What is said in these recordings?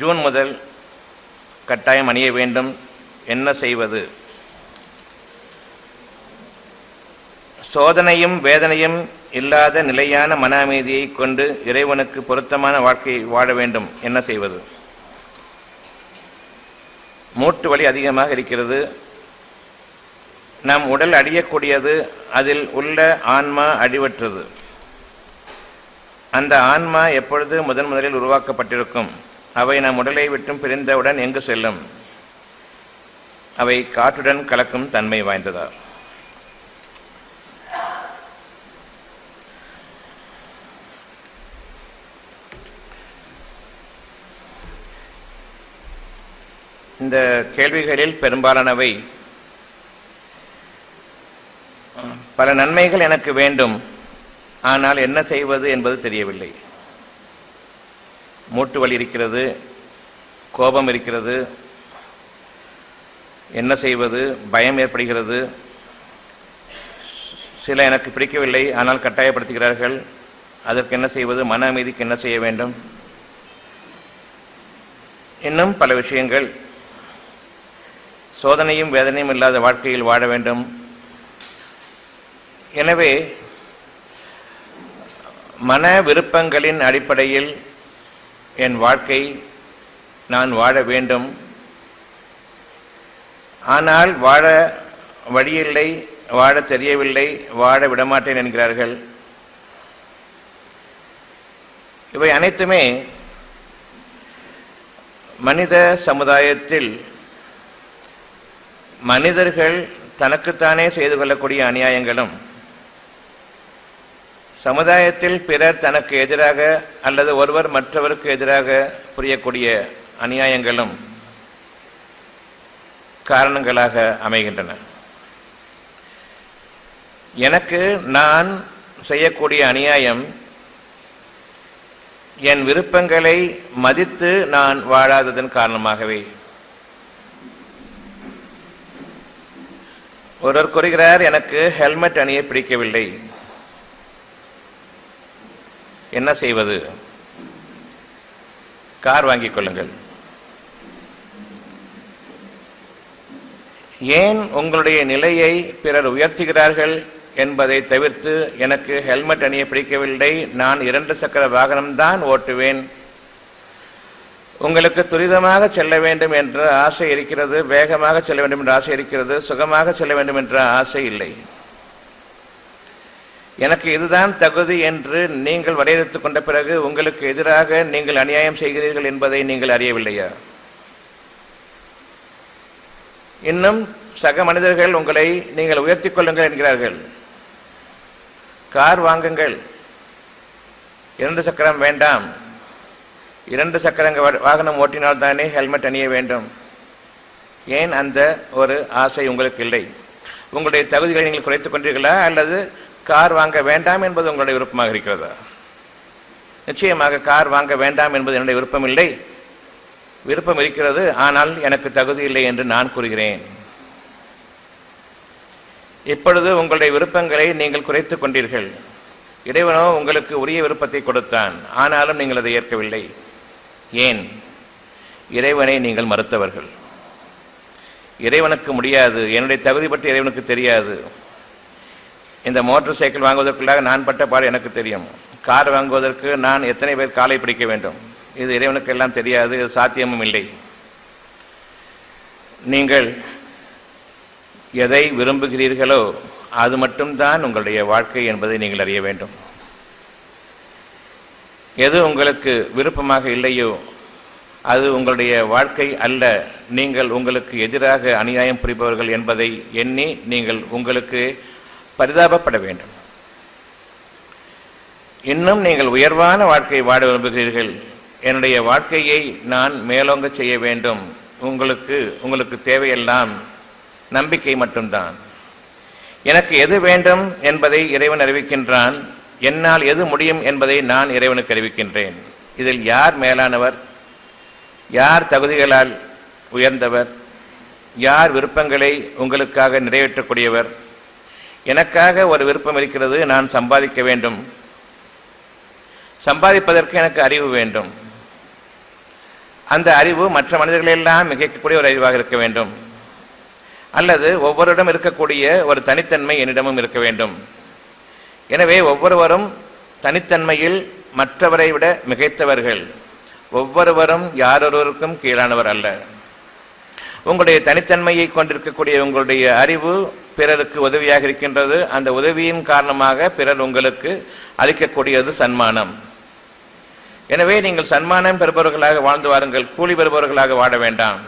June முதல் கட்டாயம் அணிய வேண்டும். என்ன செய்வது? சோதனையும் வேதனையும் இல்லாத நிலையான மன அமைதியை கொண்டு இறைவனுக்கு பொருத்தமான வாழ்க்கையை வாழ வேண்டும். என்ன செய்வது? மூட்டு வலி அதிகமாக இருக்கிறது. நம் உடல் அழியக்கூடியது. அதில் உள்ள ஆன்மா அழிவற்றது. அந்த ஆன்மா எப்பொழுது முதலில் உருவாக்கப்பட்டிருக்கும்? அவை நம் உடலை விட்டும் பிரிந்தவுடன் எங்கு செல்லும்? அவை காற்றுடன் கலக்கும் தன்மை வாய்ந்ததா? இந்த கேள்விகளில் பெரும்பாலானவை பல நன்மைகள் எனக்கு வேண்டும், ஆனால் என்ன செய்வது என்பது தெரியவில்லை. மூட்டு வலி இருக்கிறது, கோபம் இருக்கிறது, என்ன செய்வது? பயம் ஏற்படுகிறது. சில எனக்கு பிடிக்கவில்லை, ஆனால் கட்டாயப்படுத்துகிறார்கள். அதற்கு என்ன செய்வது? மன அமைதிக்கு என்ன செய்ய வேண்டும்? இன்னும் பல விஷயங்கள். சோதனையும் வேதனையும் இல்லாத வாழ்க்கையில் வாழ வேண்டும். எனவே மன விருப்பங்களின் அடிப்படையில் என் வாழ்க்கை நான் வாழ வேண்டும். ஆனால் வாழ வழியில்லை, வாழ தெரியவில்லை, வாழ விடமாட்டேன் என்கிறார்கள். இவை அனைத்துமே மனித சமுதாயத்தில் மனிதர்கள் தனக்குத்தானே செய்து கொள்ளக்கூடிய அநியாயங்களும், சமுதாயத்தில் பிறர் தனக்கு எதிராக அல்லது ஒருவர் மற்றவருக்கு எதிராக புரியக்கூடிய அநியாயங்களும் காரணங்களாக அமைகின்றன. எனக்கு நான் செய்யக்கூடிய அநியாயம் என் விருப்பங்களை மதித்து நான் வாழாததன் காரணமாகவே. ஒருவர் கூறுகிறார், எனக்கு ஹெல்மெட் அணிய பிடிக்கவில்லை, என்ன செய்வது? கார் வாங்கிக் கொள்ளுங்கள். ஏன் உங்களுடைய நிலையை பிறர் உயர்த்துகிறார்கள் என்பதை தவிர்த்து, எனக்கு ஹெல்மெட் அணிய பிடிக்கவில்லை, நான் 2 சக்கர வாகனம்தான் ஓட்டுவேன், உங்களுக்கு துரிதமாக செல்ல வேண்டும் என்ற ஆசை இருக்கிறது, வேகமாக செல்ல வேண்டும் என்ற ஆசை இருக்கிறது, சுகமாக செல்ல வேண்டும் என்ற ஆசை இல்லை. எனக்கு இதுதான் தகுதி என்று நீங்கள் வரையறுத்துக் கொண்ட பிறகு உங்களுக்கு எதிராக நீங்கள் அநியாயம் செய்கிறீர்கள் என்பதை நீங்கள் அறியவில்லையா? இன்னும் சக மனிதர்கள் உங்களை நீங்கள் உயர்த்திக் கொள்ளுங்கள் என்கிறார்கள். கார் வாங்குங்கள், 2 சக்கரம் வேண்டாம். 2 சக்கரங்க வாகனம் ஓட்டினால் தானே ஹெல்மெட் அணிய வேண்டும். ஏன் அந்த ஒரு ஆசை உங்களுக்கு இல்லை? உங்களுடைய தகுதிகளை நீங்கள் குறைத்துக் கொண்டீர்களா, அல்லது கார் வாங்க வேண்டாம் என்பது உங்களுடைய விருப்பமாக இருக்கிறதா? நிச்சயமாக கார் வாங்க வேண்டாம் என்பது என்னுடைய விருப்பம் இல்லை. விருப்பம் இருக்கிறது, ஆனால் எனக்கு தகுதி இல்லை என்று நான் கூறுகிறேன். இப்பொழுது உங்களுடைய விருப்பங்களை நீங்கள் குறைத்துக் கொண்டீர்கள். இறைவனோ உங்களுக்கு உரிய விருப்பத்தை கொடுத்தான், ஆனாலும் நீங்கள் அதை ஏற்கவில்லை. ஏன்? இறைவனை நீங்கள் மறுத்தவர்கள். இறைவனுக்கு முடியாது, என்னுடைய தகுதி பற்றி இறைவனுக்கு தெரியாது. இந்த மோட்டார் சைக்கிள் வாங்குவதற்குள்ளாக நான் பட்ட பாடு எனக்கு தெரியும். கார் வாங்குவதற்கு நான் எத்தனை பேர் காலை பிடிக்க வேண்டும், இது இறைவனுக்கு எல்லாம் தெரியாது, இது சாத்தியமும் இல்லை. நீங்கள் எதை விரும்புகிறீர்களோ அது மட்டும்தான் உங்களுடைய வாழ்க்கை என்பதை நீங்கள் அறிய வேண்டும். எது உங்களுக்கு விருப்பமாக இல்லையோ அது உங்களுடைய வாழ்க்கை அல்ல. நீங்கள் உங்களுக்கு எதிராக அநியாயம் புரிபவர்கள் என்பதை எண்ணி நீங்கள் உங்களுக்கு பரிதாபப்பட வேண்டும். இன்னும் நீங்கள் உயர்வான வாழ்க்கை வாழ விரும்புகிறீர்கள். என்னுடைய வாழ்க்கையை நான் மேலோங்க செய்ய வேண்டும். உங்களுக்கு தேவையெல்லாம் நம்பிக்கை மட்டும்தான். எனக்கு எது வேண்டும் என்பதை இறைவன் அறிவிக்கின்றான். என்னால் எது முடியும் என்பதை நான் இறைவனுக்கு அறிவிக்கின்றேன். இதில் யார் மேலானவர், யார் தகுதிகளால் உயர்ந்தவர், யார் விருப்பங்களை உங்களுக்காக நிறைவேற்றக்கூடியவர்? எனக்காக ஒரு விருப்பம் இருக்கிறது, நான் சம்பாதிக்க வேண்டும். சம்பாதிப்பதற்கு எனக்கு அறிவு வேண்டும். அந்த அறிவு மற்ற மனிதர்களெல்லாம் மிகைக்கக்கூடிய ஒரு அறிவாக இருக்க வேண்டும், அல்லது ஒவ்வொருடம் இருக்கக்கூடிய ஒரு தனித்தன்மை என்னிடமும் இருக்க வேண்டும். எனவே ஒவ்வொருவரும் தனித்தன்மையில் மற்றவரை விட மிகைத்தவர்கள், ஒவ்வொருவரும் யாரொருவருக்கும் கீழானவர் அல்ல. உங்களுடைய தனித்தன்மையை கொண்டிருக்கக்கூடிய உங்களுடைய அறிவு பிறருக்கு உதவியாக இருக்கின்றது. அந்த உதவியின் காரணமாக பிறர் உங்களுக்கு அளிக்கக்கூடியது சன்மானம். எனவே நீங்கள் சன்மானம் பெறுபவர்களாக வாழ்ந்து வாருங்கள், கூலி பெறுபவர்களாக வாழ வேண்டாம்.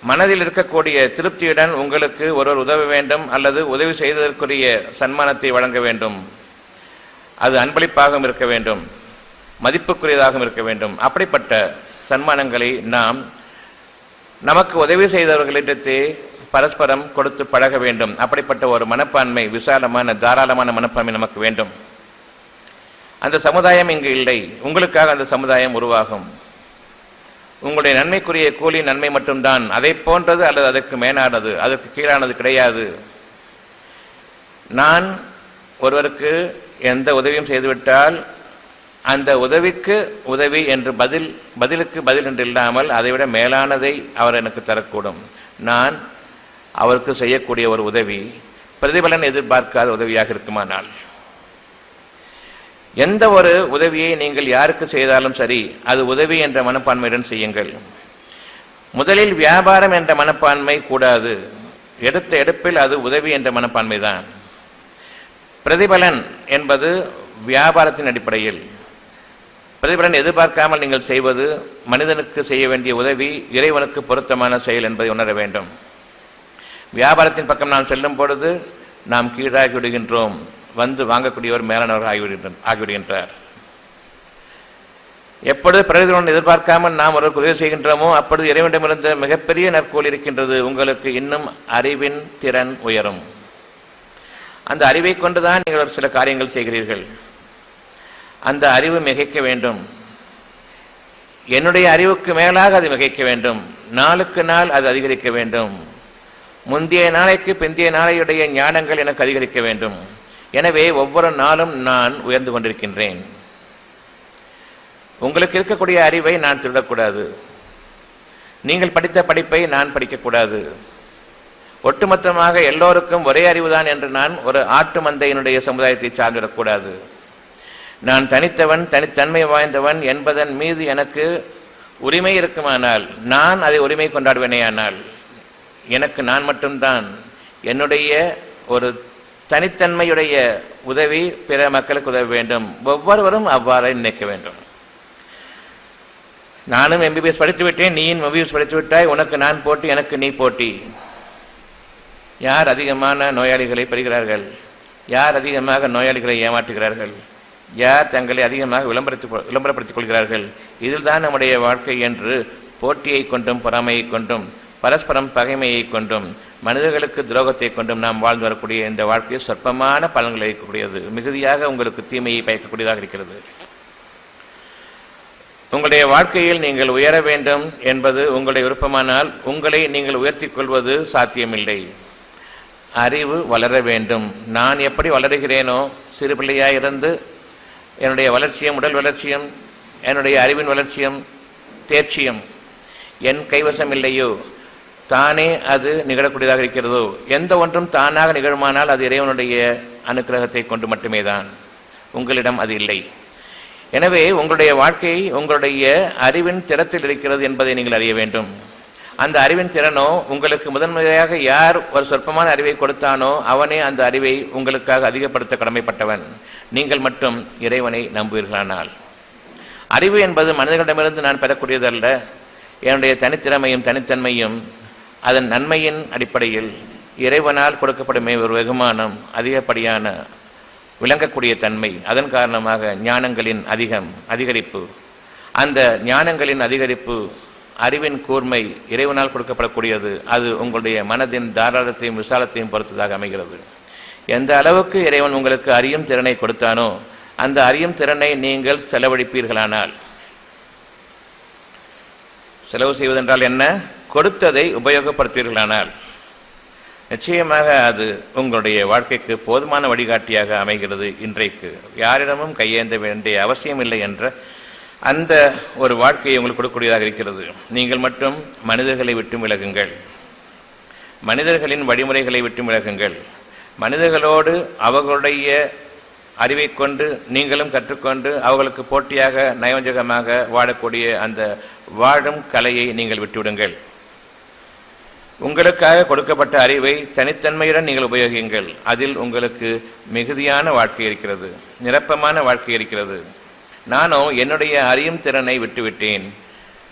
மனதில் இருக்கக்கூடிய திருப்தியுடன் உங்களுக்கு ஒருவர் உதவ வேண்டும் அல்லது உதவி செய்ததற்குரிய சன்மானத்தை வழங்க வேண்டும். அது அன்பளிப்பாகவும் இருக்க வேண்டும், மதிப்புக்குரியதாகவும் இருக்க வேண்டும். அப்படிப்பட்ட சன்மானங்களை நாம் நமக்கு உதவி செய்தவர்களிடத்தே பரஸ்பரம் கொடுத்து பழக வேண்டும். அப்படிப்பட்ட ஒரு மனப்பான்மை, விசாலமான தாராளமான மனப்பான்மை நமக்கு வேண்டும். அந்த சமுதாயம் இங்கு இல்லை, உங்களுக்காக அந்த சமுதாயம் உருவாகும். உங்களுடைய நன்மைக்குரிய கூலி நன்மை மட்டும்தான், அதை போன்றது அல்லது அதற்கு மேலானது, அதற்கு கீழானது கிடையாது. நான் ஒருவருக்கு எந்த உதவியும் செய்துவிட்டால் அந்த உதவிக்கு உதவி என்று பதிலுக்கு பதில் என்று இல்லாமல் அதைவிட மேலானதை அவர் எனக்கு தரக்கூடும். நான் அவருக்கு செய்யக்கூடிய ஒரு உதவி பிரதிபலன் எதிர்பார்க்காத உதவியாக இருக்குமானால், எந்த ஒரு உதவியை நீங்கள் யாருக்கு செய்தாலும் சரி அது உதவி என்ற மனப்பான்மையுடன் செய்யுங்கள். முதலில் வியாபாரம் என்ற மனப்பான்மை கூடாது. எடுத்த எடுப்பில் அது உதவி என்ற மனப்பான்மை தான். பிரதிபலன் என்பது வியாபாரத்தின் அடிப்படையில், பிரதிபலன் எதிர்பார்க்காமல் நீங்கள் செய்வது மனிதனுக்கு செய்ய வேண்டிய உதவி, இறைவனுக்கு பொருத்தமான செயல் என்பதை உணர வேண்டும். வியாபாரத்தின் பக்கம் நாம் செல்லும் பொழுது நாம் கீழாகி விடுகின்றோம், வந்து வாங்கக்கூடியவர் மேலானவர்கள் ஆகிவிடுகின்றார். எப்பொழுது பிரதிபலன் எதிர்பார்க்காமல் நாம் ஒருவருக்கு உதவி செய்கின்றோமோ அப்பொழுது இறைவனிடமிருந்த மிகப்பெரிய நற்கோல் இருக்கின்றது. உங்களுக்கு இன்னும் அறிவின் திறன் உயரும். அந்த அறிவை கொண்டுதான் நீங்கள் ஒரு சில காரியங்கள் செய்கிறீர்கள். அந்த அறிவு மிகைக்க வேண்டும். என்னுடைய அறிவுக்கு மேலாக அது மிகைக்க வேண்டும். நாளுக்கு நாள் அது அதிகரிக்க வேண்டும். முந்தைய நாளைக்கு பிந்தைய நாளையுடைய ஞானங்கள் எனக்கு அதிகரிக்க வேண்டும். எனவே ஒவ்வொரு நாளும் நான் உயர்ந்து கொண்டிருக்கின்றேன். உங்களுக்கு இருக்கக்கூடிய அறிவை நான் திருடக்கூடாது. நீங்கள் படித்த படிப்பை நான் படிக்கக்கூடாது. ஒட்டுமொத்தமாக எல்லோருக்கும் ஒரே அறிவுதான் என்று நான் ஒரு ஆட்டு மந்தையினுடைய சமுதாயத்தை சார்ந்திடக்கூடாது. நான் தனித்தவன், தனித்தன்மை வாய்ந்தவன் என்பதன் மீது எனக்கு உரிமை இருக்குமானால், நான் அதை உரிமை கொண்டாடுவேனேயானால், எனக்கு நான் மட்டும்தான் என்னுடைய ஒரு தனித்தன்மையுடைய உதவி பிற மக்களுக்கு உதவ வேண்டும். ஒவ்வொருவரும் அவ்வாறு நினைக்க வேண்டும். நானும் எம்பிபிஎஸ் படித்து விட்டேன், நீயும் எம்பிபிஎஸ் படித்து விட்டாய், உனக்கு நான் போட்டி, எனக்கு நீ போட்டி. யார் அதிகமான நோயாளிகளை பெறுகிறார்கள்? யார் அதிகமாக நோயாளிகளை ஏமாற்றுகிறார்கள்? யார் தங்களை அதிகமாக விளம்பரப்படுத்திக் கொள்கிறார்கள்? இதில் தான் நம்முடைய வாழ்க்கை என்று போட்டியை கொண்டும் பொறாமையை கொண்டும் பரஸ்பரம் பகைமையை கொண்டும் மனிதர்களுக்கு துரோகத்தை கொண்டும் நாம் வாழ்ந்து வரக்கூடிய இந்த வாழ்க்கை சொற்பமான பலன்களை அளிக்கக்கூடியது, மிகுதியாக உங்களுக்கு தீமையை பயக்கக்கூடியதாக இருக்கிறது. உங்களுடைய வாழ்க்கையில் நீங்கள் உயர வேண்டும் என்பது உங்களுடைய விருப்பமானால் உங்களை நீங்கள் உயர்த்திக் கொள்வது சாத்தியமில்லை. அறிவு வளர வேண்டும். நான் எப்படி வளருகிறேனோ, சிறு பிள்ளையாக இருந்து என்னுடைய வளர்ச்சியும் உடல் வளர்ச்சியும் என்னுடைய அறிவின் வளர்ச்சியும் தேர்ச்சியும் என் கைவசம் இல்லையோ, தானே அது நிகழக்கூடியதாக இருக்கிறதோ, எந்த ஒன்றும் தானாக நிகழுமானால் அது இறைவனுடைய அனுக்கிரகத்தை கொண்டு மட்டுமே தான். உங்களிடம் அது இல்லை. எனவே உங்களுடைய வாழ்க்கை உங்களுடைய அறிவின் திறத்தில் இருக்கிறது என்பதை நீங்கள் அறிய வேண்டும். அந்த அறிவின் திறனோ உங்களுக்கு முதன்முறையாக யார் ஒரு சொற்பமான அறிவை கொடுத்தானோ அவனே அந்த அறிவை உங்களுக்காக அதிகப்படுத்த கடமைப்பட்டவன். நீங்கள் மட்டும் இறைவனை நம்புவீர்களானால். அறிவு என்பது மனிதர்களிடமிருந்து நான் பெறக்கூடியதல்ல. என்னுடைய தனித்திறமையும் தனித்தன்மையும் அதன் நன்மையின் அடிப்படையில் இறைவனால் கொடுக்கப்படுமே ஒரு வெகுமானம், அதிகப்படியான விளங்கக்கூடிய தன்மை. அதன் காரணமாக ஞானங்களின் அதிகரிப்பு, அந்த ஞானங்களின் அதிகரிப்பு, அறிவின் கூர்மை இறைவனால் கொடுக்கப்படக்கூடியது. அது உங்களுடைய மனதின் தாராளத்தையும் விசாலத்தையும் பொறுத்ததாக அமைகிறது. எந்த அளவுக்கு இறைவன் உங்களுக்கு அறியும் திறனை கொடுத்தானோ அந்த அறியும் திறனை நீங்கள் செலவழிப்பீர்களானால், செலவு செய்வதென்றால் என்ன, கொடுத்ததை உபயோகப்படுத்துவீர்களானால் நிச்சயமாக அது உங்களுடைய வாழ்க்கைக்கு போதுமான வழிகாட்டியாக அமைகிறது. இன்றைக்கு யாரிடமும் கையேந்த வேண்டிய அவசியம் இல்லை என்ற அந்த ஒரு வாழ்க்கையை உங்களுக்கு கொடுக்கக்கூடியதாக இருக்கிறது. நீங்கள் மட்டும் மனிதர்களை விட்டு விலகுங்கள், மனிதர்களின் வழிமுறைகளை விட்டு விலகுங்கள். மனிதர்களோடு அவர்களுடைய அறிவை கொண்டு நீங்களும் கற்றுக்கொண்டு அவர்களுக்கு போட்டியாக நயவஞ்சகமாக வாழக்கூடிய அந்த வாழும் கலையை நீங்கள் விட்டுவிடுங்கள். உங்களுக்காக கொடுக்கப்பட்ட அறிவை தனித்தன்மையுடன் நீங்கள் உபயோகியுங்கள். அதில் உங்களுக்கு மிகுதியான வாழ்க்கை இருக்கிறது, நிரப்பமான வாழ்க்கை இருக்கிறது. நானும் என்னுடைய அறியும் திறனை விட்டுவிட்டேன்.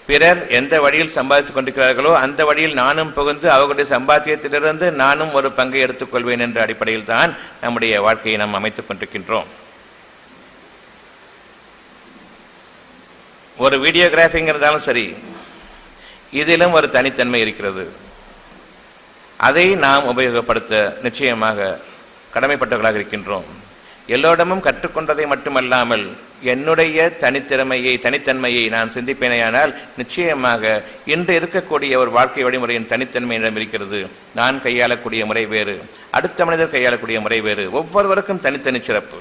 பிறர் எந்த வழியில் சம்பாதித்துக் கொண்டிருக்கிறார்களோ அந்த வழியில் நானும் புகுந்து அவர்களுடைய சம்பாத்தியத்திலிருந்து நானும் ஒரு பங்கை எடுத்துக்கொள்வேன் என்ற அடிப்படையில் தான் நம்முடைய வாழ்க்கையை நாம் அமைத்துக் கொண்டிருக்கின்றோம். ஒரு வீடியோகிராஃபிங் இருந்தாலும் சரி, இதிலும் ஒரு தனித்தன்மை இருக்கிறது. அதை நாம் உபயோகப்படுத்த நிச்சயமாக கடமைப்பட்டவர்களாக இருக்கின்றோம். எல்லோரிடமும் கற்றுக்கொண்டதை மட்டுமல்லாமல் என்னுடைய தனித்தன்மையை நான் சிந்திப்பேனேயானால் நிச்சயமாக இன்று இருக்கக்கூடிய ஒரு வாழ்க்கை வழிமுறையின் தனித்தன்மையிடம் இருக்கிறது. நான் கையாளக்கூடிய முறை வேறு, அடுத்த மனிதர் கையாளக்கூடிய முறை வேறு. ஒவ்வொருவருக்கும் தனித்தனி சிறப்பு.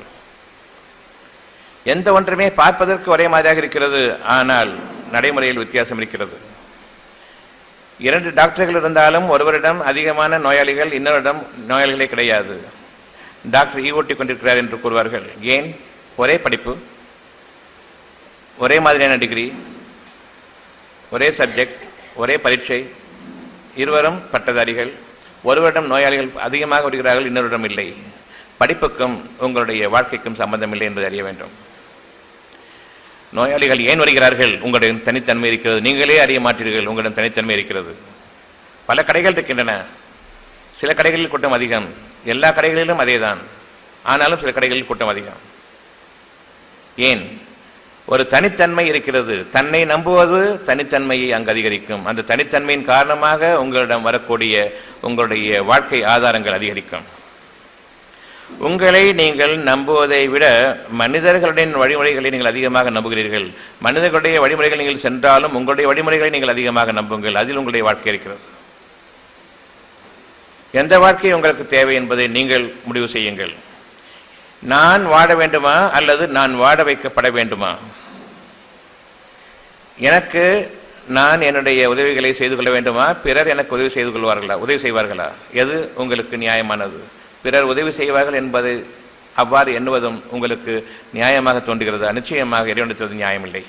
எந்த ஒன்றுமே பார்ப்பதற்கு ஒரே மாதிரியாக இருக்கிறது, ஆனால் நடைமுறையில் வித்தியாசம் இருக்கிறது. 2 டாக்டர்கள் இருந்தாலும் ஒருவரிடம் அதிகமான நோயாளிகள், இன்னொருடம் நோயாளிகளே கிடையாது. டாக்டர் ஈவோட்டி கொண்டிருக்கிறார் என்று கூறுவார்கள். ஏன்? ஒரே படிப்பு, ஒரே மாதிரியான டிகிரி, ஒரே சப்ஜெக்ட், ஒரே பரீட்சை, இருவரும் பட்டதாரிகள். ஒருவரிடம் நோயாளிகள் அதிகமாக வருகிறார்கள், இன்னொருடம் இல்லை. படிப்புக்கும் உங்களுடைய வாழ்க்கைக்கும் சம்பந்தம் இல்லை என்பதை அறிய வேண்டும். நோயாளிகள் ஏன் வருகிறார்கள்? உங்களுடைய தனித்தன்மை இருக்கிறது, நீங்களே அறிய மாட்டீர்கள். உங்களிடம் தனித்தன்மை இருக்கிறது. பல கடைகள் இருக்கின்றன, சில கடைகளில் கூட்டம் அதிகம், எல்லா கடைகளிலும் அதேதான். ஆனாலும் சில கடைகளில் கூட்டம் அதிகம். ஏன்? ஒரு தனித்தன்மை இருக்கிறது. தன்னை நம்புவது தனித்தன்மையை அங்கு அதிகரிக்கும். அந்த தனித்தன்மையின் காரணமாக உங்களிடம் வரக்கூடிய உங்களுடைய வாழ்க்கை ஆதாரங்கள் அதிகரிக்கும். உங்களை நீங்கள் நம்புவதை விட மனிதர்களுடைய வழிமுறைகளை நீங்கள் அதிகமாக நம்புகிறீர்கள். மனிதர்களுடைய வழிமுறைகள் நீங்கள் சென்றாலும் உங்களுடைய வழிமுறைகளை நீங்கள் அதிகமாக நம்புங்கள். அதில் உங்களுடைய வாழ்க்கை இருக்கிறது. எந்த வாழ்க்கை உங்களுக்கு தேவை என்பதை நீங்கள் முடிவு செய்யுங்கள். நான் வாழ வேண்டுமா அல்லது நான் வாழ வைக்கப்பட வேண்டுமா? எனக்கு நான் என்னுடைய உதவிகளை செய்து கொள்ள வேண்டுமா? பிறர் எனக்கு உதவி செய்வார்களா? எது உங்களுக்கு நியாயமானது? பிறர் உதவி செய்வார்கள் என்பதை அவ்வாறு எண்ணுவதும் உங்களுக்கு நியாயமாக தோன்றுகிறதா? நிச்சயமாக இறைவனிடத்தில் நியாயமில்லை.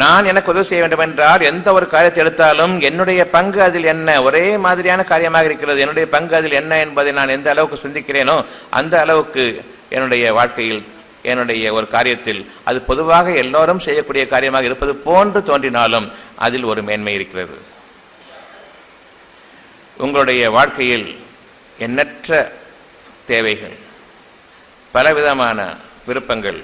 நான் எனக்கு உதவி செய்ய வேண்டும் என்றால் எந்த ஒரு காரியத்தை எடுத்தாலும் என்னுடைய பங்கு அதில் என்ன? ஒரே மாதிரியான காரியமாக இருக்கிறது. என்னுடைய பங்கு அதில் என்ன என்பதை நான் எந்த அளவுக்கு சிந்திக்கிறேனோ அந்த அளவுக்கு என்னுடைய வாழ்க்கையில், என்னுடைய ஒரு காரியத்தில் அது பொதுவாக எல்லோரும் செய்யக்கூடிய காரியமாக இருப்பது போன்று தோன்றினாலும் அதில் ஒரு மேன்மை இருக்கிறது. உங்களுடைய வாழ்க்கையில் எண்ணற்ற தேவைகள், பலவிதமான விருப்பங்கள்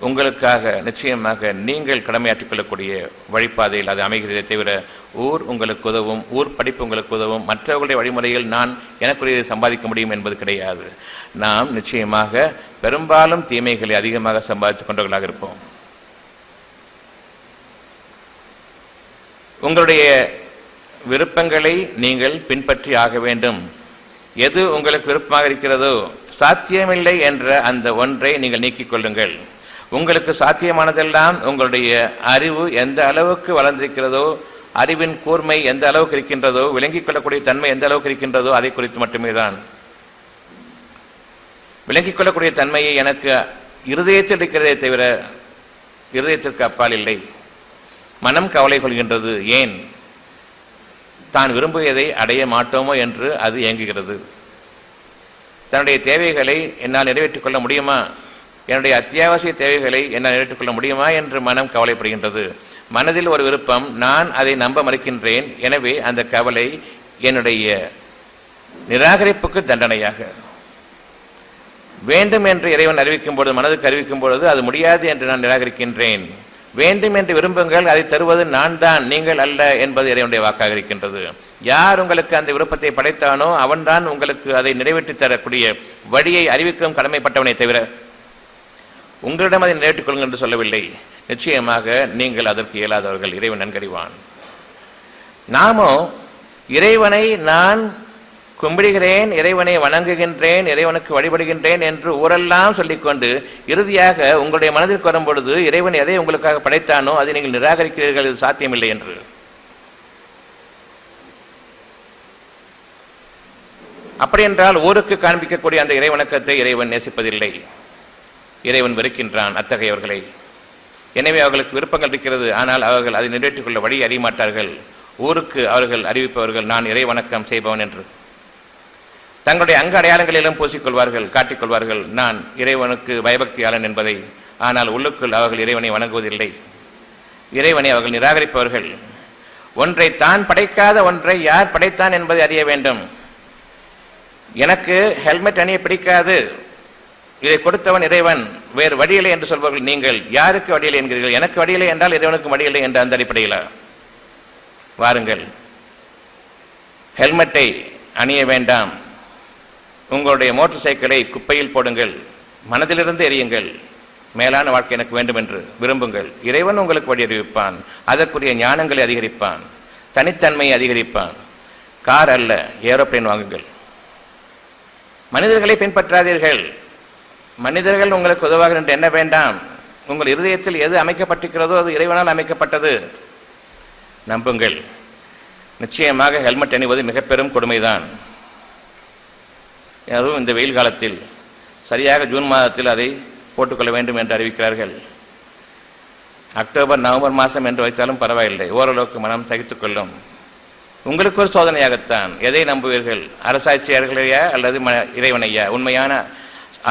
உங்களுக்காக நிச்சயமாக நீங்கள் கடமையாற்றிக் கொள்ளக்கூடிய வழிபாதையில் அது அமைகிறதே தவிர ஊர் உங்களுக்கு உதவும், ஊர் படிப்பு உங்களுக்கு உதவும், மற்றவர்களுடைய வழிமுறையில் நான் எனக்குரியதை சம்பாதிக்க முடியும் என்பது கிடையாது. நாம் நிச்சயமாக பெரும்பாலும் தீமைகளை அதிகமாக சம்பாதித்துக் கொண்டவர்களாக இருப்போம். உங்களுடைய விருப்பங்களை நீங்கள் பின்பற்றி ஆக வேண்டும். எது உங்களுக்கு விருப்பமாக இருக்கிறதோ, சாத்தியமில்லை என்ற அந்த ஒன்றை நீங்கள் நீக்கிக் கொள்ளுங்கள். உங்களுக்கு சாத்தியமானதெல்லாம் உங்களுடைய அறிவு எந்த அளவுக்கு வளர்ந்திருக்கிறதோ, அறிவின் கூர்மை எந்த அளவுக்கு இருக்கின்றதோ, விளங்கிக் கொள்ளக்கூடிய தன்மை எந்த அளவுக்கு இருக்கின்றதோ அதை குறித்து மட்டுமே தான். விளங்கிக் கொள்ளக்கூடிய தன்மையை எனக்கு இருதயத்தில் இருக்கிறதே தவிர இருதயத்திற்கு அப்பால் இல்லை. மனம் கவலை கொள்கின்றது. ஏன்? தான் விரும்பியதை அடைய மாட்டோமோ என்று அது இயங்குகிறது. தன்னுடைய தேவைகளை என்னால் நிறைவேற்றிக் கொள்ள முடியுமா, என்னுடைய அத்தியாவசிய தேவைகளை என்னால் நிறைவேற்றிக் கொள்ள முடியுமா என்று மனம் கவலைப்படுகின்றது. மனதில் ஒரு விருப்பம், நான் அதை நம்ப மறுக்கின்றேன். எனவே அந்த கவலை என்னுடைய நிராகரிப்புக்கு தண்டனையாக. வேண்டும் என்று இறைவன் அறிவிக்கும் பொழுது, மனதுக்கு அறிவிக்கும் பொழுது அது முடியாது என்று நான் நிராகரிக்கின்றேன். வேண்டும் என்று விரும்புங்கள், அதை தருவது நான் தான், நீங்கள் அல்ல என்பது இறைவனுடைய வாக்காக இருக்கின்றது. யார் உங்களுக்கு அந்த விருப்பத்தை படைத்தானோ அவன்தான் உங்களுக்கு அதை நிறைவேற்றி தரக்கூடிய வழியை அறிவிக்கும் கடமைப்பட்டவனை தவிர உங்களிடம் அதை நிறைவேற்றிக் கொள்ளுங்கள் என்று சொல்லவில்லை. நிச்சயமாக நீங்கள் அதற்கு இயலாதவர்கள், இறைவன் நன்கறிவான். நாமோ இறைவனை நான் கும்பிடுகிறேன், இறைவனை வணங்குகின்றேன், இறைவனுக்கு வழிபடுகின்றேன் என்று ஊரெல்லாம் சொல்லிக்கொண்டு இறுதியாக உங்களுடைய மனதிற்கு வரும் பொழுது இறைவன் எதை உங்களுக்காக படைத்தானோ அதை நீங்கள் நிராகரிக்கிறீர்கள், இது சாத்தியமில்லை என்று. அப்படி என்றால் ஊருக்கு காண்பிக்கக்கூடிய அந்த இறைவணக்கத்தை இறைவன் நேசிப்பதில்லை, இறைவன் வெறுக்கின்றான் அத்தகையவர்களை. எனவே அவர்களுக்கு விருப்பங்கள் இருக்கிறது, ஆனால் அவர்கள் அதை நிறைவேற்றிக் கொள்ள வழி அறிய மாட்டார்கள். ஊருக்கு அவர்கள் அறிவிப்பவர்கள் நான் இறை வணக்கம் செய்பவன் என்று. தங்களுடைய அங்க அடையாளங்களிலும் பூசிக்கொள்வார்கள், காட்டிக்கொள்வார்கள் நான் இறைவனுக்கு பயபக்தியாளன் என்பதை. ஆனால் உள்ளுக்குள் அவர்கள் இறைவனை வணங்குவதில்லை, இறைவனை அவர்கள் நிராகரிப்பவர்கள். ஒன்றை தான் படைக்காத ஒன்றை யார் படைத்தான் என்பதை அறிய வேண்டும். எனக்கு ஹெல்மெட் அணிய பிடிக்காது, இதை கொடுத்தவன் இறைவன், வேறு வழியில்லை என்று சொல்பவர்கள் நீங்கள். யாருக்கு வழியில்லை என்கிறீர்கள்? எனக்கு வழியில்லை என்றால் இறைவனுக்கு வழியில்லை என்ற அந்த அடிப்படையில் வாருங்கள். ஹெல்மெட்டை அணிய வேண்டாம், உங்களுடைய மோட்டார் சைக்கிளை குப்பையில் போடுங்கள், மனதிலிருந்து எரியுங்கள், மேலான வாழ்க்கை எனக்கு வேண்டும் என்று விரும்புங்கள். இறைவன் உங்களுக்கு வழி அறிவிப்பான், அதற்குரிய ஞானங்களை அதிகரிப்பான், தனித்தன்மையை அதிகரிப்பான். கார் அல்ல, ஏரோப்ளேன் வாங்குங்கள். மனிதர்களை பின்பற்றாதீர்கள். மனிதர்கள் உங்களுக்கு உதவாக என்று எண்ண வேண்டாம். உங்கள் இருதயத்தில் எது அமைக்கப்பட்டிருக்கிறதோ அது இறைவனால் அமைக்கப்பட்டது. நம்புங்கள். நிச்சயமாக ஹெல்மெட் அணிவது மிக பெரும் கொடுமைதான். அதுவும் இந்த வெயில் காலத்தில் சரியாக ஜூன் மாதத்தில் அதை போட்டுக்கொள்ள வேண்டும் என்று அறிவிக்கிறார்கள். அக்டோபர் நவம்பர் மாதம் என்று வைத்தாலும் பரவாயில்லை, ஓரளவுக்கு மனம் சகித்துக் கொள்ளும். உங்களுக்கு ஒரு சோதனையாகத்தான். எதை நம்புவீர்கள்? அரசாட்சியாளர்களையா அல்லது இறைவனையா? உண்மையான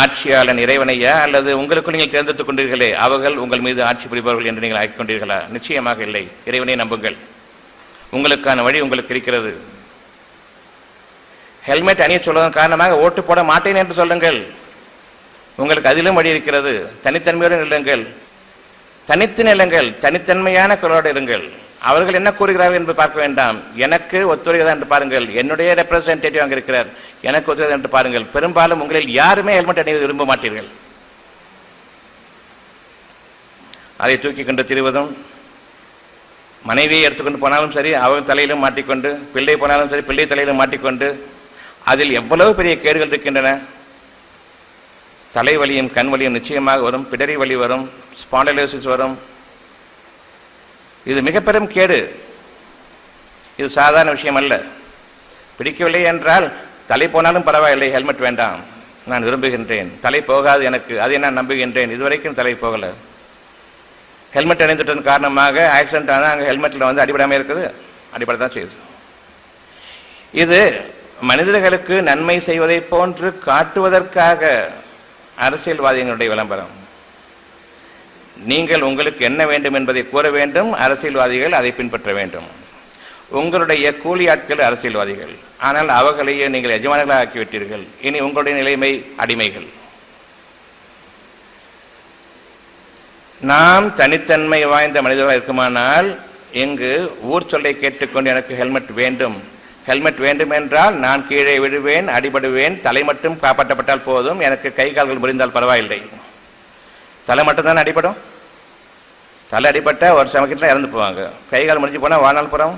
ஆட்சியாளன் இறைவனையா அல்லது உங்களுக்கு நீங்கள் தேர்ந்தெடுத்துக் கொண்டீர்களே அவர்கள் உங்கள் மீது ஆட்சி புரிபவர்கள் என்று நீங்கள் ஆக்கிக் கொண்டீர்களா? நிச்சயமாக இல்லை. இறைவனை நம்புங்கள், உங்களுக்கான வழி உங்களுக்கு இருக்கிறது. ஹெல்மெட் அணிய சொல்வதன் காரணமாக ஓட்டு போட மாட்டேன் என்று சொல்லுங்கள், உங்களுக்கு அதிலும் வழி இருக்கிறது. தனித்தன்மையோடு நில்லுங்கள், தனித்து நில்லுங்கள், தனித்தன்மையான குரலோடு இருங்கள். அவர்கள் என்ன கூறுகிறார்கள் என்று பார்க்க வேண்டாம். எனக்கு ஒத்துழைதான் என்று பாருங்கள். என்னுடைய ரெப்ரசன்டேட்டிவ் அங்கே இருக்கிறார், எனக்கு ஒத்துழைதான் என்று பாருங்கள். பெரும்பாலும் உங்களில் யாருமே ஹெல்மெட் அணிய விரும்ப மாட்டீர்கள். அதை தூக்கி கொண்டு திரிவதும், மனைவியை எடுத்துக்கொண்டு போனாலும் சரி அவள் தலையிலும் மாட்டிக்கொண்டு, பிள்ளை போனாலும் சரி பிள்ளை தலையிலும் மாட்டிக்கொண்டு, அதில் எவ்வளவு பெரிய கேடுகள் இருக்கின்றன. தலைவலியும் கண் வலியும் நிச்சயமாக வரும், பிடரி வலி வரும், ஸ்பாண்டலோசிஸ் வரும். இது மிக பெரும் கேடு. இது சாதாரண விஷயம் அல்ல. பிடிக்கவில்லை என்றால் தலை போனாலும் பரவாயில்லை, ஹெல்மெட் வேண்டாம், நான் விரும்புகின்றேன். தலை போகாது எனக்கு, அதை நான் நம்புகின்றேன். இதுவரைக்கும் தலை போகலை. ஹெல்மெட் அணிந்துட்டதன் காரணமாக ஆக்சிடென்ட் ஆனால் அங்கே ஹெல்மெட்டில் வந்து அடிபடாமல் இருக்குது, அடிபட தான் செய்யுது. இது மனிதர்களுக்கு நன்மை செய்வதை போன்று காட்டுவதற்காக அரசியல்வாதிகளுடைய விளம்பரம். நீங்கள் உங்களுக்கு என்ன வேண்டும் என்பதை கூற வேண்டும், அரசியல்வாதிகள் அதை பின்பற்ற வேண்டும். உங்களுடைய கூலி ஆட்கள் அரசியல்வாதிகள், ஆனால் அவர்களையே நீங்கள் எஜமானர்களாக ஆக்கிவிட்டீர்கள். இனி உங்களுடைய நிலைமை அடிமைகள். நாம் தனித்தன்மை வாய்ந்த மனிதர்களாக இருக்குமானால் இங்கு ஊர் சொல்லை கேட்டுக்கொண்டு எனக்கு ஹெல்மெட் வேண்டும், ஹெல்மெட் வேண்டும் என்றால் நான் கீழே விழுவேன், அடிபடுவேன், தலை மட்டும் காப்பாற்றப்பட்டால் போதும், எனக்கு கை கால்கள் முறிந்தால் பரவாயில்லை. தலை மட்டும்தான் அடிபடும். தலை அடிபட்டால் ஒரு சமயத்தில் இறந்து போவாங்க. கை கால் முடிஞ்சு போனால் வாழ்நாள் போகிறோம்.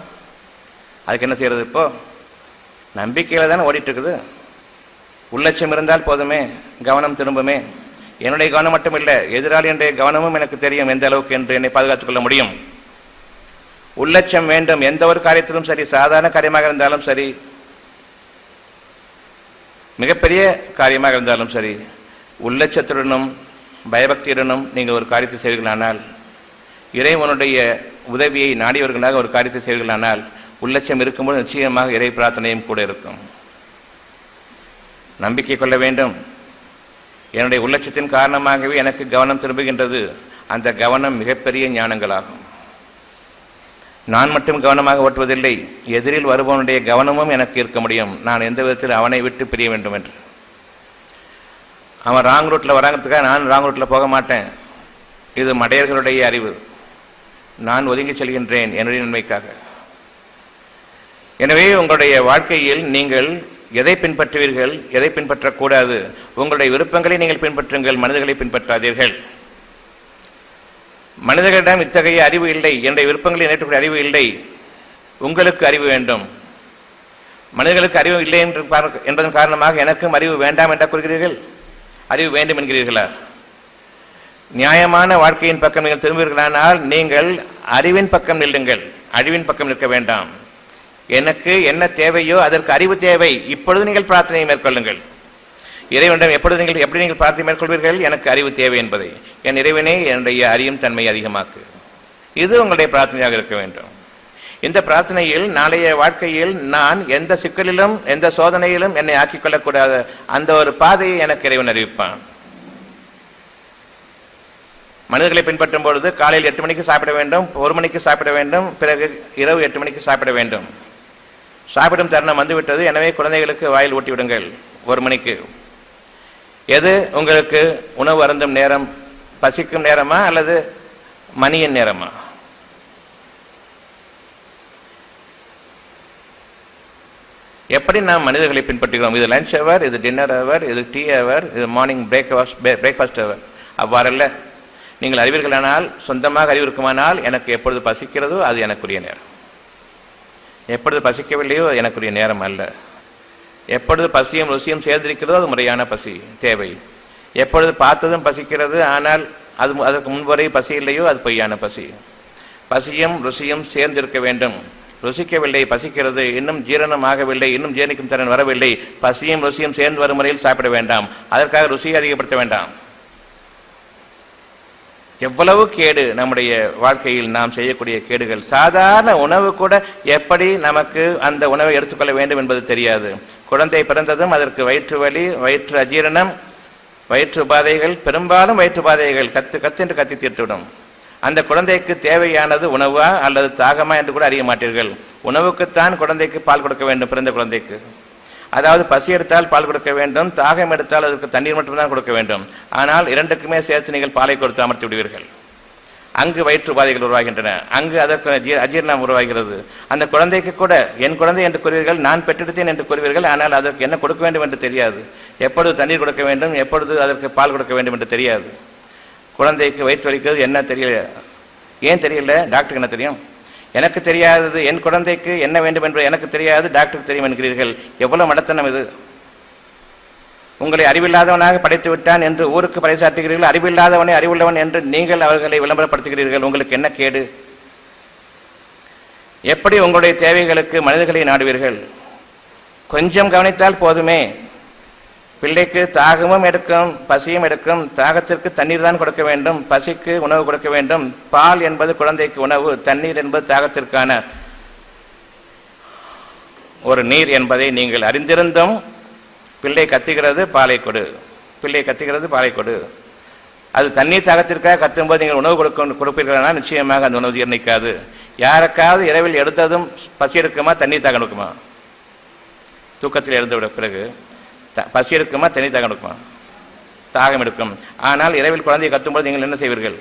அதுக்கு என்ன செய்கிறது? இப்போது நம்பிக்கையில் தானே ஓடிட்டு இருக்குது. உள்ளட்சம் இருந்தால் போதுமே, கவனம் திரும்புமே. என்னுடைய கவனம் மட்டும் இல்லை, எதிராளியுடைய கவனமும் எனக்கு தெரியும் எந்த அளவுக்கு என்று என்னை பாதுகாத்துக் கொள்ள முடியும். உள்ளட்சம் வேண்டும். எந்த ஒரு காரியத்திலும் சரி, சாதாரண காரியமாக இருந்தாலும் சரி, மிகப்பெரிய காரியமாக இருந்தாலும் சரி, உள்ளட்சத்துடனும் பயபக்தியுடனும் நீங்கள் ஒரு காரியத்தை செய்வீர்களானால், இறைவனுடைய உதவியை நாடியவர்களாக ஒரு காரியத்தை செய்வீர்களானால், உள்ளட்சம் இருக்கும்போது நிச்சயமாக இறை பிரார்த்தனையும் கூட இருக்கும். நம்பிக்கை கொள்ள வேண்டும். என்னுடைய உள்ளட்சத்தின் காரணமாகவே எனக்கு கவனம் திரும்புகின்றது. அந்த கவனம் மிகப்பெரிய ஞானங்களாகும். நான் மட்டும் கவனமாக ஓட்டுவதில்லை, எதிரில் வருபவனுடைய கவனமும் எனக்கு இருக்க முடியும். நான் எந்த விதத்தில் அவனை விட்டு பிரிய வேண்டும் என்று. அவன் ராங் ரூட்டில் வராங்கிறதுக்காக நான் ராங் ரூட்டில் போக மாட்டேன். இது மடையர்களுடைய அறிவு. நான் ஒதுங்கி செல்கின்றேன் என்னுடைய நன்மைக்காக. எனவே உங்களுடைய வாழ்க்கையில் நீங்கள் எதை பின்பற்றுவீர்கள், எதை பின்பற்றக்கூடாது, உங்களுடைய விருப்பங்களை நீங்கள் பின்பற்றுங்கள், மனிதர்களை பின்பற்றாதீர்கள். மனிதர்களிடம் இத்தகைய அறிவு இல்லை, என்னுடைய விருப்பங்களை ஏற்றக்கூடிய அறிவு இல்லை. உங்களுக்கு அறிவு வேண்டும். மனிதர்களுக்கு அறிவு இல்லை என்பதன் காரணமாக எனக்கும் அறிவு வேண்டாம் என்ற கூறுகிறீர்கள். அறிவு வேண்டும் என்கிறீர்களா? நியாயமான வாழ்க்கையின் பக்கம் நீங்கள் திரும்புவீர்களானால் நீங்கள் அறிவின் பக்கம் நில்லுங்கள், அழிவின் பக்கம் நிற்க வேண்டாம். எனக்கு என்ன தேவையோ அதற்கு அறிவு தேவை. இப்பொழுது நீங்கள் பிரார்த்தனையை மேற்கொள்ளுங்கள். இறைவனிடம் எப்படி நீங்கள் பிரார்த்தனை மேற்கொள்வீர்கள்? எனக்கு அறிவு தேவை என்பதை, என் இறைவனே என்னுடைய அறியும் தன்மை அதிகமாக்கு. இது உங்களுடைய பிரார்த்தனையாக இருக்க வேண்டும். இந்த பிரார்த்தனையில் நாளைய வாழ்க்கையில் நான் எந்த சிக்கலிலும் எந்த சோதனையிலும் என்னை ஆக்கிக் கொள்ளக்கூடாத அந்த ஒரு பாதையை எனக்கு இறைவன் அறிவிப்பான். மனிதர்களை பின்பற்றும் பொழுது காலையில் 8 மணிக்கு சாப்பிட வேண்டும், 1 மணிக்கு சாப்பிட வேண்டும், பிறகு இரவு 8 மணிக்கு சாப்பிட வேண்டும். சாப்பிடும் தருணம் வந்துவிட்டது, எனவே குழந்தைகளுக்கு வாயில் ஊட்டி விடுங்கள் 1 மணிக்கு. எது உங்களுக்கு உணவு அருந்தும் நேரம்? பசிக்கும் நேரமா அல்லது மணியின் நேரமா? எப்படி நாம் மனிதர்களை பின்பற்றுகிறோம்? இது லஞ்ச் அவர், இது டின்னர் அவர், இது டீ அவர், இது மார்னிங் பிரேக்ஃபாஸ்ட் அவர். அவ்வாறல்ல. நீங்கள் அறிவீர்களானால், சொந்தமாக அறிவிருக்குமானால், எனக்கு எப்பொழுது பசிக்கிறதோ அது எனக்குரிய நேரம். எப்பொழுது பசிக்கவில்லையோ எனக்குரிய நேரம் அல்ல. எப்பொழுது பசியும் ருசியும் சேர்ந்திருக்கிறதோ அது முறையான பசி தேவை. எப்பொழுது பார்த்ததும் பசிக்கிறது ஆனால் அதற்கு முன்வரை பசி இல்லையோ அது பொய்யான பசி. பசியும் ருசியும் சேர்ந்திருக்க வேண்டும். ருசிக்கவில்லை, பசிக்கிறது, இன்னும் ஜீரணம் ஆகவில்லை, இன்னும் ஜீரணிக்கும் திறன் வரவில்லை, பசியும் ருசியும் சேர்ந்து வரும் முறையில் சாப்பிட வேண்டாம். அதற்காக ருசியை அதிகப்படுத்த வேண்டாம். எவ்வளவு கேடு நம்முடைய வாழ்க்கையில் நாம் செய்யக்கூடிய கேடுகள். சாதாரண உணவு கூட எப்படி நமக்கு அந்த உணவை எடுத்துக்கொள்ள வேண்டும் என்பது தெரியாது. குழந்தை பிறந்ததும் அதற்கு வயிற்று வலி, வயிற்று அஜீரணம், வயிற்று உபாதைகள், பெரும்பாலும் வயிற்று உபாதைகள் கத்து என்று கத்தி தீர்த்துவிடும். அந்த குழந்தைக்கு தேவையானது உணவா அல்லது தாகமா என்று கூட அறிய மாட்டீர்கள். உணவுக்குத்தான் குழந்தைக்கு பால் கொடுக்க வேண்டும். பிறந்த குழந்தைக்கு அதாவது பசி எடுத்தால் பால் கொடுக்க வேண்டும், தாகம் எடுத்தால் அதற்கு தண்ணீர் மட்டும்தான் கொடுக்க வேண்டும். ஆனால் இரண்டுக்குமே சேர்த்து நீங்கள் பாலை கொடுத்து அமர்த்தி விடுவீர்கள். அங்கு வயிற்று உபாதைகள் உருவாகின்றன, அங்கு அதற்கு அஜீரணம் உருவாகிறது. அந்த குழந்தைக்கு கூட என் குழந்தை என்று கூறுவீர்கள், நான் பெற்றெடுத்தேன் என்று கூறுவீர்கள். ஆனால் அதற்கு என்ன கொடுக்க வேண்டும் என்று தெரியாது. எப்பொழுது தண்ணீர் கொடுக்க வேண்டும், எப்பொழுது அதற்கு பால் கொடுக்க வேண்டும் என்று தெரியாது. குழந்தைக்கு வயிற்று வலிக்கிறது என்ன தெரியல. ஏன் தெரியல? டாக்டருக்கு என்ன தெரியும்? எனக்கு தெரியாதது என் குழந்தைக்கு என்ன வேண்டும் என்று எனக்கு தெரியாது, டாக்டருக்கு தெரியும் என்கிறீர்கள். எவ்வளவு மடத்தனம் இது! உங்களை அறிவில்லாதவனாக படைத்து விட்டான் என்று ஊருக்கு பறைசாட்டுகிறீர்கள். அறிவில்லாதவனை அறிவுள்ளவன் என்று நீங்கள் அவர்களை விளம்பரப்படுத்துகிறீர்கள். உங்களுக்கு என்ன கேடு? எப்படி உங்களுடைய தேவைகளுக்கு மனிதர்களை நாடுவீர்கள்? கொஞ்சம் கவனித்தால் போதுமே. பிள்ளைக்கு தாகமும் எடுக்கும், பசியும் எடுக்கும். தாகத்திற்கு தண்ணீர் தான் கொடுக்க வேண்டும், பசிக்கு உணவு கொடுக்க வேண்டும். பால் என்பது குழந்தைக்கு உணவு, தண்ணீர் என்பது தாகத்திற்கான ஒரு நீர் என்பதை நீங்கள் அறிந்திருந்தும் பிள்ளை கத்துகிறது பாலை கொடு, பிள்ளை கத்துகிறது பாலை கொடு. அது தண்ணீர் தாகத்திற்காக கத்தும்போது நீங்கள் உணவு கொடுப்பீர்களானால் நிச்சயமாக அந்த உணவு ஜீரணிக்காது. யாருக்காவது இரவில் எடுத்ததும் பசி எடுக்குமா, தண்ணீர் தாகம் எடுக்குமா? தூக்கத்தில் எழுந்து விட பிறகு பசி எடுக்குமா, தண்ணீர் தாகம் எடுக்குமா? தாகம் எடுக்கும். ஆனால் இரவில் குழந்தையை கத்தும்போது நீங்கள் என்ன செய்வீர்கள்?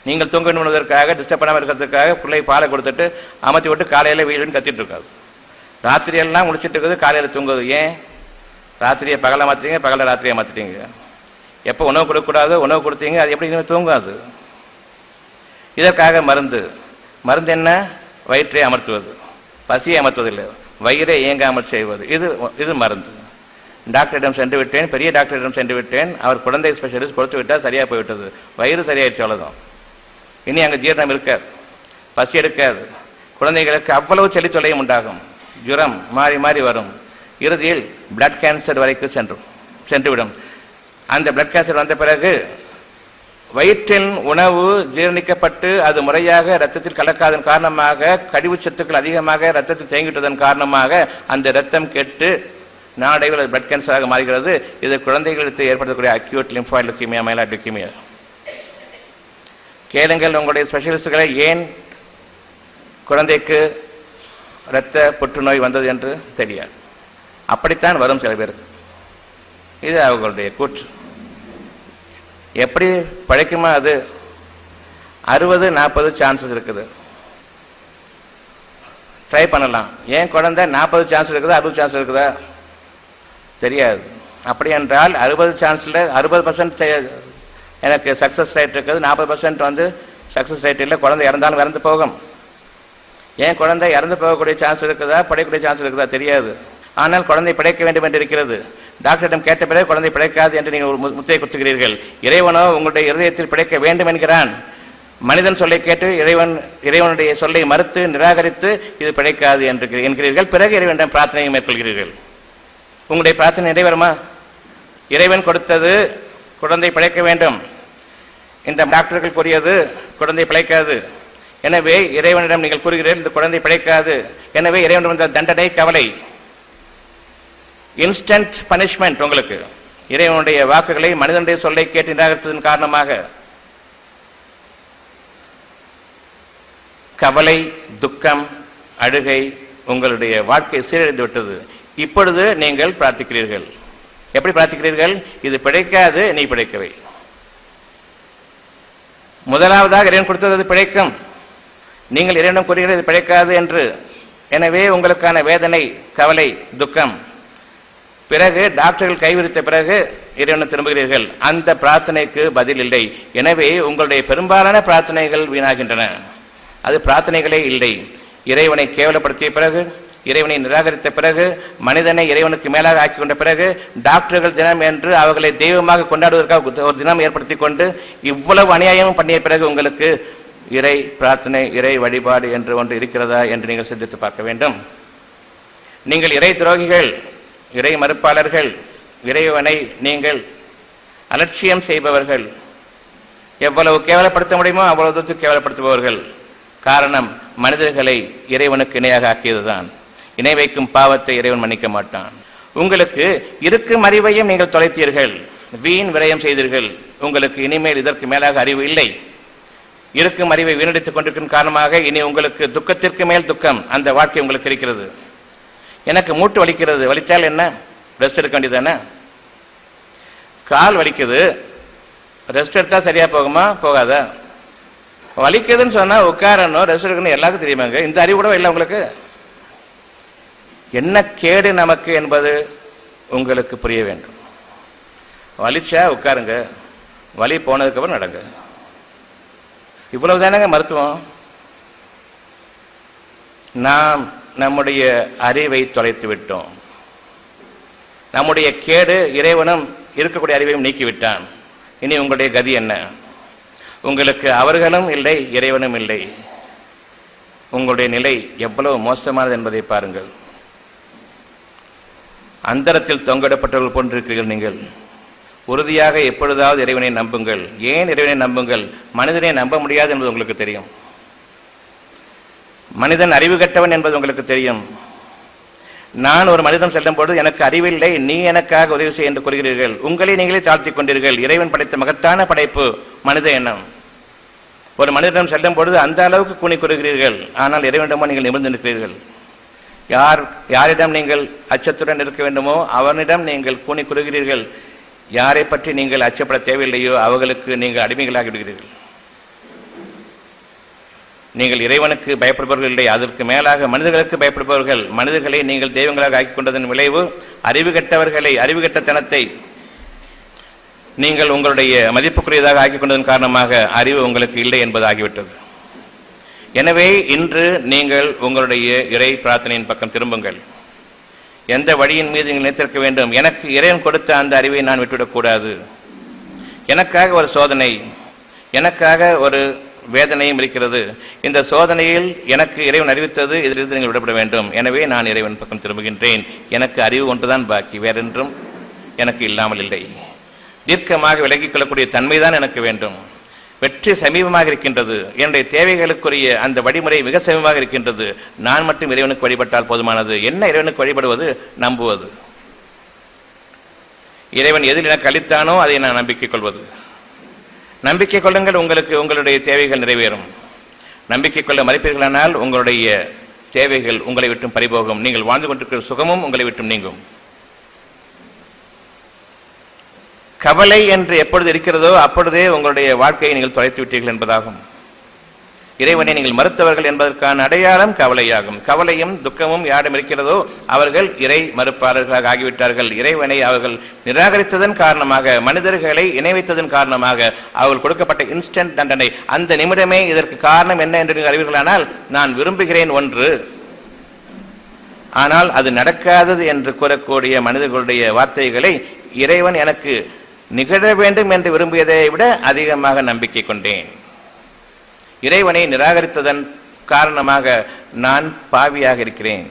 நீங்கள் தூங்க வேண்டும் என்பதற்காக, டிஸ்டர்ப் பண்ணாமல் இருக்கிறதுக்காக பிள்ளை பாலை கொடுத்துட்டு அமர்த்தி விட்டு காலையில் வீடுன்னு கத்திட்டு இருக்காது. ராத்திரியெல்லாம் முடிச்சுட்டு இருக்குது, காலையில் தூங்குது. ஏன்? ராத்திரியை பகலை மாற்றிட்டீங்க, பகலை ராத்திரியை மாற்றிட்டீங்க. எப்போ உணவு கொடுக்கக்கூடாது உணவு கொடுத்தீங்க, அது எப்படி நீங்கள் தூங்காது? இதற்காக மருந்து. மருந்து என்ன? வயிற்றை அமர்த்துவது, பசியை அமர்த்துவதில்லை, வயிறை இயங்காமல் செய்வது. இது மருந்து. டாக்டரிடம் சென்று விட்டேன், பெரிய டாக்டரிடம் சென்று விட்டேன். அவர் குழந்தை ஸ்பெஷலிஸ்ட் கொடுத்து விட்டால் சரியாக போய்விட்டது. வயிறு சரியாயிடுச்சு, அவ்வளோதான். இனி அங்கே ஜீரணம் இருக்காது, பசி எடுக்காது. குழந்தைகளுக்கு அவ்வளவு செல்லி தொல்லையும் உண்டாகும். ஜுரம் மாறி மாறி வரும். இறுதியில் பிளட் கேன்சர் வரைக்கும் சென்றுவிடும். அந்த பிளட் கேன்சர் வந்த பிறகு வயிற்றின் உணவு ஜீரணிக்கப்பட்டு அது முறையாக இரத்தத்தில் கலக்காதன் காரணமாக, கழிவு சத்துக்கள் அதிகமாக இரத்தத்தில் தேங்கிவிட்டதன் காரணமாக அந்த இரத்தம் கெட்டு நாடைவில் அது பிளட் கேன்சராக மாறுகிறது. இது குழந்தைகளுக்கு ஏற்படுத்தக்கூடிய acute lymphoid leukaemia, myeloid leukaemia. கேளுங்கள் உங்களுடைய ஸ்பெஷலிஸ்டுகளை, ஏன் குழந்தைக்கு இரத்த புற்றுநோய் வந்தது என்று தெரியாது. அப்படித்தான் வரும் சில பேருக்கு. இது அவர்களுடைய கூற்று. எப்படி பழைக்குமா? அது 60-40 சான்சஸ் இருக்குது. ட்ரை பண்ணலாம். ஏன் குழந்தை 40 சான்ஸ் இருக்குதா 60 சான்ஸ் இருக்குதா தெரியாது. அப்படி என்றால் 60 சான்ஸில் 60% எனக்கு சக்ஸஸ் ரேட் இருக்குது, 40% வந்து சக்ஸஸ் ரேட் இல்லை. குழந்தை இறந்தாலும் இறந்து போகும். ஏன் குழந்தை இறந்து போகக்கூடிய சான்ஸ் இருக்குதா, படைக்கக்கூடிய சான்ஸ் இருக்குதா தெரியாது. ஆனால் குழந்தை பிழைக்க வேண்டும் என்று இருக்கிறது. டாக்டரிடம் கேட்ட பிறகு குழந்தை பிழைக்காது என்று நீங்கள் ஒரு முத்தையை குத்துகிறீர்கள். இறைவனோ உங்களுடைய இருதயத்தில் பிழைக்க வேண்டும் என்கிறான். மனிதன் சொல்லை கேட்டு இறைவனுடைய சொல்லை மறுத்து நிராகரித்து இது பிழைக்காது என்று என்கிறீர்கள். பிறகு இறைவனிடம் பிரார்த்தனையை மேற்கொள்கிறீர்கள். உங்களுடைய பிரார்த்தனை நிறைவேறுமா? இறைவன் கொடுத்தது குழந்தை பிழைக்க வேண்டும். இந்த டாக்டர்கள் கூறியது குழந்தை பிழைக்காது. எனவே இறைவனிடம் நீங்கள் கூறுகிறீர்கள் இந்த குழந்தை பிழைக்காது. எனவே இறைவனிடம் இந்த தண்டனை கவலை, இன்ஸ்டன்ட் பனிஷ்மெண்ட் உங்களுக்கு. இறைவனுடைய வாக்குகளை மனிதனுடைய சொல்லை கேட்டு நிராகரித்ததன் காரணமாக கவலை, துக்கம், அழுகை, உங்களுடைய வாழ்க்கை சீரழிந்து விட்டது. இப்பொழுது நீங்கள் பிரார்த்திக்கிறீர்கள். எப்படி பிரார்த்திக்கிறீர்கள்? இது பிழைக்காது, நீ பிழைக்கவை. முதலாவதாக இறைவன் கொடுத்தது அது பிழைக்கும். நீங்கள் இறைவனிடம் கூறுகிறது இது பிழைக்காது என்று. எனவே உங்களுக்கான வேதனை, கவலை, துக்கம். பிறகு டாக்டர்கள் கைவிரித்த பிறகு இறைவனை திரும்புகிறீர்கள். அந்த பிரார்த்தனைக்கு பதில் இல்லை. எனவே உங்களுடைய பெரும்பாலான பிரார்த்தனைகள் வீணாகின்றன. அது பிரார்த்தனைகளே இல்லை. இறைவனை கேவலப்படுத்திய பிறகு, இறைவனை நிராகரித்த பிறகு, மனிதனை இறைவனுக்கு மேலாக ஆக்கி கொண்ட பிறகு, டாக்டர்கள் தினம் என்று அவர்களை தெய்வமாக கொண்டாடுவதற்காக ஒரு தினம் ஏற்படுத்தி கொண்டு இவ்வளவு அநியாயமும் பண்ணிய பிறகு உங்களுக்கு இறை பிரார்த்தனை, இறை வழிபாடு என்று ஒன்று இருக்கிறதா என்று நீங்கள் சிந்தித்து பார்க்க வேண்டும். நீங்கள் இறை துரோகிகள், இறை மறுப்பாளர்கள், இறைவனை நீங்கள் அலட்சியம் செய்பவர்கள், எவ்வளவு கேவலப்படுத்த முடியுமோ அவ்வளவு தூரத்துக்கு கேவலப்படுத்துபவர்கள். காரணம், மனிதர்களை இறைவனுக்கு இணையாக ஆக்கியதுதான். இணை வைக்கும் பாவத்தை இறைவன் மன்னிக்க மாட்டான். உங்களுக்கு இருக்கும் அறிவையும் நீங்கள் தொலைத்தீர்கள், வீண் விரயம் செய்தீர்கள். உங்களுக்கு இனிமேல் இதற்கு மேலாக அறிவு இல்லை. இருக்கும் அறிவை வீணடித்துக் கொண்டிருக்கும் காரணமாக இனி உங்களுக்கு துக்கத்திற்கு மேல் துக்கம், அந்த வாழ்க்கை உங்களுக்கு இருக்கிறது. எனக்கு மூட்டு வலிக்கிறது, வலித்தால் என்ன, ரெஸ்ட் எடுக்க வேண்டியதானே? கால் வலிக்குது, ரெஸ்ட் எடுத்தால் சரியா போகுமா, போகாதா? வலிக்குதுன்னு சொன்னால் உட்காரணும், ரெஸ்ட் எடுக்கணும், எல்லாருக்கும் தெரியுமாங்க. இந்த அறிவு கூட இல்லை உங்களுக்கு. என்ன கேடு நமக்கு என்பது உங்களுக்கு புரிய வேண்டும். வலிச்சா உட்காருங்க, வலி போனதுக்கப்புறம் நடங்க. இவ்வளவு தானங்க மருத்துவம். நாம் நம்முடைய அறிவை தொலைத்து விட்டோம். நம்முடைய கேடு இறைவனும் இருக்கக்கூடிய அறிவையும் நீக்கிவிட்டான். இனி உங்களுடைய கதி என்ன? உங்களுக்கு அவர்களும் இல்லை, இறைவனும் இல்லை. உங்களுடைய நிலை எவ்வளவு மோசமானது என்பதை பாருங்கள். அந்தரத்தில் தொங்கிடப்பட்டவர்கள் போன்றிருக்கிறீர்கள் நீங்கள். உறுதியாக எப்பொழுதாவது இறைவனை நம்புங்கள். ஏன் இறைவனை நம்புங்கள்? மனிதனை நம்ப முடியாது என்பது உங்களுக்கு தெரியும். மனிதன் அறிவு கட்டவன் என்பது உங்களுக்கு தெரியும். நான் ஒரு மனிதன் செல்லும் பொழுது எனக்கு அறிவில்லை, நீ எனக்காக உதவி செய்ய என்று கூறுகிறீர்கள். உங்களை நீங்களே தாழ்த்திக் கொண்டீர்கள். இறைவன் படைத்த மகத்தான படைப்பு மனித எண்ணம். ஒரு மனிதனிடம் செல்லும் பொழுது அந்த அளவுக்கு கூணி கூறுகிறீர்கள். ஆனால் இறைவனிடமோ நீங்கள் நிமிர்ந்து நிற்கிறீர்கள். யாரிடம் நீங்கள் அச்சத்துடன் இருக்க வேண்டுமோ அவனிடம் நீங்கள் கூணி கூறுகிறீர்கள். யாரை பற்றி நீங்கள் அச்சப்பட தேவையில்லையோ அவர்களுக்கு நீங்கள் அடிமைகளாகி விடுகிறீர்கள். நீங்கள் இறைவனுக்கு பயப்படுபவர்கள் இல்லை, அதற்கு மேலாக மனிதர்களுக்கு பயப்படுபவர்கள். மனிதர்களை நீங்கள் தெய்வங்களாக ஆக்கிக் கொண்டதன் விளைவு அறிவு கெட்டவர்களை, அறிவு கெட்டத்தனத்தை நீங்கள் உங்களுடைய மதிப்புக்குரியதாக ஆக்கிக் கொண்டதன் காரணமாக அறிவு உங்களுக்கு இல்லை என்பது ஆகிவிட்டது. எனவே இன்று நீங்கள் உங்களுடைய இறை பிரார்த்தனையின் பக்கம் திரும்புங்கள். எந்த வழியின் மீது நீங்கள் நினைத்திருக்க வேண்டும்? எனக்கு இறைவன் கொடுத்த அந்த அறிவை நான் விட்டுவிடக்கூடாது. எனக்காக ஒரு சோதனை, எனக்காக ஒரு வேதனையும் இருக்கிறது. இந்த சோதனையில் எனக்கு இறைவன் அறிவித்தது, இதிலிருந்து நீங்கள் விடப்பட வேண்டும். எனவே நான் இறைவன் பக்கம் திரும்புகின்றேன். எனக்கு அறிவு ஒன்றுதான் பாக்கி, வேறென்றும் எனக்கு இல்லாமல் இல்லை. தீர்க்கமாக விலகிக் கொள்ளக்கூடிய தன்மைதான் எனக்கு வேண்டும். வெற்றி சமீபமாக இருக்கின்றது. என்னுடைய தேவைகளுக்குரிய அந்த வழிமுறை மிக சமீபமாக இருக்கின்றது. நான் மட்டும் இறைவனுக்கு வழிபட்டால் போதுமானது. என்ன இறைவனுக்கு வழிபடுவது? நம்புவது. இறைவன் எதில் எனக்கு அளித்தானோ அதை நான் நம்பிக்கை கொள்வது. நம்பிக்கை கொள்ளுங்கள், உங்களுக்கு உங்களுடைய தேவைகள் நிறைவேறும். நம்பிக்கை கொள்ள மறுப்பீர்களானால் உங்களுடைய தேவைகள் உங்களை விட்டும் பறிபோகும். நீங்கள் வாழ்ந்து கொண்டிருக்கிற சுகமும் உங்களை விட்டும் நீங்கும். கவலை என்று எப்பொழுது இருக்கிறதோ அப்பொழுதே உங்களுடைய வாழ்க்கையை நீங்கள் தொலைத்து விட்டீர்கள் என்பதாகும். இறைவனை நீங்கள் மறுத்தவர்கள் என்பதற்கான அடையாளம் கவலையாகும். கவலையும் துக்கமும் யாரிடம் இருக்கிறதோ அவர்கள் இறை மறுப்பாளர்களாக ஆகிவிட்டார்கள். இறைவனை அவர்கள் நிராகரித்ததன் காரணமாக, மனிதர்களை இணை வைத்ததன் காரணமாக அவர்கள் கொடுக்கப்பட்ட இன்ஸ்டன்ட் தண்டனை, அந்த நிமிடமே இதற்கு காரணம் என்ன என்று நீங்கள் அறிவீர்களானால், நான் விரும்புகிறேன் ஒன்று, ஆனால் அது நடக்காதது என்று கூறக்கூடிய மனிதர்களுடைய வார்த்தைகளை இறைவன் எனக்கு நிகழ வேண்டும் என்று விரும்பியதை விட அதிகமாக நம்பிக்கை கொண்டேன். இறைவனை நிராகரித்ததன் காரணமாக நான் பாவியாக இருக்கிறேன்,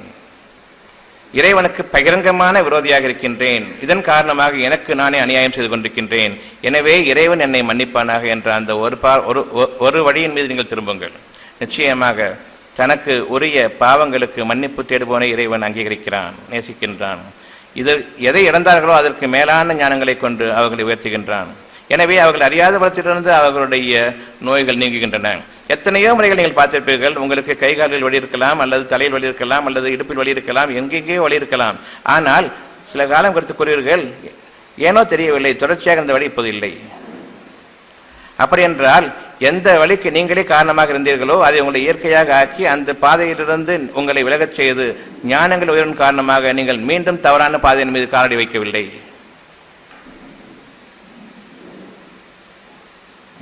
இறைவனுக்கு பகிரங்கமான விரோதியாக இருக்கின்றேன், இதன் காரணமாக எனக்கு நானே அநியாயம் செய்து கொண்டிருக்கின்றேன், எனவே இறைவன் என்னை மன்னிப்பானாக என்ற அந்த ஒரு வழியின் மீது நீங்கள் திரும்புங்கள். நிச்சயமாக தனக்கு உரிய பாவங்களுக்கு மன்னிப்பு தேடுபவனை இறைவன் அங்கீகரிக்கிறான், நேசிக்கின்றான். இது எதை இழந்தார்களோ அதற்கு மேலான ஞானங்களை கொண்டு அவர்களை உயர்த்துகின்றான். எனவே அவர்கள் அறியாத பலத்திலிருந்து அவர்களுடைய நோய்கள் நீங்குகின்றன. எத்தனையோ முறைகள் நீங்கள் பார்த்திருப்பீர்கள். உங்களுக்கு கை கால்கள் வலி இருக்கலாம், அல்லது தலையில் வலி இருக்கலாம், அல்லது இடுப்பில் வலி இருக்கலாம், எங்கெங்கேயோ வலி இருக்கலாம். ஆனால் சில காலம் கருத்து கூறுவீர்கள், ஏனோ தெரியவில்லை, தொடர்ச்சியாக இந்த வலி இப்போது இல்லை. அப்படி என்றால் எந்த வழிக்கு நீங்களே காரணமாக இருந்தீர்களோ அதை உங்களை இயற்கையாக ஆக்கி அந்த பாதையிலிருந்து உங்களை விலகச் செய்து ஞானங்கள் உயரும் காரணமாக நீங்கள் மீண்டும் தவறான பாதையின் மீது காலடி வைக்கவில்லை.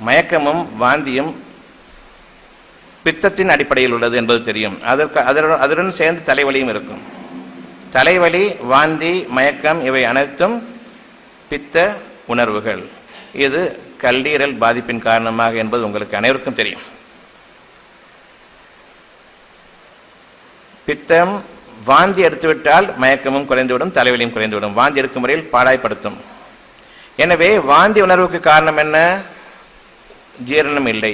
மயக்கமும் வாந்தியும் பித்தத்தின் அடிப்படையில் உள்ளது என்பது தெரியும். அதனுடன் சேர்ந்து தலைவலியும் இருக்கும். தலைவலி, வாந்தி, மயக்கம் இவை அனைத்தும் பித்த உணர்வுகள். இது கல்லீரல் பாதிப்பின் காரணமாக என்பது உங்களுக்கு அனைவருக்கும் தெரியும். பித்தம் வாந்தி எடுத்துவிட்டால் மயக்கமும் குறைந்துவிடும், தலைவலியும் குறைந்துவிடும். வாந்தி எடுக்கும் முறையில் பாடாய்படுத்தும். எனவே வாந்தி உணர்வுக்கு காரணம் என்ன? ஜீரணம் இல்லை.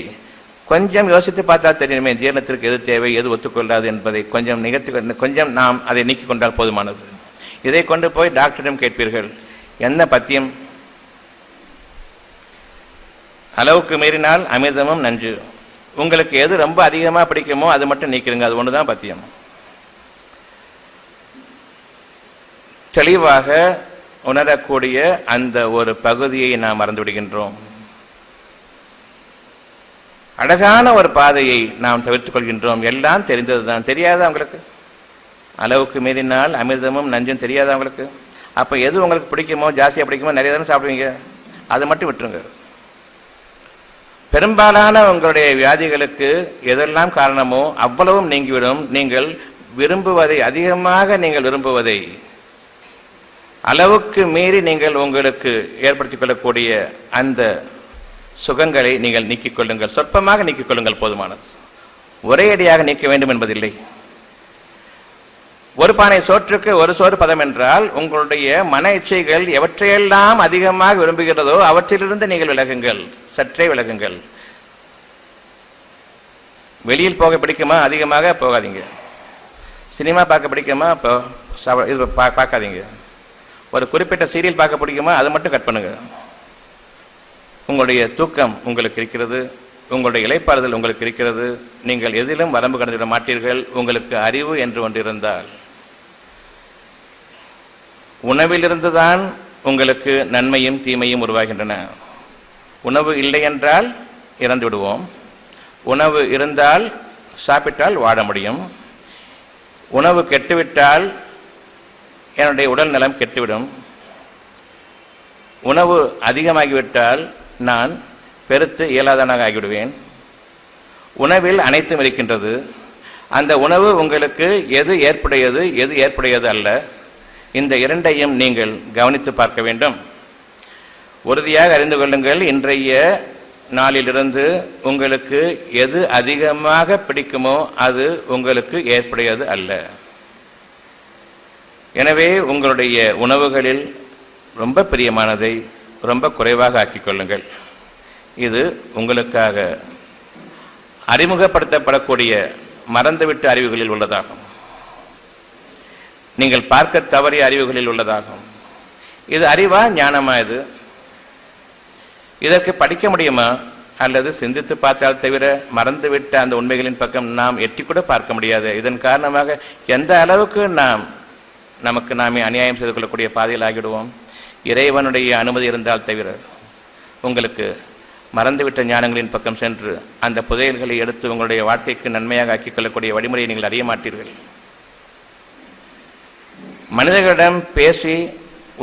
கொஞ்சம் யோசித்து பார்த்தா தெரியுமே, ஜீரணத்திற்கு எது தேவை, எது ஒத்துக்கொள்ளாது என்பதை கொஞ்சம் நாம் அதை நீக்கிக் கொண்டால் போதுமானது. இதை கொண்டு போய் டாக்டரிடம் கேட்பீர்கள், என்ன பத்தியம்? அளவுக்கு மீறினால் அமிர்தமும் நஞ்சு. உங்களுக்கு எது ரொம்ப அதிகமாக பிடிக்குமோ அது மட்டும் நீக்கிருங்க, அது ஒன்று தான் பத்தியம். தெளிவாக உணரக்கூடிய அந்த ஒரு பகுதியை நாம் மறந்து விடுகின்றோம். அழகான ஒரு பாதையை நாம் தவிர்த்துக் கொள்கின்றோம். எல்லாம் தெரிந்தது தான். தெரியாதா உங்களுக்கு? அளவுக்கு மீறினால் அமிர்தமும் நஞ்சும் தெரியாதா உங்களுக்கு? அப்போ எது உங்களுக்கு பிடிக்குமோ, ஜாஸ்தியாக பிடிக்குமோ, நிறைய தானே சாப்பிடுவீங்க, அதை மட்டும் விட்டுருங்க. பெரும்பாலான உங்களுடைய வியாதிகளுக்கு எதெல்லாம் காரணமோ அவ்வளவும் நீங்கிவிடும். நீங்கள் விரும்புவதை, அதிகமாக நீங்கள் விரும்புவதை அளவுக்கு மீறி நீங்கள் உங்களுக்கு ஏற்படுத்திக் கொள்ளக்கூடிய அந்த சுகங்களை நீங்கள் நீக்கிக் கொள்ளுங்கள். சொற்பமாக நீக்கிக் கொள்ளுங்கள், போதுமானது. ஒரே அடியாக நீக்க வேண்டும் என்பதில்லை. ஒரு பானை சோற்றுக்கு ஒரு சோறு பதம் என்றால் உங்களுடைய மன இச்சைகள் எவற்றையெல்லாம் அதிகமாக விரும்புகிறதோ அவற்றிலிருந்து நீங்கள் விலகுங்கள், சற்றே விலகுங்கள். வெளியில் போக பிடிக்குமா? அதிகமாக போகாதீங்க. சினிமா பார்க்க பிடிக்குமா? இது பார்க்காதீங்க. ஒரு குறிப்பிட்ட சீரியல் பார்க்க பிடிக்குமா? அதை மட்டும் கட் பண்ணுங்க. உங்களுடைய தூக்கம் உங்களுக்கு இருக்கிறது, உங்களுடைய இளைப்பாறுதல் உங்களுக்கு இருக்கிறது. நீங்கள் எதிலும் வரம்பு கடந்துவிட மாட்டீர்கள். உங்களுக்கு அறிவு என்று ஒன்றிருந்தால் உணவிலிருந்துதான் உங்களுக்கு நன்மையும் தீமையும் உருவாகின்றன. உணவு இல்லை என்றால் இறந்து விடுவோம். உணவு இருந்தால் சாப்பிட்டால் வாழ முடியும். உணவு கெட்டுவிட்டால் என்னுடைய உடல் நலம் கெட்டுவிடும். உணவு அதிகமாகிவிட்டால் நான் பெருத்து இயலாதவனாக ஆகிவிடுவேன். உணவில் அனைத்தும் இருக்கின்றது. அந்த உணவு உங்களுக்கு எது ஏற்புடையது, எது ஏற்புடையது அல்ல, இந்த இரண்டையும் நீங்கள் கவனித்து பார்க்க வேண்டும். உறுதியாக அறிந்து கொள்ளுங்கள், இன்றைய நாளிலிருந்து உங்களுக்கு எது அதிகமாக பிடிக்குமோ அது உங்களுக்கு ஏற்புடையது அல்ல. எனவே உங்களுடைய உணவுகளில் ரொம்ப பிரியமானதை ரொம்ப குறைவாக ஆக்கிக் கொள்ளுங்கள். இது உங்களுக்காக அறிமுகப்படுத்தப்படக்கூடிய மறந்துவிட்ட அறிவுகளில் உள்ளதாகும். நீங்கள் பார்க்க தவறிய அறிவுகளில் உள்ளதாகும். இது அறிவா, ஞானமா? இது இதற்கு படிக்க முடியுமா? அல்லது சிந்தித்து பார்த்தால் தவிர மறந்துவிட்ட அந்த உண்மைகளின் பக்கம் நாம் எட்டி கூட பார்க்க முடியாது. இதன் காரணமாக எந்த அளவுக்கு நமக்கு நாமே அநியாயம் செய்து கொள்ளக்கூடிய பாதையில் ஆகிவிடுவோம். இறைவனுடைய அனுமதி இருந்தால் தவிர உங்களுக்கு மறந்துவிட்ட ஞானங்களின் பக்கம் சென்று அந்த புதையல்களை எடுத்து உங்களுடைய வாழ்க்கைக்கு நன்மையாக ஆக்கிக் கொள்ளக்கூடிய வழிமுறையை நீங்கள் அறிய மாட்டீர்கள். மனிதர்களிடம் பேசி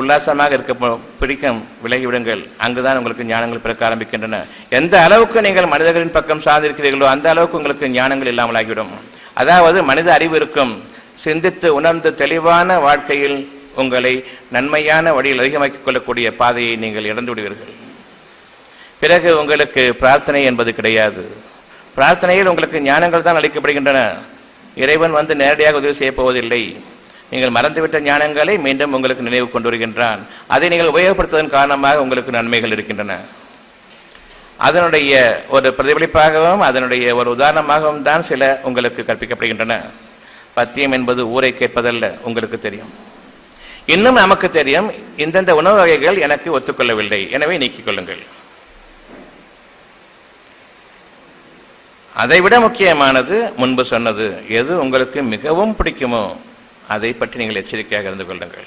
உல்லாசமாக இருக்க பிடிக்கும் விலகிவிடுங்கள். அங்குதான் உங்களுக்கு ஞானங்கள் பிறக்க ஆரம்பிக்கின்றன. எந்த அளவுக்கு நீங்கள் மனிதர்களின் பக்கம் சார்ந்திருக்கிறீர்களோ அந்த அளவுக்கு உங்களுக்கு ஞானங்கள் இல்லாமல் ஆகிவிடும். அதாவது மனித அறிவு இருக்கும், சிந்தித்து உணர்ந்து தெளிவான வாழ்க்கையில் உங்களை நன்மையான வழியில் அதிகமாக்கிக் கொள்ளக்கூடிய பாதையை நீங்கள் இழந்து விடுவீர்கள். பிறகு உங்களுக்கு பிரார்த்தனை என்பது கிடையாது. பிரார்த்தனையில் உங்களுக்கு ஞானங்கள் தான் அளிக்கப்படுகின்றன. இறைவன் வந்து நேரடியாக உதவி செய்யப் போவதில்லை. நீங்கள் மறந்துவிட்ட ஞானங்களை மீண்டும் உங்களுக்கு நினைவு கொண்டு வருகின்றான். அதை நீங்கள் உபயோகப்படுத்துவதன் காரணமாக உங்களுக்கு நன்மைகள் இருக்கின்றன. அதனுடைய ஒரு பிரதிபலிப்பாகவும் அதனுடைய ஒரு உதாரணமாகவும் தான் சில உங்களுக்கு கற்பிக்கப்படுகின்றன. பத்தியம் என்பது ஊரை கேட்பதல்ல, உங்களுக்கு தெரியும். இன்னும் நமக்கு தெரியும், இந்தந்த உணவு வகைகள் எனக்கு ஒத்துக்கொள்ளவில்லை, எனவே நீக்கிக் கொள்ளுங்கள். அதைவிட முக்கியமானது முன்பு சொன்னது, எது உங்களுக்கு மிகவும் பிடிக்குமோ அதை பற்றி நீங்கள் எச்சரிக்கையாக இருந்து கொள்ளுங்கள்.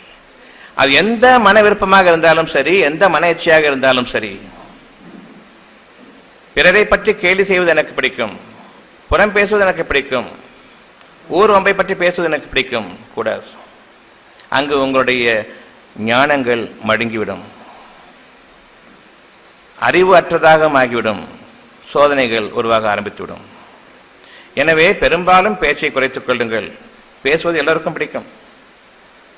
அது எந்த மன விருப்பமாக இருந்தாலும் சரி, எந்த மன எச்சையாக இருந்தாலும் சரி. பிறரை பற்றி கேலி செய்வது எனக்கு பிடிக்கும், புறம் பேசுவது எனக்கு பிடிக்கும், ஊர் வம்பை பற்றி பேசுவது எனக்கு பிடிக்கும் கூடாது. அங்கு உங்களுடைய ஞானங்கள் மழுங்கிவிடும், அறிவு அற்றதாக ஆகிவிடும், சோதனைகள் உருவாக ஆரம்பித்துவிடும். எனவே பெரும்பாலும் பேச்சை குறைத்துக் கொள்ளுங்கள். பேசுவது எல்லாருக்கும் பிடிக்கும்,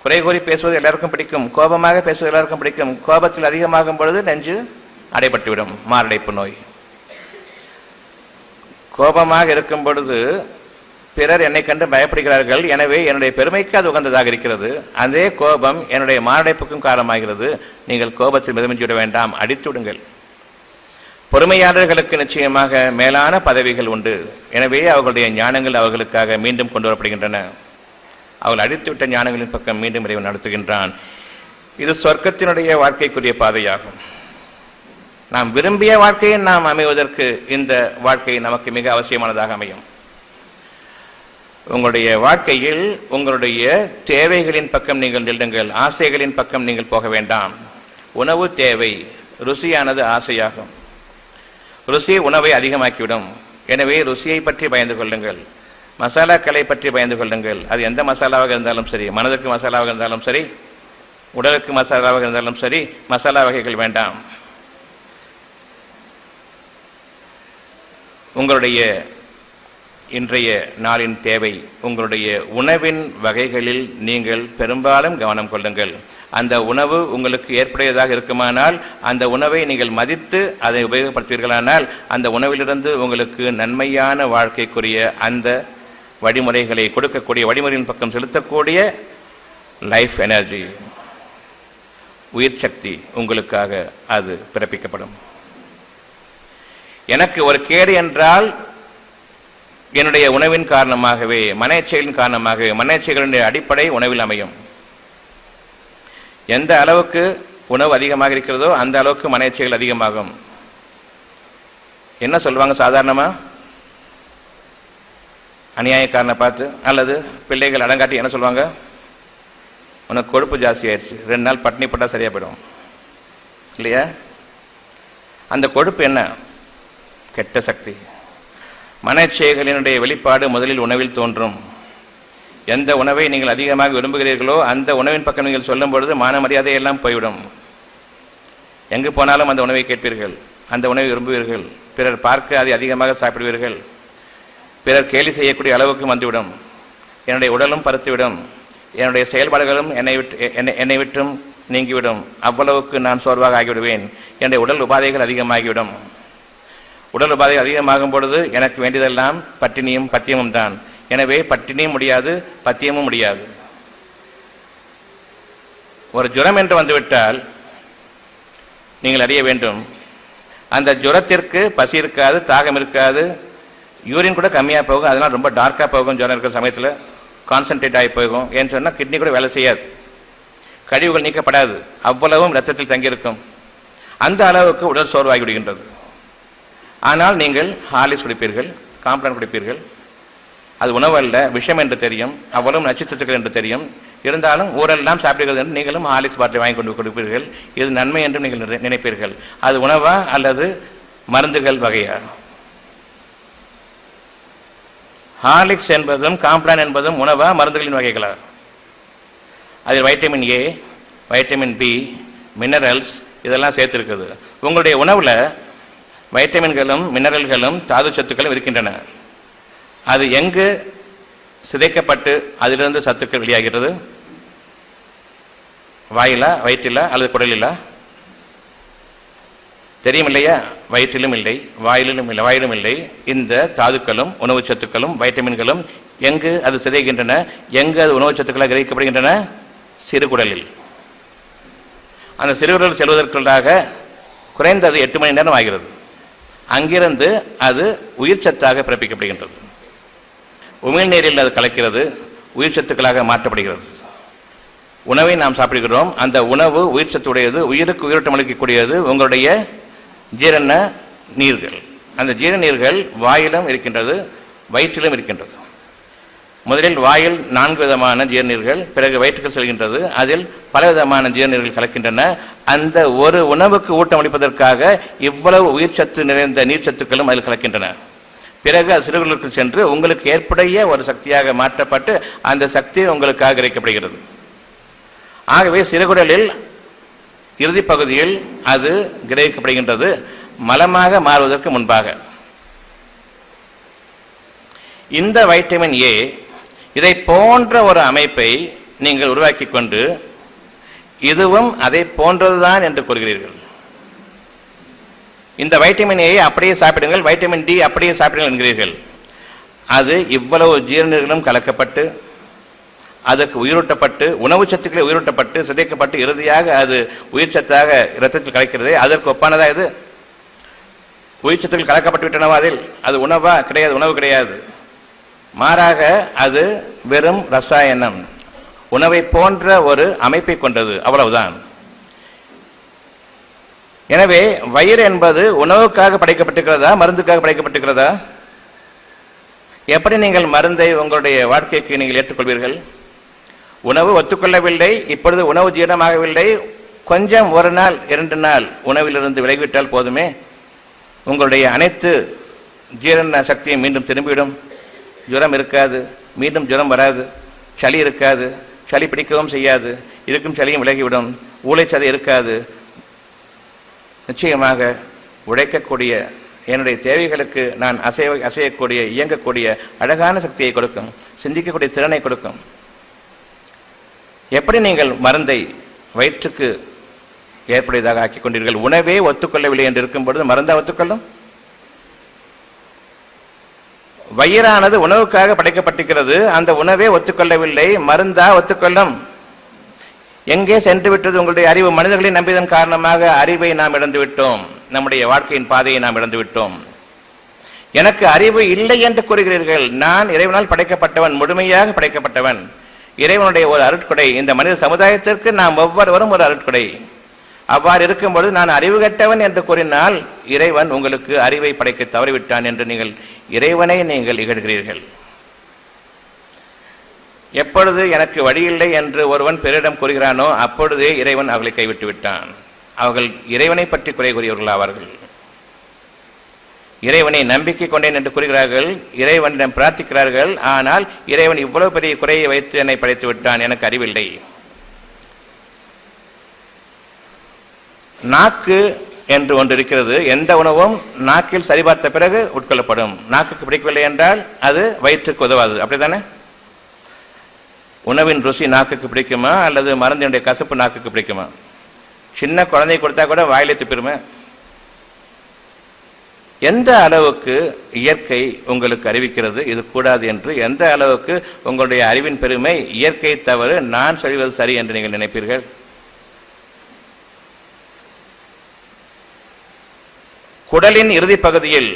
குறை கூறி பேசுவது எல்லாருக்கும் பிடிக்கும், கோபமாக பேசுவது எல்லாருக்கும் பிடிக்கும். கோபத்தில் அதிகமாகும் பொழுது நெஞ்சு அடைபட்டுவிடும், மாரடைப்பு நோய். கோபமாக இருக்கும் பொழுது பிறர் என்னை கண்டு பயப்படுகிறார்கள், எனவே என்னுடைய பெருமைக்கு அது உகந்ததாக இருக்கிறது. அதே கோபம் என்னுடைய மாரடைப்புக்கும் காரணமாகிறது. நீங்கள் கோபத்தில் மிதமிஞ்சி விட வேண்டாம், அடித்து விடுங்கள். பொறுமையாளர்களுக்கு நிச்சயமாக மேலான பதவிகள் உண்டு. எனவே அவர்களுடைய ஞானங்கள் அவர்களுக்காக மீண்டும் கொண்டு வரப்படுகின்றன. அவர்கள் அடித்துவிட்ட ஞானங்களின் பக்கம் மீண்டும் இறைவன் நடத்துகின்றான். இது சொர்க்கத்தினுடைய வாழ்க்கைக்குரிய பாதையாகும். நாம் விரும்பிய வாழ்க்கையை நாம் அமைவதற்கு இந்த வாழ்க்கை நமக்கு மிக அவசியமானதாக அமையும். உங்களுடைய வாழ்க்கையில் உங்களுடைய தேவைகளின் பக்கம் நீங்கள் நில்லுங்கள், ஆசைகளின் பக்கம் நீங்கள் போக வேண்டாம். உணவு தேவை, ருசியானது ஆசையாகும். ருசி உணவை அதிகமாக்கிவிடும். எனவே ருசியை பற்றி பயந்து கொள்ளுங்கள், மசாலாக்களை பற்றி பயந்து கொள்ளுங்கள். அது எந்த மசாலாவாக இருந்தாலும் சரி, மனதுக்கு மசாலாவாக இருந்தாலும் சரி, உடலுக்கு மசாலாவாக இருந்தாலும் சரி, மசாலா வகைகள் வேண்டாம். உங்களுடைய இன்றைய நாளின் தேவை உங்களுடைய உணவின் வகைகளில் நீங்கள் பெரும்பாலும் கவனம் கொள்ளுங்கள். அந்த உணவு உங்களுக்கு ஏற்புடையதாக இருக்குமானால் அந்த உணவை நீங்கள் மதித்து அதை உபயோகப்படுத்துவீர்களானால் அந்த உணவிலிருந்து உங்களுக்கு நன்மையான வாழ்க்கைக்குரிய அந்த வழிமுறைகளை கொடுக்கக்கூடிய வழிமுறையின் பக்கம் செலுத்தக்கூடிய லைஃப் எனர்ஜி, உயிர் சக்தி உங்களுக்காக அது பிறப்பிக்கப்படும். எனக்கு ஒரு கேடு என்றால் என்னுடைய உணவின் காரணமாகவே, மனச்செயலின் காரணமாகவே. மனச்செயலினுடைய அடிப்படை உணவில் அமையும். எந்த அளவுக்கு உணவு அதிகமாக இருக்கிறதோ அந்த அளவுக்கு மனச்செயல் அதிகமாகும். என்ன சொல்லுவாங்க சாதாரணமாக, அநியாயக்காரனை பார்த்து அல்லது பிள்ளைகள் அடங்காட்டி என்ன சொல்லுவாங்க, உனக்கு கொழுப்பு ஜாஸ்தி ஆயிடுச்சு, 2 நாள் பட்டினி போட்டால் சரியாக போயிடும் இல்லையா? அந்த கொழுப்பு என்ன? கெட்ட சக்தி. மனச்செயல்களினுடைய வெளிப்பாடு முதலில் உணவில் தோன்றும். எந்த உணவை நீங்கள் அதிகமாக விரும்புகிறீர்களோ அந்த உணவின் பக்கம் நீங்கள் சொல்லும் பொழுது மான மரியாதையெல்லாம் போய்விடும். எங்கு போனாலும் அந்த உணவை கேட்பீர்கள், அந்த உணவை விரும்புவீர்கள், பிறர் பார்க்க அதை அதிகமாக சாப்பிடுவீர்கள், பிறர் கேலி செய்யக்கூடிய அளவுக்கு வந்துவிடும். என்னுடைய உடலும் பருத்துவிடும், என்னுடைய செயல்பாடுகளும் என்னை விட்டும் நீங்கிவிடும். அவ்வளவுக்கு நான் சோர்வாக ஆகிவிடுவேன். என்னுடைய உடல் உபாதைகள் அதிகமாகிவிடும். உடல் உபாதை அதிகமாகும் பொழுது எனக்கு வேண்டியதெல்லாம் பட்டினியும் பத்தியமும் தான். எனவே பட்டினியும் முடியாது, பத்தியமும் முடியாது. ஒரு ஜுரம் என்று வந்துவிட்டால் நீங்கள் அறிய வேண்டும், அந்த ஜுரத்திற்கு பசி இருக்காது, தாகம் இருக்காது, யூரின் கூட கம்மியாக போகும். அதனால் ரொம்ப டார்க்காக போகும். ஜுரம் இருக்கிற சமயத்தில் கான்சன்ட்ரேட் ஆகி போகும். ஏன்னு சொன்னால் கிட்னி கூட வேலை செய்யாது, கழிவுகள் நீக்கப்படாது, அவ்வளவும் இரத்தத்தில் தங்கியிருக்கும். அந்த அளவுக்கு உடல் சோர்வாகி விடுகின்றது. ஆனால் நீங்கள் ஹார்லிக்ஸ் குடிப்பீர்கள், காம்ப்ளான் குடிப்பீர்கள். அது உணவு அல்ல, விஷம் என்று தெரியும், அவ்வளவு நச்சுத்தத்துக்கள் என்று தெரியும். இருந்தாலும் ஊரெல்லாம் சாப்பிடுகிறது என்று நீங்களும் ஹார்லிக்ஸ் பாட்டில் வாங்கி கொண்டு கொடுப்பீர்கள். இது நன்மை என்று நீங்கள் நினைப்பீர்கள். அது உணவா அல்லது மருந்துகள் வகையா? ஹார்லிக்ஸ் என்பதும் காம்ப்ளான் என்பதும் உணவா மருந்துகளின் வகைகளா? அதில் vitamin A, vitamin B, minerals இதெல்லாம் சேர்த்துருக்குது. உங்களுடைய உணவில் வைட்டமின்களும் மினரல்களும் தாது சத்துக்களும் இருக்கின்றன. அது எங்கு சிதைக்கப்பட்டு அதிலிருந்து சத்துக்கள் வெளியாகிறது? வாயிலா, வயிற்றிலா அல்லது குடலிலா? தெரியும் இல்லையா? வயிற்றிலும் இல்லை, வாயிலும் இல்லை. இந்த தாதுக்களும் உணவு சத்துக்களும் வைட்டமின்களும் எங்கு அது சிதைகின்றன, எங்கு அது உணவு சத்துக்களாக கிரகிக்கப்படுகின்றன? சிறுகுடலில். அந்த சிறுகுடல் செல்வதற்குள்ளாக குறைந்தது 8 மணி நேரம் ஆகிறது. அங்கிருந்து அது உயிர் சத்தாக பிறப்பிக்கப்படுகின்றது. உமிழ்நீரில் அது கலக்கிறது, உயிர் சத்துக்களாக மாற்றப்படுகிறது. உணவை நாம் சாப்பிடுகிறோம். அந்த உணவு உயிர் சத்துடையது, உயிருக்கு உயிரோட்டம் அளிக்கக்கூடியது உங்களுடைய ஜீரண நீர்கள். அந்த ஜீரண நீர்கள் வாயிலும் இருக்கின்றது, வயிற்றிலும் இருக்கின்றது. முதலில் வாயில் 4 விதமான ஜீரணீர்கள், பிறகு வயிற்றுக்கு செல்கின்றது. அதில் பல விதமான ஜீரணீர்கள் கலக்கின்றன. அந்த ஒரு உணவுக்கு ஊட்டம் அளிப்பதற்காக இவ்வளவு உயிர் சத்து நிறைந்த நீர் சத்துக்களும் அதில் கலக்கின்றன. பிறகு அது சிறுகுடலுக்கு சென்று உங்களுக்கு ஏற்புடைய ஒரு சக்தியாக மாற்றப்பட்டு அந்த சக்தி உங்களுக்காக கிடைக்கப்படுகிறது. ஆகவே சிறுகுடலில் இறுதி பகுதியில் அது கிரகிக்கப்படுகின்றது, மலமாக மாறுவதற்கு முன்பாக. இந்த வைட்டமின் ஏ இதை போன்ற ஒரு அமைப்பை நீங்கள் உருவாக்கி கொண்டு இதுவும் அதை போன்றதுதான் என்று கூறுகிறீர்கள். இந்த வைட்டமின் ஏ அப்படியே சாப்பிடுங்கள், வைட்டமின் டி அப்படியே சாப்பிடுங்கள் என்கிறீர்கள். அது இவ்வளவு ஜீரணர்களும் கலக்கப்பட்டு அதற்கு உயிரூட்டப்பட்டு உணவு சத்துக்களை உயிரூட்டப்பட்டு சிதைக்கப்பட்டு இறுதியாக அது உயிர் சத்தாக இரத்தத்தில் கலக்கிறது. அதற்கு ஒப்பானதா இது? உயிர் சத்துக்கள் கலக்கப்பட்டு விட்டனவா? அதில் அது உணவா? கிடையாது, உணவு கிடையாது. மாறாக அது வெறும் ரசாயனம், உணவை போன்ற ஒரு அமைப்பை கொண்டது, அவ்வளவுதான். எனவே வயிறு என்பது உணவுக்காக படைக்கப்பட்டிருக்கிறதா, மருந்துக்காக படைக்கப்பட்டிருக்கிறதா? எப்படி நீங்கள் மருந்தை உங்களுடைய வாழ்க்கைக்கு நீங்கள் ஏற்றுக்கொள்வீர்கள்? உணவு ஒத்துக்கொள்ளவில்லை, இப்பொழுது உணவு ஜீரணமாகவில்லை, கொஞ்சம் 1 நாள் 2 நாள் உணவிலிருந்து விலகிவிட்டால் போதுமே, உங்களுடைய அனைத்து ஜீரண சக்தியும் மீண்டும் திரும்பிவிடும். ஜுரம் இருக்காது, மீண்டும் ஜுரம் வராது. சளி இருக்காது, சளி பிடிக்கவும் செய்யாது, இருக்கும் சளியும் விலகிவிடும். ஊளைச்சதை இருக்காது. நிச்சயமாக உழைக்கக்கூடிய என்னுடைய தேவைகளுக்கு நான் அசையக்கூடிய இயங்கக்கூடிய அழகான சக்தியை கொடுக்கும், சிந்திக்கக்கூடிய திறனை கொடுக்கும். எப்படி நீங்கள் மருந்தை வயிற்றுக்கு ஏற்புடையதாக ஆக்கிக் கொண்டீர்கள்? உணவே ஒத்துக்கொள்ளவில்லை என்று இருக்கும் பொழுது மருந்தா ஒத்துக்கொள்ளும்? வயிறானது உணவுக்காக படைக்கப்பட்டிருக்கிறது, அந்த உணவே ஒத்துக்கொள்ளவில்லை, மருந்தா ஒத்துக்கொள்ளும்? எங்கே சென்று விட்டது உங்களுடைய அறிவு? மனிதர்களை நம்பியதன் காரணமாக அறிவை நாம் இழந்து விட்டோம், நம்முடைய வாழ்க்கையின் பாதையை நாம் இழந்து விட்டோம். எனக்கு அறிவு இல்லை என்று கூறுகிறீர்கள். நான் இறைவனால் படைக்கப்பட்டவன், முழுமையாக படைக்கப்பட்டவன். இறைவனுடைய ஒரு அருட்கொடை இந்த மனித சமுதாயத்திற்கு நாம் ஒவ்வொருவரும் ஒரு அருட்கொடை. அவ்வாறு இருக்கும்போது நான் அறிவு கட்டவன் என்று கூறினால் இறைவன் உங்களுக்கு அறிவை படைக்க தவறிவிட்டான் என்று நீங்கள் இறைவனை நீங்கள் இகழ்கிறீர்கள். எப்பொழுது எனக்கு வழியில்லை என்று ஒருவன் பிறரிடம் கூறுகிறானோ அப்பொழுதே இறைவன் அவர்களை கைவிட்டு விட்டான். அவர்கள் இறைவனை பற்றி குறை கூறியவர்கள் ஆவார்கள். இறைவனை நம்பிக்கை கொண்டேன் என்று கூறுகிறார்கள், இறைவனிடம் பிரார்த்திக்கிறார்கள். ஆனால் இறைவன் இவ்வளவு பெரிய குறையை வைத்து என்னை படைத்து விட்டான், எனக்கு அறிவில்லை. நாக்கு என்று ஒன்று இருக்கிறது. எந்த உணவும் நாக்கில் சரிபார்த்த பிறகு உட்கொள்ளப்படும். நாக்குக்கு பிடிக்கவில்லை என்றால் அது வயிற்றுக்கு உதவாது, அப்படித்தானே? உணவின் ருசி நாக்குக்கு பிடிக்குமா அல்லது மருந்தினுடைய கசப்பு நாக்குக்கு பிடிக்குமா? சின்ன குழந்தை கொடுத்தா கூட வாயிலே துப்பிடுமே. எந்த அளவுக்கு இயற்கை உங்களுக்கு அறிவிக்கிறது இது கூடாது என்று? எந்த அளவுக்கு உங்களுடைய அறிவின் பெருமை இயற்கை தவறு, நான் சொல்வது சரி என்று நீங்கள் நினைப்பீர்கள்? குடலின் இறுதி பகுதியில்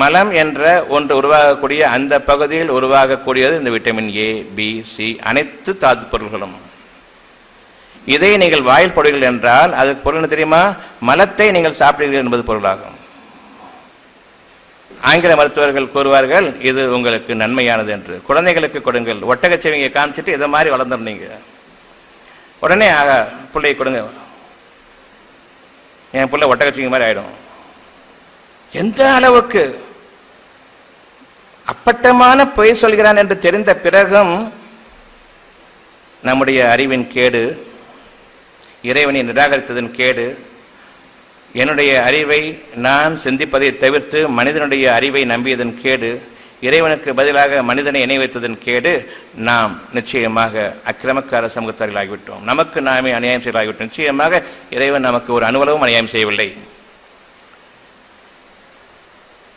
மலம் என்ற ஒன்று உருவாகக்கூடிய அந்த பகுதியில் உருவாகக்கூடியது இந்த விட்டமின் ஏ, பி, சி, அனைத்து தாது பொருள்களும். இதை நீங்கள் வாயில் போடுகிறீர்கள் என்றால் அதுக்கு பொருள் என்ன தெரியுமா? மலத்தை நீங்கள் சாப்பிடுகிறீர்கள் என்பது பொருளாகும். ஆங்கில மருத்துவர்கள் கூறுவார்கள் இது உங்களுக்கு நன்மையானது என்று. குழந்தைகளுக்கு கொடுங்கள், ஒட்டகச்சிவிங்க காமிச்சிட்டு இதை மாதிரி வளர்ந்துருந்தீங்க, உடனே பிள்ளையை கொடுங்க, என் பிள்ளை ஒட்டகச்சிவிங்க மாதிரி ஆகிடும். எந்த அளவுக்கு அப்பட்டமான பொய் சொல்கிறான் என்று தெரிந்த பிறகும் நம்முடைய அறிவின் கேடு, இறைவனை நிராகரித்ததன் கேடு, என்னுடைய அறிவை நான் சிந்திப்பதை தவிர்த்து மனிதனுடைய அறிவை நம்பியதன் கேடு, இறைவனுக்கு பதிலாக மனிதனை இணை வைத்ததன் கேடு, நாம் நிச்சயமாக அக்கிரமக்கார சமூகத்தார்கள் ஆகிவிட்டோம். நமக்கு நாமே அநியாயம் செய்யலாகிவிட்டோம். நிச்சயமாக இறைவன் நமக்கு ஒரு அணுவளவும் அநியாயம் செய்யவில்லை.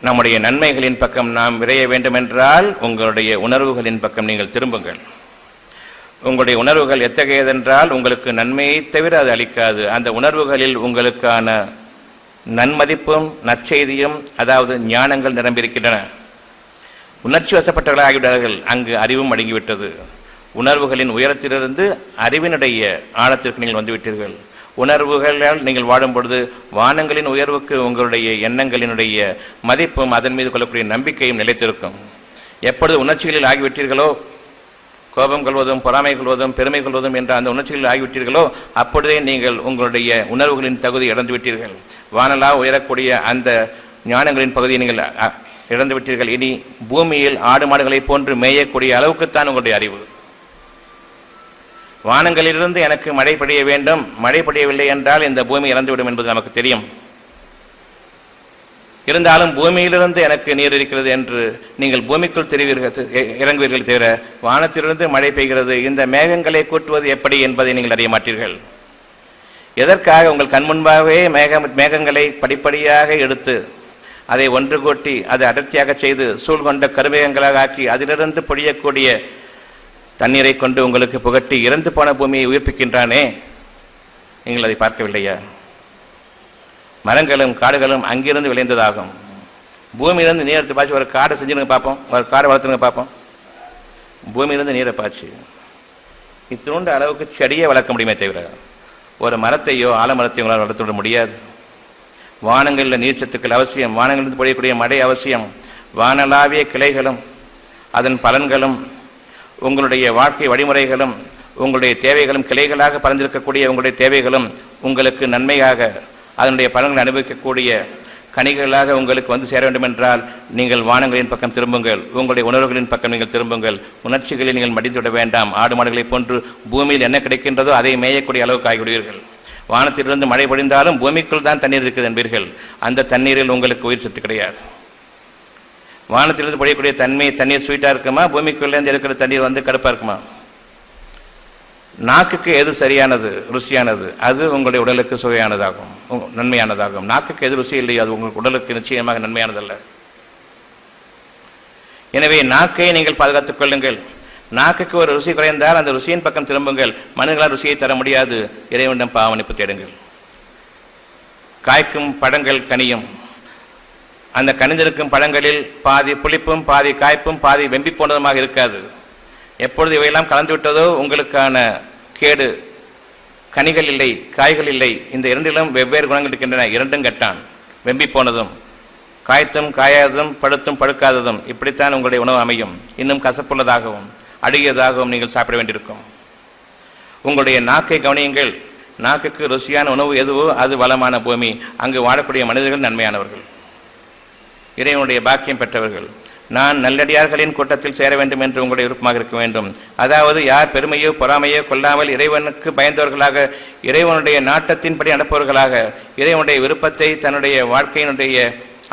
நம்முடைய நன்மைகளின் பக்கம் நாம் விரைய வேண்டுமென்றால் உங்களுடைய உணர்வுகளின் பக்கம் நீங்கள் திரும்புங்கள். உங்களுடைய உணர்வுகள் எத்தகையதென்றால் உங்களுக்கு நன்மையை தவிர அது அளிக்காது. அந்த உணர்வுகளில் உங்களுக்கான நன்மதிப்பும் நற்செய்தியும், அதாவது ஞானங்கள் நிரம்பியிருக்கின்றன. உணர்ச்சி வசப்பட்டவர்களாக ஆகிவிட்டார்கள். அங்கு அறிவும் அடங்கிவிட்டது. உணர்வுகளின் உயரத்திலிருந்து அறிவினுடைய ஆழத்திற்கு நீங்கள் வந்துவிட்டீர்கள். உணர்வுகளால் நீங்கள் வாடும் பொழுது வானங்களின் உயர்வுக்கு உங்களுடைய எண்ணங்களினுடைய மதிப்பும் அதன் மீது கொள்ளக்கூடிய நம்பிக்கையும் நிலைத்திருக்கும். எப்பொழுது உணர்ச்சிகளில் ஆகிவிட்டீர்களோ, கோபம் கொள்வதும் பொறாமை கொள்வதும் பெருமை கொள்வதும் என்ற அந்த உணர்ச்சிகளில் ஆகிவிட்டீர்களோ, அப்பொழுதே நீங்கள் உங்களுடைய உணர்வுகளின் தகுதி இழந்து விட்டீர்கள். வானலா உயரக்கூடிய அந்த ஞானங்களின் பகுதியை நீங்கள் இழந்து விட்டீர்கள். இனி பூமியில் ஆடு மாடுகளை போன்று மேயக்கூடிய அளவுக்குத்தான் உங்களுடைய அறிவு. வானங்களிலிருந்து எனக்கு மழை பொழிய வேண்டும், மழை பொழியவில்லை என்றால் இந்த பூமி இறந்துவிடும் என்பது நமக்கு தெரியும். இருந்தாலும் பூமியிலிருந்து எனக்கு நீர் இருக்கிறது என்று நீங்கள் பூமிக்குள் இறங்குவீர்கள் தவிர வானத்திலிருந்து மழை பெய்கிறது, இந்த மேகங்களை கூட்டுவது எப்படி என்பதை நீங்கள் அறிய மாட்டீர்கள். எதற்காக? உங்கள் கண் முன்பாகவே மேகங்களை படிப்படியாக எடுத்து அதை ஒன்று கூட்டி அதை அடர்த்தியாக செய்து சூழ்கொண்ட கருமேகங்களாக ஆக்கி அதிலிருந்து பொழியக்கூடிய தண்ணீரை கொண்டு உங்களுக்கு புகட்டி இறந்து போன பூமியை உயிர்ப்பிக்கின்றானே, நீங்கள் அதை பார்க்கவில்லையா? மரங்களும் காடுகளும் அங்கிருந்து விளைந்ததாகும். பூமியிலிருந்து நீர் எடுத்து பாய்ச்சி ஒரு காடை செஞ்சுருங்க பார்ப்போம், ஒரு காடை வளர்த்துருங்க பார்ப்போம். பூமியிலிருந்து நீரை பாய்ச்சி இத்தினோண்டு அளவுக்கு செடியை வளர்க்க முடியுமே தவிர ஒரு மரத்தையோ ஆலமரத்தையோ உங்களால் வளர்த்து விட முடியாது. வானங்களில் நீர்ச்சத்துக்கள் அவசியம். வானங்களிலிருந்து பொழியக்கூடிய மழை அவசியம். வானலாவிய கிளைகளும் அதன் பலன்களும் உங்களுடைய வாழ்க்கை வழிமுறைகளும் உங்களுடைய தேவைகளும் கிளைகளாக பறந்திருக்கக்கூடிய உங்களுடைய தேவைகளும் உங்களுக்கு நன்மையாக அதனுடைய பலன்களை அனுபவிக்கக்கூடிய கனிகளாக உங்களுக்கு வந்து சேர வேண்டும் என்றால் நீங்கள் வானங்களின் பக்கம் திரும்புங்கள். உங்களுடைய உணர்வுகளின் பக்கம் நீங்கள் திரும்புங்கள். உணர்ச்சிகளில் நீங்கள் மடிந்துவிட வேண்டாம். ஆடு மாடுகளை போன்று பூமியில் என்ன கிடைக்கின்றதோ அதை மேயக்கூடிய அளவுக்கு ஆகிவிடுவீர்கள். வானத்திலிருந்து மழை பொழிந்தாலும் பூமிக்குள் தான் தண்ணீர் இருக்குது என்பீர்கள். அந்த தண்ணீரில் உங்களுக்கு உயிர் சத்து கிடையாது. வானத்திலிருந்து பொழியக்கூடிய தண்ணீர் ஸ்வீட்டாக இருக்குமா, பூமிக்குள்ளேருந்து எடுக்கிற தண்ணீர் வந்து கடுப்பாக இருக்குமா? நாக்குக்கு எது சரியானது, ருசியானது, அது உங்களுடைய உடலுக்கு சுவையானதாகும், நன்மையானதாகும். நாக்குக்கு எது ருசி இல்லையோ அது உங்கள் உடலுக்கு நிச்சயமாக நன்மையானதல்ல. எனவே நாக்கை நீங்கள் பாதுகாத்துக் கொள்ளுங்கள். நாக்குக்கு ஒரு ருசி குறைந்தால் அந்த ருசியின் பக்கம் திரும்புங்கள். மனிதர்களால் ருசியை தர முடியாது. இறைவனிடம் பாவமன்னிப்பு தேடுங்கள். காய்க்கும் பழங்கள் கனியும். அந்த கனிந்திருக்கும் பழங்களில் பாதி புளிப்பும் பாதி காய்ப்பும் பாதி வெம்பி போனதுமாக இருக்காது. எப்பொழுது இவையெல்லாம் கலந்து விட்டதோ உங்களுக்கான கேடு. கனிகள் இல்லை, காய்கள் இல்லை. இந்த இரண்டிலும் வெவ்வேறு குணங்கள் இருக்கின்றன. இரண்டும் கெட்டான். வெம்பி போனதும் காய்த்தும் காயாததும் படுத்தும் படுக்காததும் இப்படித்தான் உங்களுடைய உணவு அமையும். இன்னும் கசப்புள்ளதாகவும் அழுகியதாகவும் நீங்கள் சாப்பிட வேண்டியிருக்கும். உங்களுடைய நாக்கை கவனியுங்கள். நாக்குக்கு ருசியான உணவு எதுவோ அது வளமான பூமி. அங்கு வாழக்கூடிய மனிதர்கள் நன்மையானவர்கள், இறைவனுடைய பாக்கியம் பெற்றவர்கள். நான் நல்லடியார்களின் கூட்டத்தில் சேர வேண்டும் என்று உங்களுடைய விருப்பமாக இருக்க வேண்டும். அதாவது யார் பெருமையோ பொறாமையோ கொள்ளாமல் இறைவனுக்கு பயந்தவர்களாக, இறைவனுடைய நாட்டத்தின்படி நடப்பவர்களாக, இறைவனுடைய விருப்பத்தை தன்னுடைய வாழ்க்கையினுடைய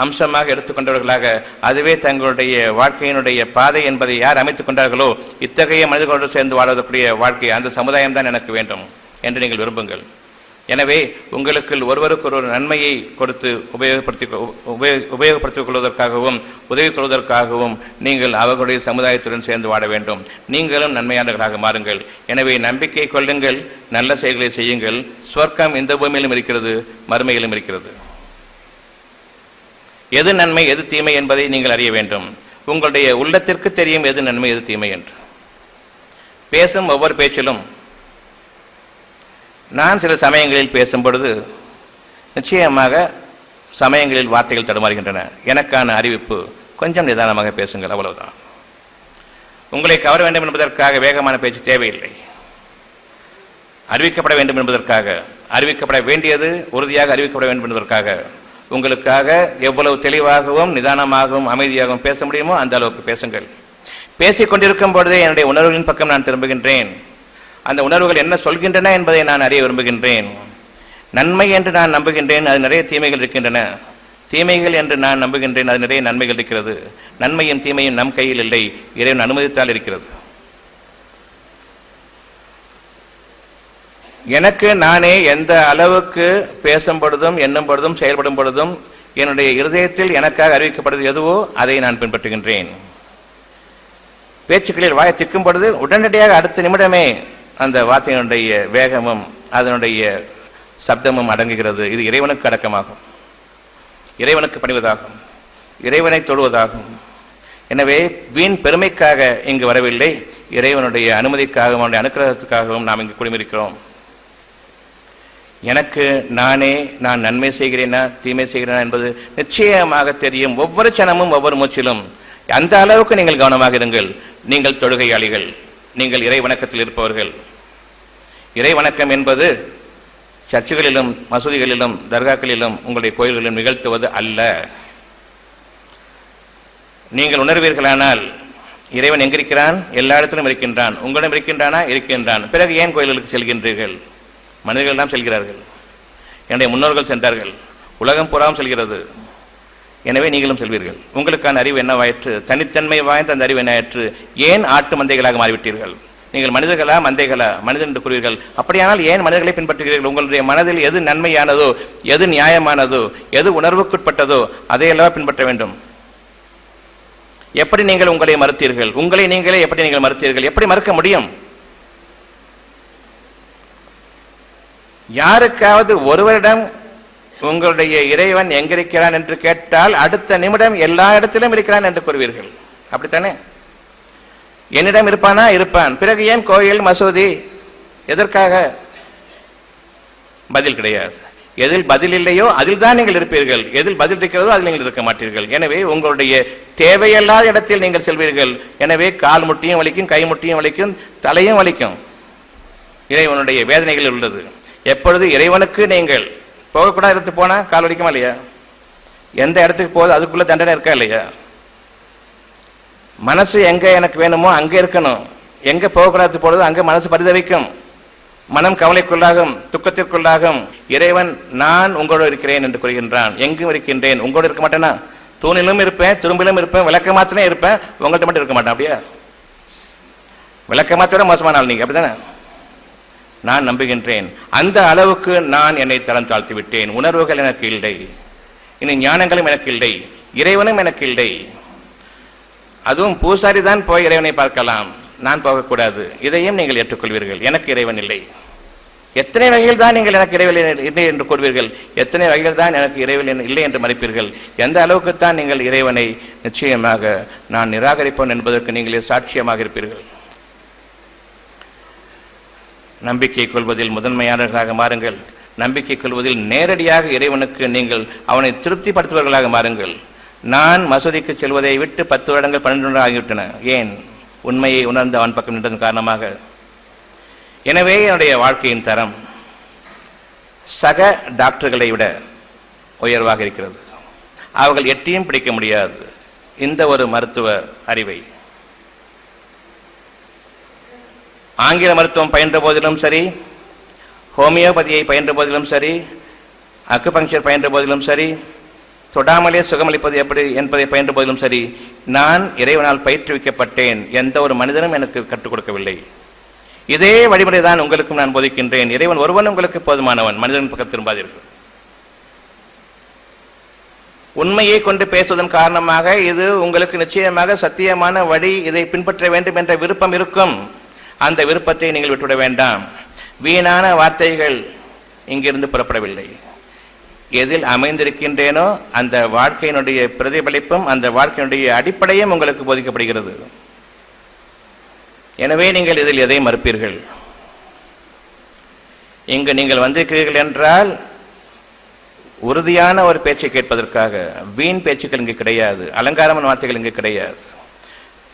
அம்சமாக எடுத்துக்கொண்டவர்களாக, அதுவே தங்களுடைய வாழ்க்கையினுடைய பாதை என்பதை யார் அமைத்துக் கொண்டார்களோ இத்தகைய மனிதர்களோடு சேர்ந்து வாழ்வதற்குரிய வாழ்க்கை, அந்த சமுதாயம் தான் எனக்கு வேண்டும் என்று நீங்கள் விரும்புங்கள். எனவே உங்களுக்கு ஒருவருக்கு ஒரு நன்மையை கொடுத்து உபயோகப்படுத்திக் கொள்வதற்காகவும் உதவி கொள்வதற்காகவும் நீங்கள் அவர்களுடைய சமுதாயத்துடன் சேர்ந்து வாழ வேண்டும். நீங்களும் நன்மையாளர்களாக மாறுங்கள். எனவே நம்பிக்கை கொள்ளுங்கள், நல்ல செயல்களை செய்யுங்கள். சொர்க்கம் இந்த பூமியிலும் இருக்கிறது, மறுமையிலும் இருக்கிறது. எது நன்மை எது தீமை என்பதை நீங்கள் அறிய வேண்டும். உங்களுடைய உள்ளத்திற்கு தெரியும் எது நன்மை எது தீமை என்று. பேசும் ஒவ்வொரு பேச்சிலும் நான் சில சமயங்களில் பேசும் பொழுது நிச்சயமாக சமயங்களில் வார்த்தைகள் தடுமாறுகின்றன. எனக்கான அறிவிப்பு கொஞ்சம் நிதானமாக பேசுங்கள், அவ்வளவுதான். உங்களை கவர வேண்டும் என்பதற்காக வேகமான பேச்சு தேவையில்லை. அறிவிக்கப்பட வேண்டும் என்பதற்காக, அறிவிக்கப்பட வேண்டியது உறுதியாக அறிவிக்கப்பட வேண்டும் என்பதற்காக உங்களுக்காக எவ்வளவு தெளிவாகவும் நிதானமாகவும் அமைதியாகவும் பேச முடியுமோ அந்த அளவுக்கு பேசுங்கள். பேசிக் கொண்டிருக்கும் பொழுதே என்னுடைய உணர்வுகளின் பக்கம் நான் திரும்புகின்றேன். அந்த உணர்வுகள் என்ன சொல்கின்றன என்பதை நான் அறிய விரும்புகின்றேன். நன்மை என்று நான் நம்புகின்றேன், அது நிறைய தீமைகள் இருக்கின்றன. தீமைகள் என்று நான் நம்புகின்றேன், அது நிறைய நன்மைகள் இருக்கிறது. நன்மையும் தீமையும் நம் கையில் இல்லை, இறைவன் அனுமதித்தால் இருக்கிறது. எனக்கு நானே எந்த அளவுக்கு பேசும் பொழுதும் எண்ணும் பொழுதும் செயல்படும் பொழுதும் என்னுடைய இருதயத்தில் எனக்காக அறிவிக்கப்படுவது எதுவோ அதை நான் பின்பற்றுகின்றேன். பேச்சுக்களில் வாயை திக்கும் பொழுது உடனடியாக அடுத்த நிமிடமே அந்த வார்த்தையினுடைய வேகமும் அதனுடைய சப்தமும் அடங்குகிறது. இது இறைவனுக்கு அடக்கமாகும், இறைவனுக்கு பணிவதாகும், இறைவனை தொழுவதாகும். எனவே வீண் பெருமைக்காக இங்கு வரவில்லை, இறைவனுடைய அனுமதிக்காகவும் அவனுடைய அனுக்கிரகத்துக்காகவும் நாம் இங்கு குடிமிருக்கிறோம். எனக்கு நானே நான் நன்மை செய்கிறேனா தீமை செய்கிறேனா என்பது நிச்சயமாக தெரியும். ஒவ்வொரு சனமும் ஒவ்வொரு மூச்சிலும் அந்த அளவுக்கு நீங்கள் கவனமாக இருங்கள். நீங்கள் தொழுகையாளிகள், நீங்கள் இறை வணக்கத்தில் இருப்பவர்கள். இறை வணக்கம் என்பது சர்ச்சுகளிலும் மசூதிகளிலும் தர்காக்களிலும் உங்களுடைய கோயில்களிலும் நிகழ்த்துவது அல்ல. நீங்கள் உணர்வீர்களானால் இறைவன் எங்கிருக்கிறான்? எல்லா இடத்திலும் இருக்கின்றான். உங்களிடம் இருக்கின்றானா? இருக்கின்றான். பிறகு ஏன் கோயில்களுக்கு செல்கின்றீர்கள்? மனிதர்கள் தான் செல்கிறார்கள், என்னுடைய முன்னோர்கள் சென்றார்கள், உலகம் புறாம் செல்கிறது. எனவே நீங்களும் செல்வீர்கள். உங்களுக்கான அறிவு என்னவாயிற்று? தனித்தன்மை வாய்ந்த அந்த அறிவு என்னாயிற்று? ஏன் ஆட்டு மந்தைகளாக மாறிவிட்டீர்கள்? நீங்கள் மனிதர்களா மந்தைகளா? மனிதன் என்று கூறுவீர்கள். அப்படியானால் ஏன் மனிதர்களை பின்பற்றுகிறீர்கள்? உங்களுடைய மனதில் எது நன்மையானதோ, எது நியாயமானதோ, எது உணர்வுக்குட்பட்டதோ அதையெல்லாம் பின்பற்ற வேண்டும். எப்படி நீங்கள் உங்களை மறுத்தீர்கள்? உங்களை நீங்களே எப்படி நீங்கள் மறுத்தீர்கள்? எப்படி மறுக்க முடியும்? யாருக்காவது ஒருவரிடம் உங்களுடைய இறைவன் எங்கிருக்கிறான் என்று கேட்டால் அடுத்த நிமிடம் எல்லா இடத்திலும் இருக்கிறான் என்று கூறுவீர்கள். அப்படித்தானே? என்னிடம் இருப்பானா? இருப்பான். பிறகு ஏன் கோயில் மசூதி? எதற்காக? பதில் கிடையாது. எதில் பதில் இல்லையோ அதில் தான் நீங்கள் இருப்பீர்கள். எதில் பதில் இருக்கிறதோ அதில் நீங்கள் இருக்க மாட்டீர்கள். எனவே உங்களுடைய தேவையில்லாத இடத்தில் நீங்கள் செல்வீர்கள். எனவே கால் முட்டியும் வலிக்கும், கை முட்டியும் வலிக்கும், தலையும் வலிக்கும். இறைவனுடைய வேதனைகள் உள்ளது. எப்பொழுது இறைவனுக்கு நீங்கள் போகக்கூடாது இடத்து போனா கால் வலிக்குமா இல்லையா? எந்த இடத்துக்கு போகுது அதுக்குள்ள தண்டனை இருக்கா இல்லையா? மனசு எங்க எனக்கு வேணுமோ அங்கே இருக்கணும். எங்க போகக்கூடாது போடுறது அங்கே மனசு பரிதவிக்கும், மனம் கவலைக்குள்ளாகும், துக்கத்திற்குள்ளாகும். இறைவன் நான் உங்களோடு இருக்கிறேன் என்று கூறுகின்றான். எங்கும் இருக்கின்றேன். உங்களோடு இருக்க மாட்டேனா? தூணிலும் இருப்பேன், துரும்பிலும் இருப்பேன், விளக்க மாத்திரமே இருப்பேன், உங்கள்கிட்ட மட்டும் இருக்க மாட்டேன். அப்படியா? விளக்க மாத்திர மோசமான ஆள் நீங்க, அப்படித்தானே? நான் நம்புகின்றேன். அந்த அளவுக்கு நான் என்னை தரம் தாழ்த்தி விட்டேன். உணர்வுகள் எனக்கு இல்லை, இனி ஞானங்களும் எனக்கு இல்லை, இறைவனும் எனக்கு இல்லை. அதுவும் பூசாரி தான் போய் இறைவனை பார்க்கலாம், நான் போகக்கூடாது. இதையும் நீங்கள் ஏற்றுக்கொள்வீர்கள். எனக்கு இறைவன் இல்லை. எத்தனை வகையில் தான் நீங்கள் எனக்கு இறைவன் இல்லை என்று கூறுவீர்கள்? எத்தனை வகையில் தான் எனக்கு இறைவன் இல்லை என்று மதிப்பீர்கள்? எந்த அளவுக்குத்தான் நீங்கள் இறைவனை நிச்சயமாக நான் நிராகரிப்பேன் என்பதற்கு நீங்களே சாட்சியமாக இருப்பீர்கள். நம்பிக்கை கொள்வதில் முதன்மையானவர்களாக மாறுங்கள். நம்பிக்கை கொள்வதில் நேரடியாக இறைவனுக்கு நீங்கள் அவனை திருப்திப்படுத்துபவர்களாக மாறுங்கள். நான் மசூதிக்கு செல்வதை விட்டு 10 வருடங்கள் 12 ஆகிவிட்டன. ஏன்? உண்மையை உணர்ந்து அவன் பக்கம் நின்றதன் காரணமாக. எனவே என்னுடைய வாழ்க்கையின் தரம் சக டாக்டர்களை விட உயர்வாக இருக்கிறது. அவர்கள் எட்டியும் பிடிக்க முடியாது இந்த ஒரு மருத்துவ அறிவை. ஆங்கில மருத்துவம் பயின்ற போதிலும் சரி, ஹோமியோபதியை பயின்ற போதிலும் சரி, அக்குபங்க்சர் பயின்ற போதிலும் சரி, தொடாமலே சுகமளிப்பது எப்படி என்பதை பயின்ற போதிலும் சரி, நான் இறைவனால் பயிற்றுவிக்கப்பட்டேன். எந்த ஒரு மனிதனும் எனக்கு கற்றுக் கொடுக்கவில்லை. இதே வழிமுறை தான் உங்களுக்கும் நான் போதிக்கின்றேன். இறைவன் ஒருவன் உங்களுக்கு போதுமானவன். மனிதன் பக்கம் திரும்பாதீர்கள். உண்மையை கொண்டு பேசுவதன் காரணமாக இது உங்களுக்கு நிச்சயமாக சத்தியமான வழி, இதை பின்பற்ற வேண்டும் என்ற விருப்பம் இருக்கும். அந்த விருப்பத்தை நீங்கள் விட்டுவிட வேண்டாம். வீணான வார்த்தைகள் இங்கிருந்து புறப்படவில்லை. எதில் அமைந்திருக்கின்றேனோ அந்த வாழ்க்கையினுடைய பிரதிபலிப்பும் அந்த வாழ்க்கையினுடைய அடிப்படையும் உங்களுக்கு போதிக்கப்படுகிறது. எனவே நீங்கள் இதில் எதை மறுப்பீர்கள்? இங்கு நீங்கள் வந்திருக்கிறீர்கள் என்றால் உறுதியான ஒரு பேச்சை கேட்பதற்காக. வீண் பேச்சுக்கள் இங்கு கிடையாது, அலங்காரமான வார்த்தைகள் இங்கு கிடையாது,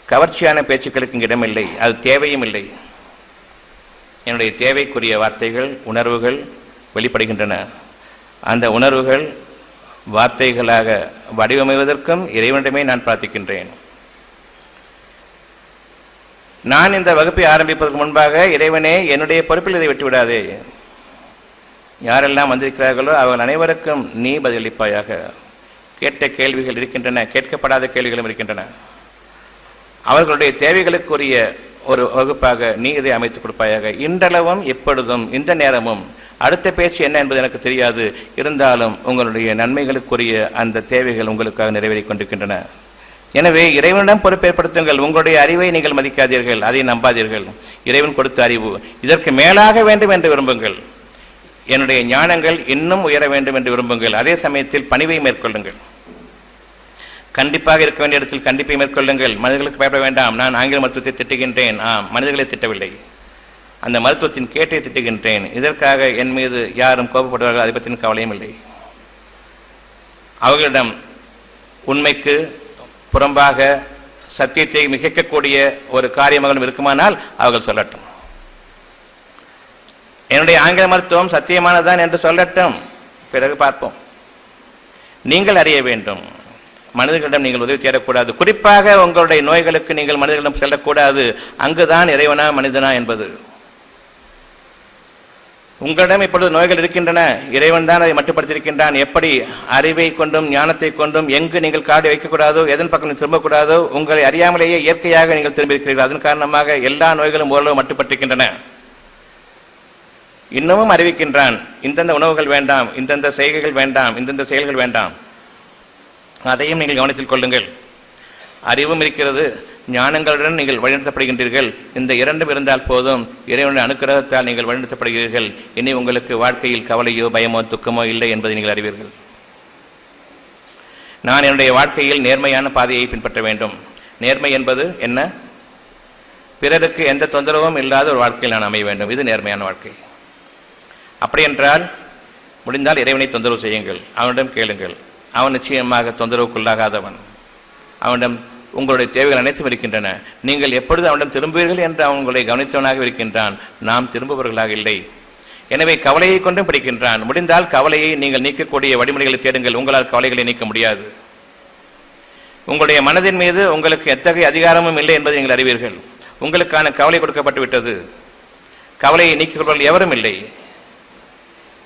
கவர்ச்சியான பேச்சுக்களுக்கு இங்கு இடமில்லை, அது தேவையும் இல்லை. என்னுடைய தேவைக்குரிய வார்த்தைகள் உணர்வுகள் வெளிப்படுகின்றன. அந்த உணர்வுகள் வார்த்தைகளாக வடிவமைவதற்கும் இறைவனிடமே நான் பிரார்த்திக்கின்றேன். நான் இந்த வகுப்பை ஆரம்பிப்பதற்கு முன்பாக, இறைவனே என்னுடைய பொறுப்பில் இதை விட்டுவிடாதே, யாரெல்லாம் வந்திருக்கிறார்களோ அவர்கள் அனைவருக்கும் நீ பதிலளிப்பாயாக. கேட்ட கேள்விகள் இருக்கின்றன, கேட்கப்படாத கேள்விகளும் இருக்கின்றன. அவர்களுடைய தேவைகளுக்குரிய ஒரு வகுப்பாக நீ இதை அமைத்துக் கொடுப்பாயாக. இன்றளவும் எப்பொழுதும் இந்த நேரமும் அடுத்த பேச்சு என்ன என்பது எனக்கு தெரியாது, இருந்தாலும் உங்களுடைய நன்மைகளுக்குரிய அந்த தேவைகள் உங்களுக்காக நிறைவேறிக் கொண்டிருக்கின்றன. எனவே இறைவனிடம் பொறுப்பேற்படுத்துங்கள். உங்களுடைய அறிவை நீங்கள் மதிக்காதீர்கள், அதை நம்பாதீர்கள். இறைவன் கொடுத்த அறிவு இதற்கு மேலாக வேண்டும் என்று விரும்புங்கள். என்னுடைய ஞானங்கள் இன்னும் உயர வேண்டும் என்று விரும்புங்கள். அதே சமயத்தில் பணிவை மேற்கொள்ளுங்கள். கண்டிப்பாக இருக்க வேண்டிய இடத்தில் கண்டிப்பை மேற்கொள்ளுங்கள். மனிதர்களுக்கு பயப்பட வேண்டாம். நான் ஆங்கில மருத்துவத்தை திட்டுகின்றேன், மனிதர்களை திட்டவில்லை, அந்த மருத்துவத்தின் கேட்டை திட்டுகின்றேன். இதற்காக என் மீது யாரும் கோபப்படுவார்கள், அதை பற்றின கவலையும் இல்லை. அவர்களிடம் உண்மைக்கு புறம்பாக சத்தியத்தை மிகைக்கக்கூடிய ஒரு காரியமகளும் இருக்குமானால் அவர்கள் சொல்லட்டும். என்னுடைய ஆங்கில மருத்துவம் சத்தியமானதான் என்று சொல்லட்டும், பிறகு பார்ப்போம். நீங்கள் அறிய வேண்டும், மனிதர்களிடம் நீங்கள் உதவி தேடக்கூடாது. குறிப்பாக உங்களுடைய நோய்களுக்கு நீங்கள் மனிதர்களிடம் செல்லக்கூடாது. அங்குதான் இறைவனா மனிதனா என்பது. உங்களிடம் இப்பொழுது நோய்கள் இருக்கின்றன, இறைவன் தான் அதை மட்டுப்படுத்தியிருக்கின்றான். எப்படி அறிவை கொண்டும் ஞானத்தை கொண்டும் எங்கு நீங்கள் காடு வைக்கக்கூடாதோ, எதன் பக்கம் திரும்பக்கூடாதோ, உங்களை அறியாமலேயே இயற்கையாக நீங்கள் திரும்பியிருக்கிறீர்கள். அதன் காரணமாக எல்லா நோய்களும் ஓரளவு மட்டுப்பட்டிருக்கின்றன. இன்னமும் அறிவிக்கின்றான், இந்தந்த உணவுகள் வேண்டாம், இந்தந்த செய்கைகள் வேண்டாம், இந்தந்த செயல்கள் வேண்டாம். அதையும் நீங்கள் கவனத்தில் கொள்ளுங்கள். அறிவும் இருக்கிறது, ஞானங்களுடன் நீங்கள் வழிநடத்தப்படுகின்றீர்கள். இந்த இரண்டும் இருந்தால் போதும், இறைவனுடைய அனுக்கிரகத்தால் நீங்கள் வழிநடத்தப்படுகிறீர்கள். இனி உங்களுக்கு வாழ்க்கையில் கவலையோ பயமோ துக்கமோ இல்லை என்பதை நீங்கள் அறிவீர்கள். நான் என்னுடைய வாழ்க்கையில் நேர்மையான பாதையை பின்பற்ற வேண்டும். நேர்மை என்பது என்ன? பிறருக்கு எந்த தொந்தரவும் இல்லாத ஒரு வாழ்க்கையில் நான் அமைய வேண்டும். இது நேர்மையான வாழ்க்கை. அப்படியென்றால் முடிந்தால் இறைவனை தொந்தரவு செய்யுங்கள், அவனிடம் கேளுங்கள். அவன் நிச்சயமாக தொந்தரவுக்குள்ளாகாதவன். அவனிடம் உங்களுடைய தேவைகள் அனைத்தும் இருக்கின்றன. நீங்கள் எப்பொழுது அவனிடம் திரும்புவீர்கள் என்று அவன் உங்களை கவனித்தவனாக இருக்கின்றான். நாம் திரும்புபவர்களாக இல்லை. எனவே கவலையை கொண்டும் பிடிக்கின்றான். முடிந்தால் கவலையை நீங்கள் நீக்கக்கூடிய வழிமுறைகளை தேடுங்கள். உங்களால் கவலைகளை நீக்க முடியாது. உங்களுடைய மனதின் மீது உங்களுக்கு எத்தகைய அதிகாரமும் இல்லை என்பதை நீங்கள் அறிவீர்கள். உங்களுக்கான கவலை கொடுக்கப்பட்டு விட்டது. கவலையை நீக்கிக் கொள்வர்கள் எவரும் இல்லை.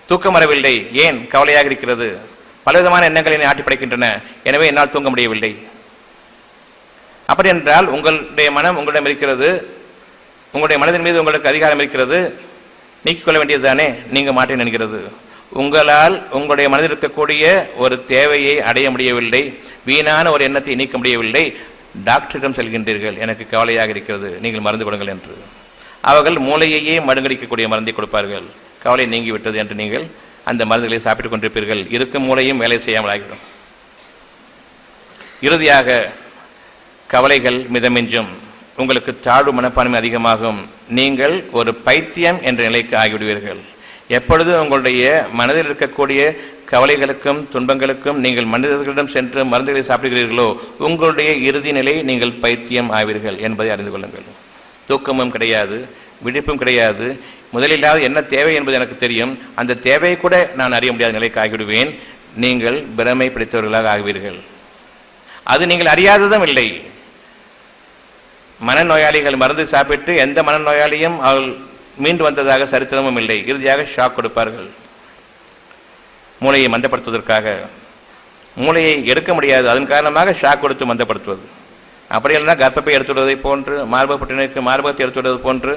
தூக்கம் வரவில்லை, ஏன்? கவலையாக இருக்கிறது. பலவிதமான எண்ணங்களை ஆட்டி படைக்கின்றன, எனவே என்னால் தூங்க முடியவில்லை. அப்படி என்றால் உங்களுடைய மனம் உங்களிடம் இருக்கிறது, உங்களுடைய மனதின் மீது உங்களுக்கு அதிகாரம் இருக்கிறது, நீக்கிக் கொள்ள வேண்டியது தானே. நீங்க மாட்டேன் என்கிறது. உங்களால் உங்களுடைய மனதில் இருக்கக்கூடிய ஒரு தேவையை அடைய முடியவில்லை, வீணான ஒரு எண்ணத்தை நீக்க முடியவில்லை. டாக்டரிடம் செல்கின்றீர்கள், எனக்கு கவலையாக இருக்கிறது, நீங்கள் மருந்து கொடுங்கள் என்று. அவர்கள் மூளையையே மடுங்கடிக்கக்கூடிய மருந்தை கொடுப்பார்கள். கவலை நீங்கிவிட்டது என்று நீங்கள் அந்த மருந்துகளை சாப்பிட்டுக் கொண்டிருப்பீர்கள். இருக்கும் மூளையும் வேலை செய்யாமல் ஆகிவிடும். இறுதியாக கவலைகள் மிதமிஞ்சும், உங்களுக்கு தாழ்வு மனப்பான்மை அதிகமாகும். நீங்கள் ஒரு பைத்தியம் என்ற நிலைக்கு ஆகிவிடுவீர்கள். எப்பொழுது உங்களுடைய மனதில் இருக்கக்கூடிய கவலைகளுக்கும் துன்பங்களுக்கும் நீங்கள் மனிதர்களிடம் சென்று மருந்துகளை சாப்பிடுகிறீர்களோ, உங்களுடைய இறுதி நிலை நீங்கள் பைத்தியம் ஆவீர்கள் என்பதை அறிந்து கொள்ளுங்கள். தூக்கமும் கிடையாது, விழிப்பும் கிடையாது. முதலில்லாத என்ன தேவை என்பது எனக்கு தெரியும், அந்த தேவையை கூட நான் அறிய முடியாத நிலைக்கு ஆகிவிடுவேன். நீங்கள் பிரமை பிடித்தவர்களாக ஆகுவீர்கள். அது நீங்கள் அறியாததும் இல்லை. மனநோயாளிகள் மருந்து சாப்பிட்டு எந்த மனநோயாளியும் அவள் மீண்டு வந்ததாக சரித்திரமும் இல்லை. இறுதியாக ஷாக் கொடுப்பார்கள். மூளையை மந்தப்படுத்துவதற்காக. மூளையை எடுக்க முடியாது, அதன் காரணமாக ஷாக் கொடுத்து மந்தப்படுத்துவது. அப்படியெல்லாம் கர்ப்பப்பை எடுத்துவிடுவதை போன்று, மார்பகப்பட்டினருக்கு மார்பகத்தை எடுத்துவிடுவது போன்று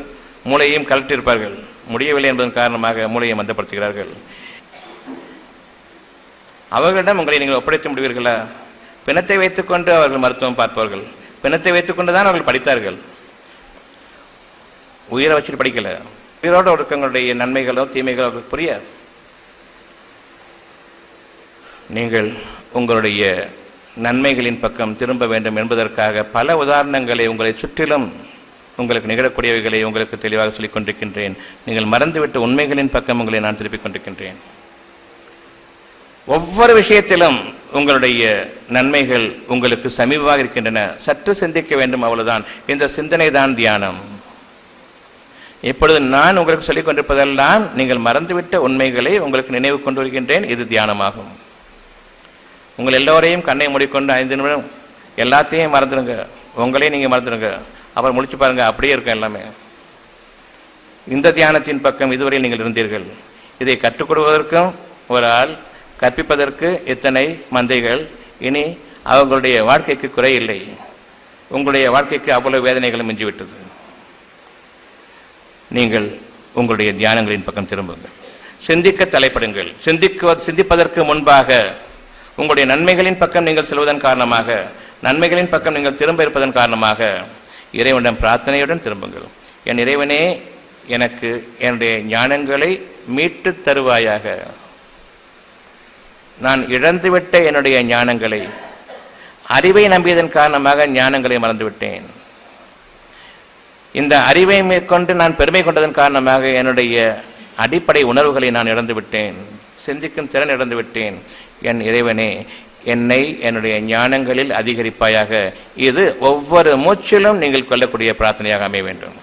மூளையையும் கலட்டியிருப்பார்கள். முடியவில்லை என்பதன் காரணமாக மூளையை மந்தப்படுத்துகிறார்கள். அவர்களிடம் உங்களை நீங்கள் ஒப்படைத்து முடிவீர்களா? பிணத்தை வைத்துக்கொண்டு அவர்கள் மருத்துவம் பார்ப்பார்கள். பிணத்தை வைத்துக்கொண்டுதான் அவர்கள் படித்தார்கள். உயிரை வச்சுட்டு படிக்கல. உயிரோடு ஒடுக்கங்களுடைய நன்மைகளோ தீமைகளோ அவர்களுக்கு புரியாது. நீங்கள் உங்களுடைய நன்மைகளின் பக்கம் திரும்ப வேண்டும் என்பதற்காக பல உதாரணங்களை உங்களை சுற்றிலும் உங்களுக்கு நிகழக்கூடியவைகளை உங்களுக்கு தெளிவாக சொல்லிக் கொண்டிருக்கின்றேன். நீங்கள் மறந்துவிட்ட உண்மைகளின் பக்கம் உங்களை நான் திருப்பிக் கொண்டிருக்கின்றேன். ஒவ்வொரு விஷயத்திலும் உங்களுடைய நன்மைகள் உங்களுக்கு சமீபமாக இருக்கின்றன. சற்று சிந்திக்க வேண்டும், அவ்வளவுதான். இந்த சிந்தனை தான் தியானம். இப்பொழுது நான் உங்களுக்கு சொல்லிக் கொண்டிருப்பதெல்லாம் நீங்கள் மறந்துவிட்ட உண்மைகளை உங்களுக்கு நினைவு கொண்டு வருகின்றேன். இது தியானமாகும். உங்கள் எல்லோரையும் கண்ணை மூடிக்கொண்டு 5 நிமிடம் எல்லாத்தையும் மறந்துடுங்க, உங்களையும் நீங்கள் மறந்துடுங்க. அப்புறம் முடிச்சு பாருங்கள், அப்படியே இருக்கும் எல்லாமே. இந்த தியானத்தின் பக்கம் இதுவரை நீங்கள் இருந்தீர்கள். இதை கற்றுக் கொடுவதற்கும் ஒரு ஆள், கற்பிப்பதற்கு இத்தனை மந்தைகள். இனி அவங்களுடைய வாழ்க்கைக்கு குறை இல்லை. உங்களுடைய வாழ்க்கைக்கு அவ்வளவு வேதனைகளும் மிஞ்சிவிட்டது. நீங்கள் உங்களுடைய தியானங்களின் பக்கம் திரும்புங்கள், சிந்திக்க தலைப்படுங்கள். சிந்திப்பதற்கு முன்பாக உங்களுடைய நன்மைகளின் பக்கம் நீங்கள் செல்வதன் காரணமாக, நன்மைகளின் பக்கம் நீங்கள் திரும்ப இருப்பதன் காரணமாக இறைவனிடம் பிரார்த்தனையுடன் திரும்புங்கள். என் இறைவனே, எனக்கு என்னுடைய ஞானங்களை மீட்டு தருவாயாக. நான் இழந்துவிட்ட என்னுடைய ஞானங்களை, அறிவை நம்பியதன் காரணமாக ஞானங்களை மறந்துவிட்டேன். இந்த அறிவை மேற்கொண்டு நான் பெருமை கொண்டதன் காரணமாக என்னுடைய அடிப்படை உணர்வுகளை நான் இழந்து விட்டேன், சிந்திக்கும் திறன் இழந்து விட்டேன். என் இறைவனே, என்னை என்னுடைய ஞானங்களில் அதிகரிப்பாயாக. இது ஒவ்வொரு மூச்சிலும் நீங்கள் கொள்ளக்கூடிய பிரார்த்தனையாக அமைய வேண்டும்.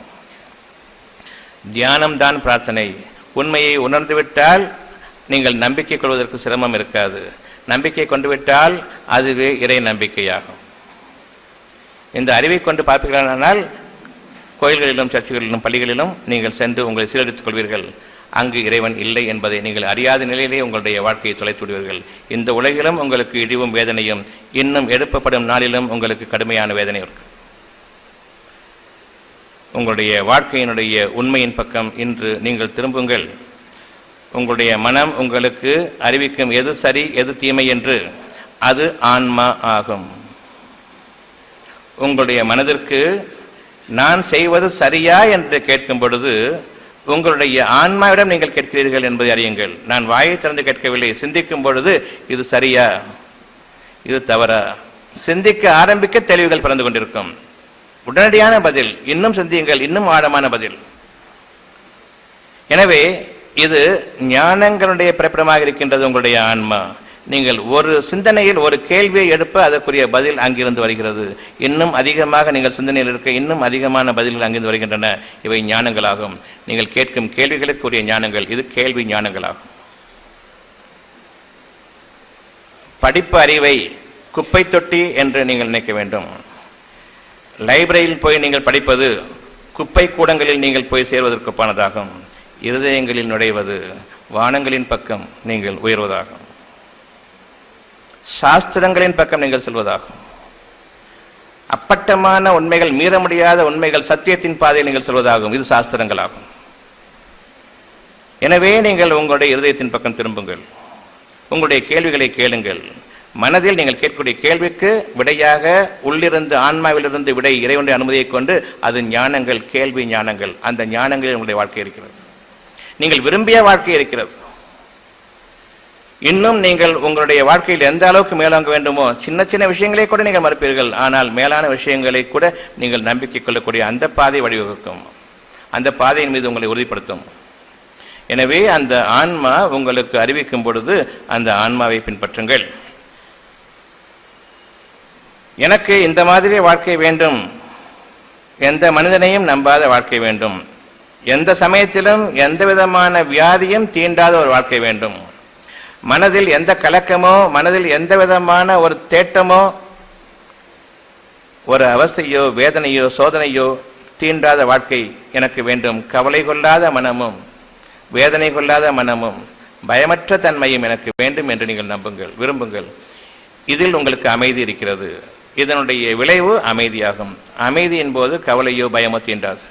தியானம்தான் பிரார்த்தனை. உண்மையை உணர்ந்துவிட்டால் நீங்கள் நம்பிக்கை கொள்வதற்கு சிரமம் இருக்காது. நம்பிக்கை கொண்டு விட்டால் அதுவே இறை நம்பிக்கையாகும். இந்த அறிவை கொண்டு பார்ப்பீர்களானால் கோயில்களிலும் சர்ச்சுகளிலும் பள்ளிகளிலும் நீங்கள் சென்று உங்களை சீரழித்துக் கொள்வீர்கள். அங்கு இறைவன் இல்லை என்பதை நீங்கள் அறியாத நிலையிலே உங்களுடைய வாழ்க்கையை தொலைத்து விடுவீர்கள். இந்த உலகிலும் உங்களுக்கு இழிவும் வேதனையும், இன்னும் எழுப்பப்படும் நாளிலும் உங்களுக்கு கடுமையான வேதனை இருக்கு. உங்களுடைய வாழ்க்கையினுடைய உண்மையின் பக்கம் இன்று நீங்கள் திரும்புங்கள். உங்களுடைய மனம் உங்களுக்கு அறிவிக்கும் எது சரி எது தீமை என்று. அது ஆன்மா ஆகும். உங்களுடைய மனதிற்கு நான் செய்வது சரியா என்று கேட்கும் பொழுது உங்களுடைய ஆன்மாவிடம் நீங்கள் கேட்கிறீர்கள் என்பதை அறியுங்கள். நான் வாயை திறந்து கேட்கவில்லை. சிந்திக்கும் பொழுது இது சரியா, இது தவறா, சிந்திக்க ஆரம்பிக்க தெளிவுகள் பிறந்து கொண்டிருக்கும். உடனடியான பதில், இன்னும் சிந்தியுங்கள், இன்னும் ஆழமான பதில். எனவே இது ஞானங்களுடைய பிறப்பிடமாக இருக்கின்றது உங்களுடைய ஆன்மா. நீங்கள் ஒரு சிந்தனையில் ஒரு கேள்வியை எழுப்ப அதற்குரிய பதில் அங்கிருந்து வருகிறது. இன்னும் அதிகமாக நீங்கள் சிந்தனையில் இருக்க இன்னும் அதிகமான பதில்கள் அங்கிருந்து வருகின்றன. இவை ஞானங்களாகும். நீங்கள் கேட்கும் கேள்விகளுக்குரிய ஞானங்கள். இது கேள்வி ஞானங்களாகும். படிப்பு அறிவை குப்பை தொட்டி என்று நீங்கள் நினைக்க வேண்டும். லைப்ரரியில் போய் நீங்கள் படிப்பது குப்பை கூடங்களில் நீங்கள் போய் சேர்வதற்குப்பானதாகும். இருதயங்களில் நுழைவது வானங்களின் பக்கம் நீங்கள் உயர்வதாகும். சாஸ்திரங்களின் பக்கம் நீங்கள் செல்வதாகும். அப்பட்டமான உண்மைகள், மீற முடியாத உண்மைகள், சத்தியத்தின் பாதையில் நீங்கள் செல்வதாகும். இது சாஸ்திரங்களாகும். எனவே நீங்கள் உங்களுடைய இருதயத்தின் பக்கம் திரும்புங்கள். உங்களுடைய கேள்விகளை கேளுங்கள். மனதில் நீங்கள் கேட்கக்கூடிய கேள்விக்கு விடையாக உள்ளிருந்து, ஆன்மாவிலிருந்து விடை இறைவனுடைய அனுமதியை கொண்டு அது ஞானங்கள், கேள்வி ஞானங்கள். அந்த ஞானங்களில் உங்களுடைய வாழ்க்கை இருக்கிறது. நீங்கள் விரும்பிய வாழ்க்கை இருக்கிறது. இன்னும் நீங்கள் உங்களுடைய வாழ்க்கையில் எந்த அளவுக்கு மேலோங்க வேண்டுமோ, சின்ன சின்ன விஷயங்களை கூட நீங்கள் மறுப்பீர்கள். ஆனால் மேலான விஷயங்களை கூட நீங்கள் நம்பிக்கை கொள்ளக்கூடிய அந்த பாதை வழிவகுக்கும். அந்த பாதையின் மீது உங்களை உறுதிப்படுத்தும். எனவே அந்த ஆன்மா உங்களுக்கு அறிவிக்கும் பொழுது அந்த ஆன்மாவை பின்பற்றுங்கள். எனக்கு இந்த மாதிரி வாழ்க்கை வேண்டும், எந்த மனிதனையும் நம்பாத வாழ்க்கை வேண்டும், எந்த சமயத்திலும் எந்த விதமான வியாதியும் தீண்டாத ஒரு வாழ்க்கை வேண்டும், மனதில் எந்த கலக்கமோ, மனதில் எந்த விதமான ஒரு தேட்டமோ, ஒரு அவஸ்தையோ, வேதனையோ, சோதனையோ தீண்டாத வாழ்க்கை எனக்கு வேண்டும். கவலை கொள்ளாத மனமும், வேதனை கொள்ளாத மனமும், பயமற்ற தன்மையும் எனக்கு வேண்டும் என்று நீங்கள் நம்புங்கள், விரும்புங்கள். இதில் உங்களுக்கு அமைதி இருக்கிறது. இதனுடைய விளைவு அமைதியாகும். அமைதியின் போது கவலையோ பயமோ தீண்டாது,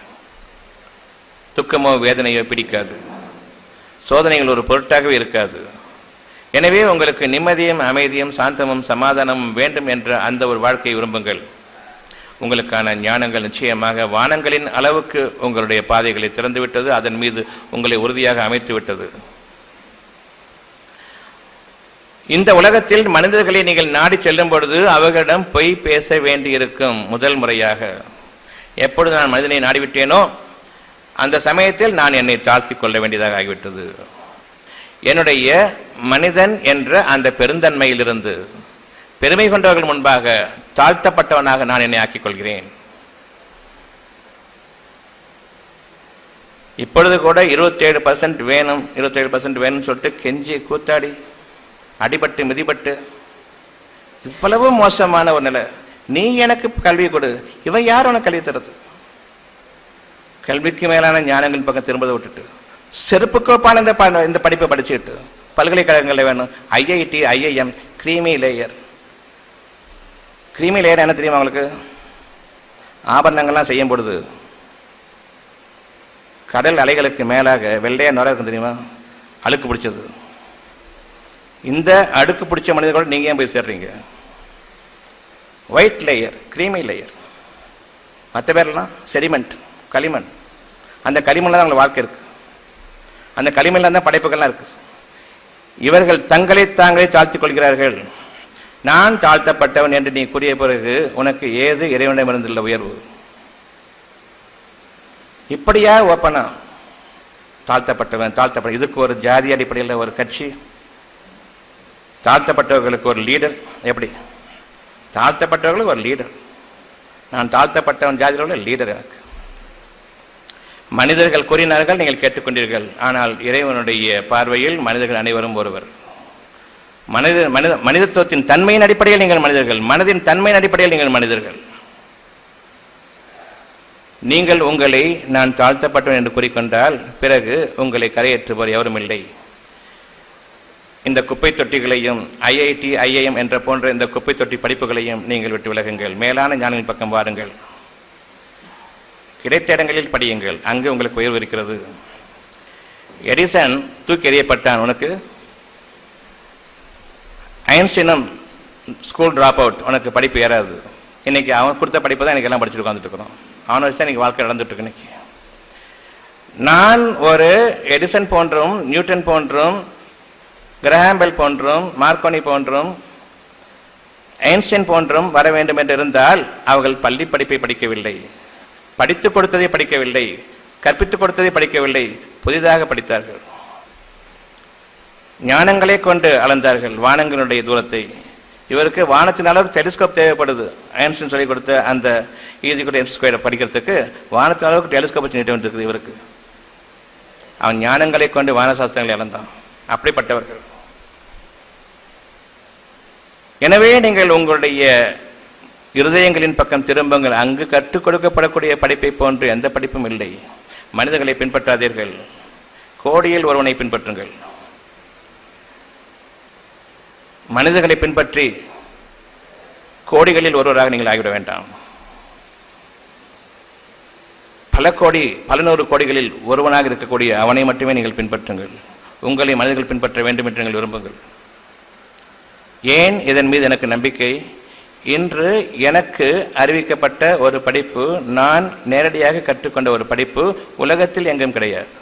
துக்கமோ வேதனையோ பிடிக்காது, சோதனைகள் ஒரு பொருட்டாகவே இருக்காது. எனவே உங்களுக்கு நிம்மதியும் அமைதியும் சாந்தமும் சமாதானமும் வேண்டும் என்ற அந்த ஒரு வாழ்க்கையை விரும்புங்கள். உங்களுக்கான ஞானங்கள் நிச்சயமாக வானங்களின் அளவுக்கு உங்களுடைய பாதைகளை திறந்துவிட்டது. அதன் மீது உங்களை உறுதியாக அமைத்து விட்டது. இந்த உலகத்தில் மனிதர்களை நீங்கள் நாடி செல்லும் பொழுது அவர்களிடம் பொய் பேச வேண்டியிருக்கும். முதல் முறையாக எப்பொழுது நான் மனிதனை நாடிவிட்டேனோ அந்த சமயத்தில் நான் என்னை தாழ்த்தி கொள்ள வேண்டியதாக ஆகிவிட்டது. என்னுடைய மனிதன் என்ற அந்த பெருந்தன்மையிலிருந்து பெருமை கொண்டவர்கள் முன்பாக தாழ்த்தப்பட்டவனாக நான் என்னை ஆக்கிக் கொள்கிறேன். இப்பொழுது கூட 27% வேணும், 27% வேணும்னு சொல்லிட்டு கெஞ்சி கூத்தாடி அடிபட்டு மிதிபட்டு இவ்வளவு மோசமான ஒரு நிலை. நீ எனக்கு கல்வி கொடு, இவன் யார் உனக்கு கல்வி தருது? கல்விக்கு மேலான ஞானங்கள் பக்கம் திரும்பதை விட்டுட்டு செருப்புக்கோப்பான இந்த படிப்பை படிச்சுக்கிட்டு பல்கலைக்கழகங்களில் வேணும் IIT, IIM, creamy layer. Creamy layer என்ன தெரியுமா உங்களுக்கு? ஆபரணங்கள்லாம் செய்யும் பொழுது கடல் அலைகளுக்கு மேலாக வெள்ளையா நுர இருக்கும் தெரியுமா? அழுக்கு பிடிச்சது. இந்த அடுக்கு பிடிச்ச மனிதர்களோடு நீங்கள் ஏன் போய் சேர்றீங்க? White layer, creamy layer. மற்ற பேர்லாம் செடிமெண்ட், களிமண். அந்த களிமண்ணில் தான் உங்களுக்கு வாழ்க்கை இருக்கு. அந்த களிமண்ணில் தான் படைப்புகள்லாம் இருக்கு. இவர்கள் தங்களை தாங்களே தாழ்த்திக் கொள்கிறார்கள். நான் தாழ்த்தப்பட்டவன் என்று நீ கூறிய பிறகு உனக்கு ஏது இறைவனிடமிருந்துள்ள உயர்வு? இப்படியா ஓப்பனா தாழ்த்தப்பட்டவன் தாழ்த்தப்பட்ட? இதுக்கு ஒரு ஜாதி அடிப்படையில் ஒரு கட்சி, தாழ்த்தப்பட்டவர்களுக்கு ஒரு லீடர். எப்படி தாழ்த்தப்பட்டவர்களுக்கு ஒரு லீடர்? நான் தாழ்த்தப்பட்டவன் ஜாதியோட லீடர் எனக்கு. மனிதர்கள் கூறினார்கள், நீங்கள் கேட்டுக்கொண்டீர்கள். ஆனால் இறைவனுடைய பார்வையில் மனிதர்கள் அனைவரும் ஒருவர். மனிதத்துவத்தின் தன்மையின் அடிப்படையில் நீங்கள் மனிதர்கள், மனதின் தன்மையின் அடிப்படையில் நீங்கள் மனிதர்கள். நீங்கள் உங்களை நான் தாழ்த்தப்பட்டவன் என்று கூறிக்கொண்டால் பிறகு உங்களை கரையேற்றுவோர் எவரும் இல்லை. இந்த குப்பை தொட்டிகளையும் ஐஐடி, ஐஐஎம் என்ற போன்ற இந்த குப்பை தொட்டி படிப்புகளையும் நீங்கள் விட்டு விலகுங்கள். மேலான ஞானங்களின் பக்கம் வாருங்கள். கிடைத்த இடங்களில் படியுங்கள். அங்கு உங்களுக்கு உயர்வு இருக்கிறது. எடிசன் தூக்கி எறியப்பட்டான். உனக்கு ஐன்ஸ்டீனும் ஸ்கூல் ட்ராப் அவுட். உனக்கு படிப்பு ஏறாது. இன்னைக்கு அவன் கொடுத்த படிப்பு தான் எனக்கு எல்லாம் படிச்சுட்டு உட்காந்துட்டு இருக்கிறோம். அவனை வச்சு தான் இன்னைக்கு வாழ்க்கை நடந்துட்டு இருக்கு. இன்னைக்கு நான் ஒரு எடிசன் போன்றும், நியூட்டன் போன்றும், கிரஹாம்பெல் போன்றும், மார்க்கோனி போன்றும், ஐன்ஸ்டைன் போன்றும் வர வேண்டும் என்று இருந்தால் அவர்கள் பள்ளி படிப்பை படிக்கவில்லை, படித்துக் கொடுத்ததை படிக்கவில்லை, கற்பித்துக் கொடுத்ததை படிக்கவில்லை, புதிதாக படித்தார்கள். ஞானங்களை கொண்டு அளந்தார்கள் வானங்களுடைய தூரத்தை. இவருக்கு வானத்தின் அளவுக்கு டெலிஸ்கோப் தேவைப்படுது. ஐன்ஸ்டைன் சொல்லிக் கொடுத்த அந்த E=mc² படிக்கிறதுக்கு வானத்தின் அளவுக்கு டெலிஸ்கோப் வச்சு நீட்ட வேண்டியிருக்குது இவருக்கு. அவன் ஞானங்களை கொண்டு வானசாஸ்திரங்களை அளந்தான். அப்படிப்பட்டவர்கள். எனவே நீங்கள் உங்களுடைய இருதயங்களின் பக்கம் திரும்புங்கள். அங்கு கற்றுக் கொடுக்கப்படக்கூடிய படிப்பை போன்று எந்த படிப்பும் இல்லை. மனிதர்களை பின்பற்றாதீர்கள், கோடியில் ஒருவனை பின்பற்றுங்கள். மனிதர்களை பின்பற்றி கோடிகளில் ஒருவராக நீங்கள் ஆகிவிட வேண்டாம். பல கோடி, பல நூறு கோடிகளில் ஒருவனாக இருக்கக்கூடிய அவனை மட்டுமே நீங்கள் பின்பற்றுங்கள். உங்களை மனிதர்கள் பின்பற்ற வேண்டும் என்று நீங்கள் விரும்புங்கள். ஏன் இதன் மீது எனக்கு நம்பிக்கை? இன்று எனக்கு அறிவிக்கப்பட்ட ஒரு படிப்பு, நான் நேரடியாக கற்றுக்கொண்ட ஒரு படிப்பு உலகத்தில் எங்கும் கிடையாது.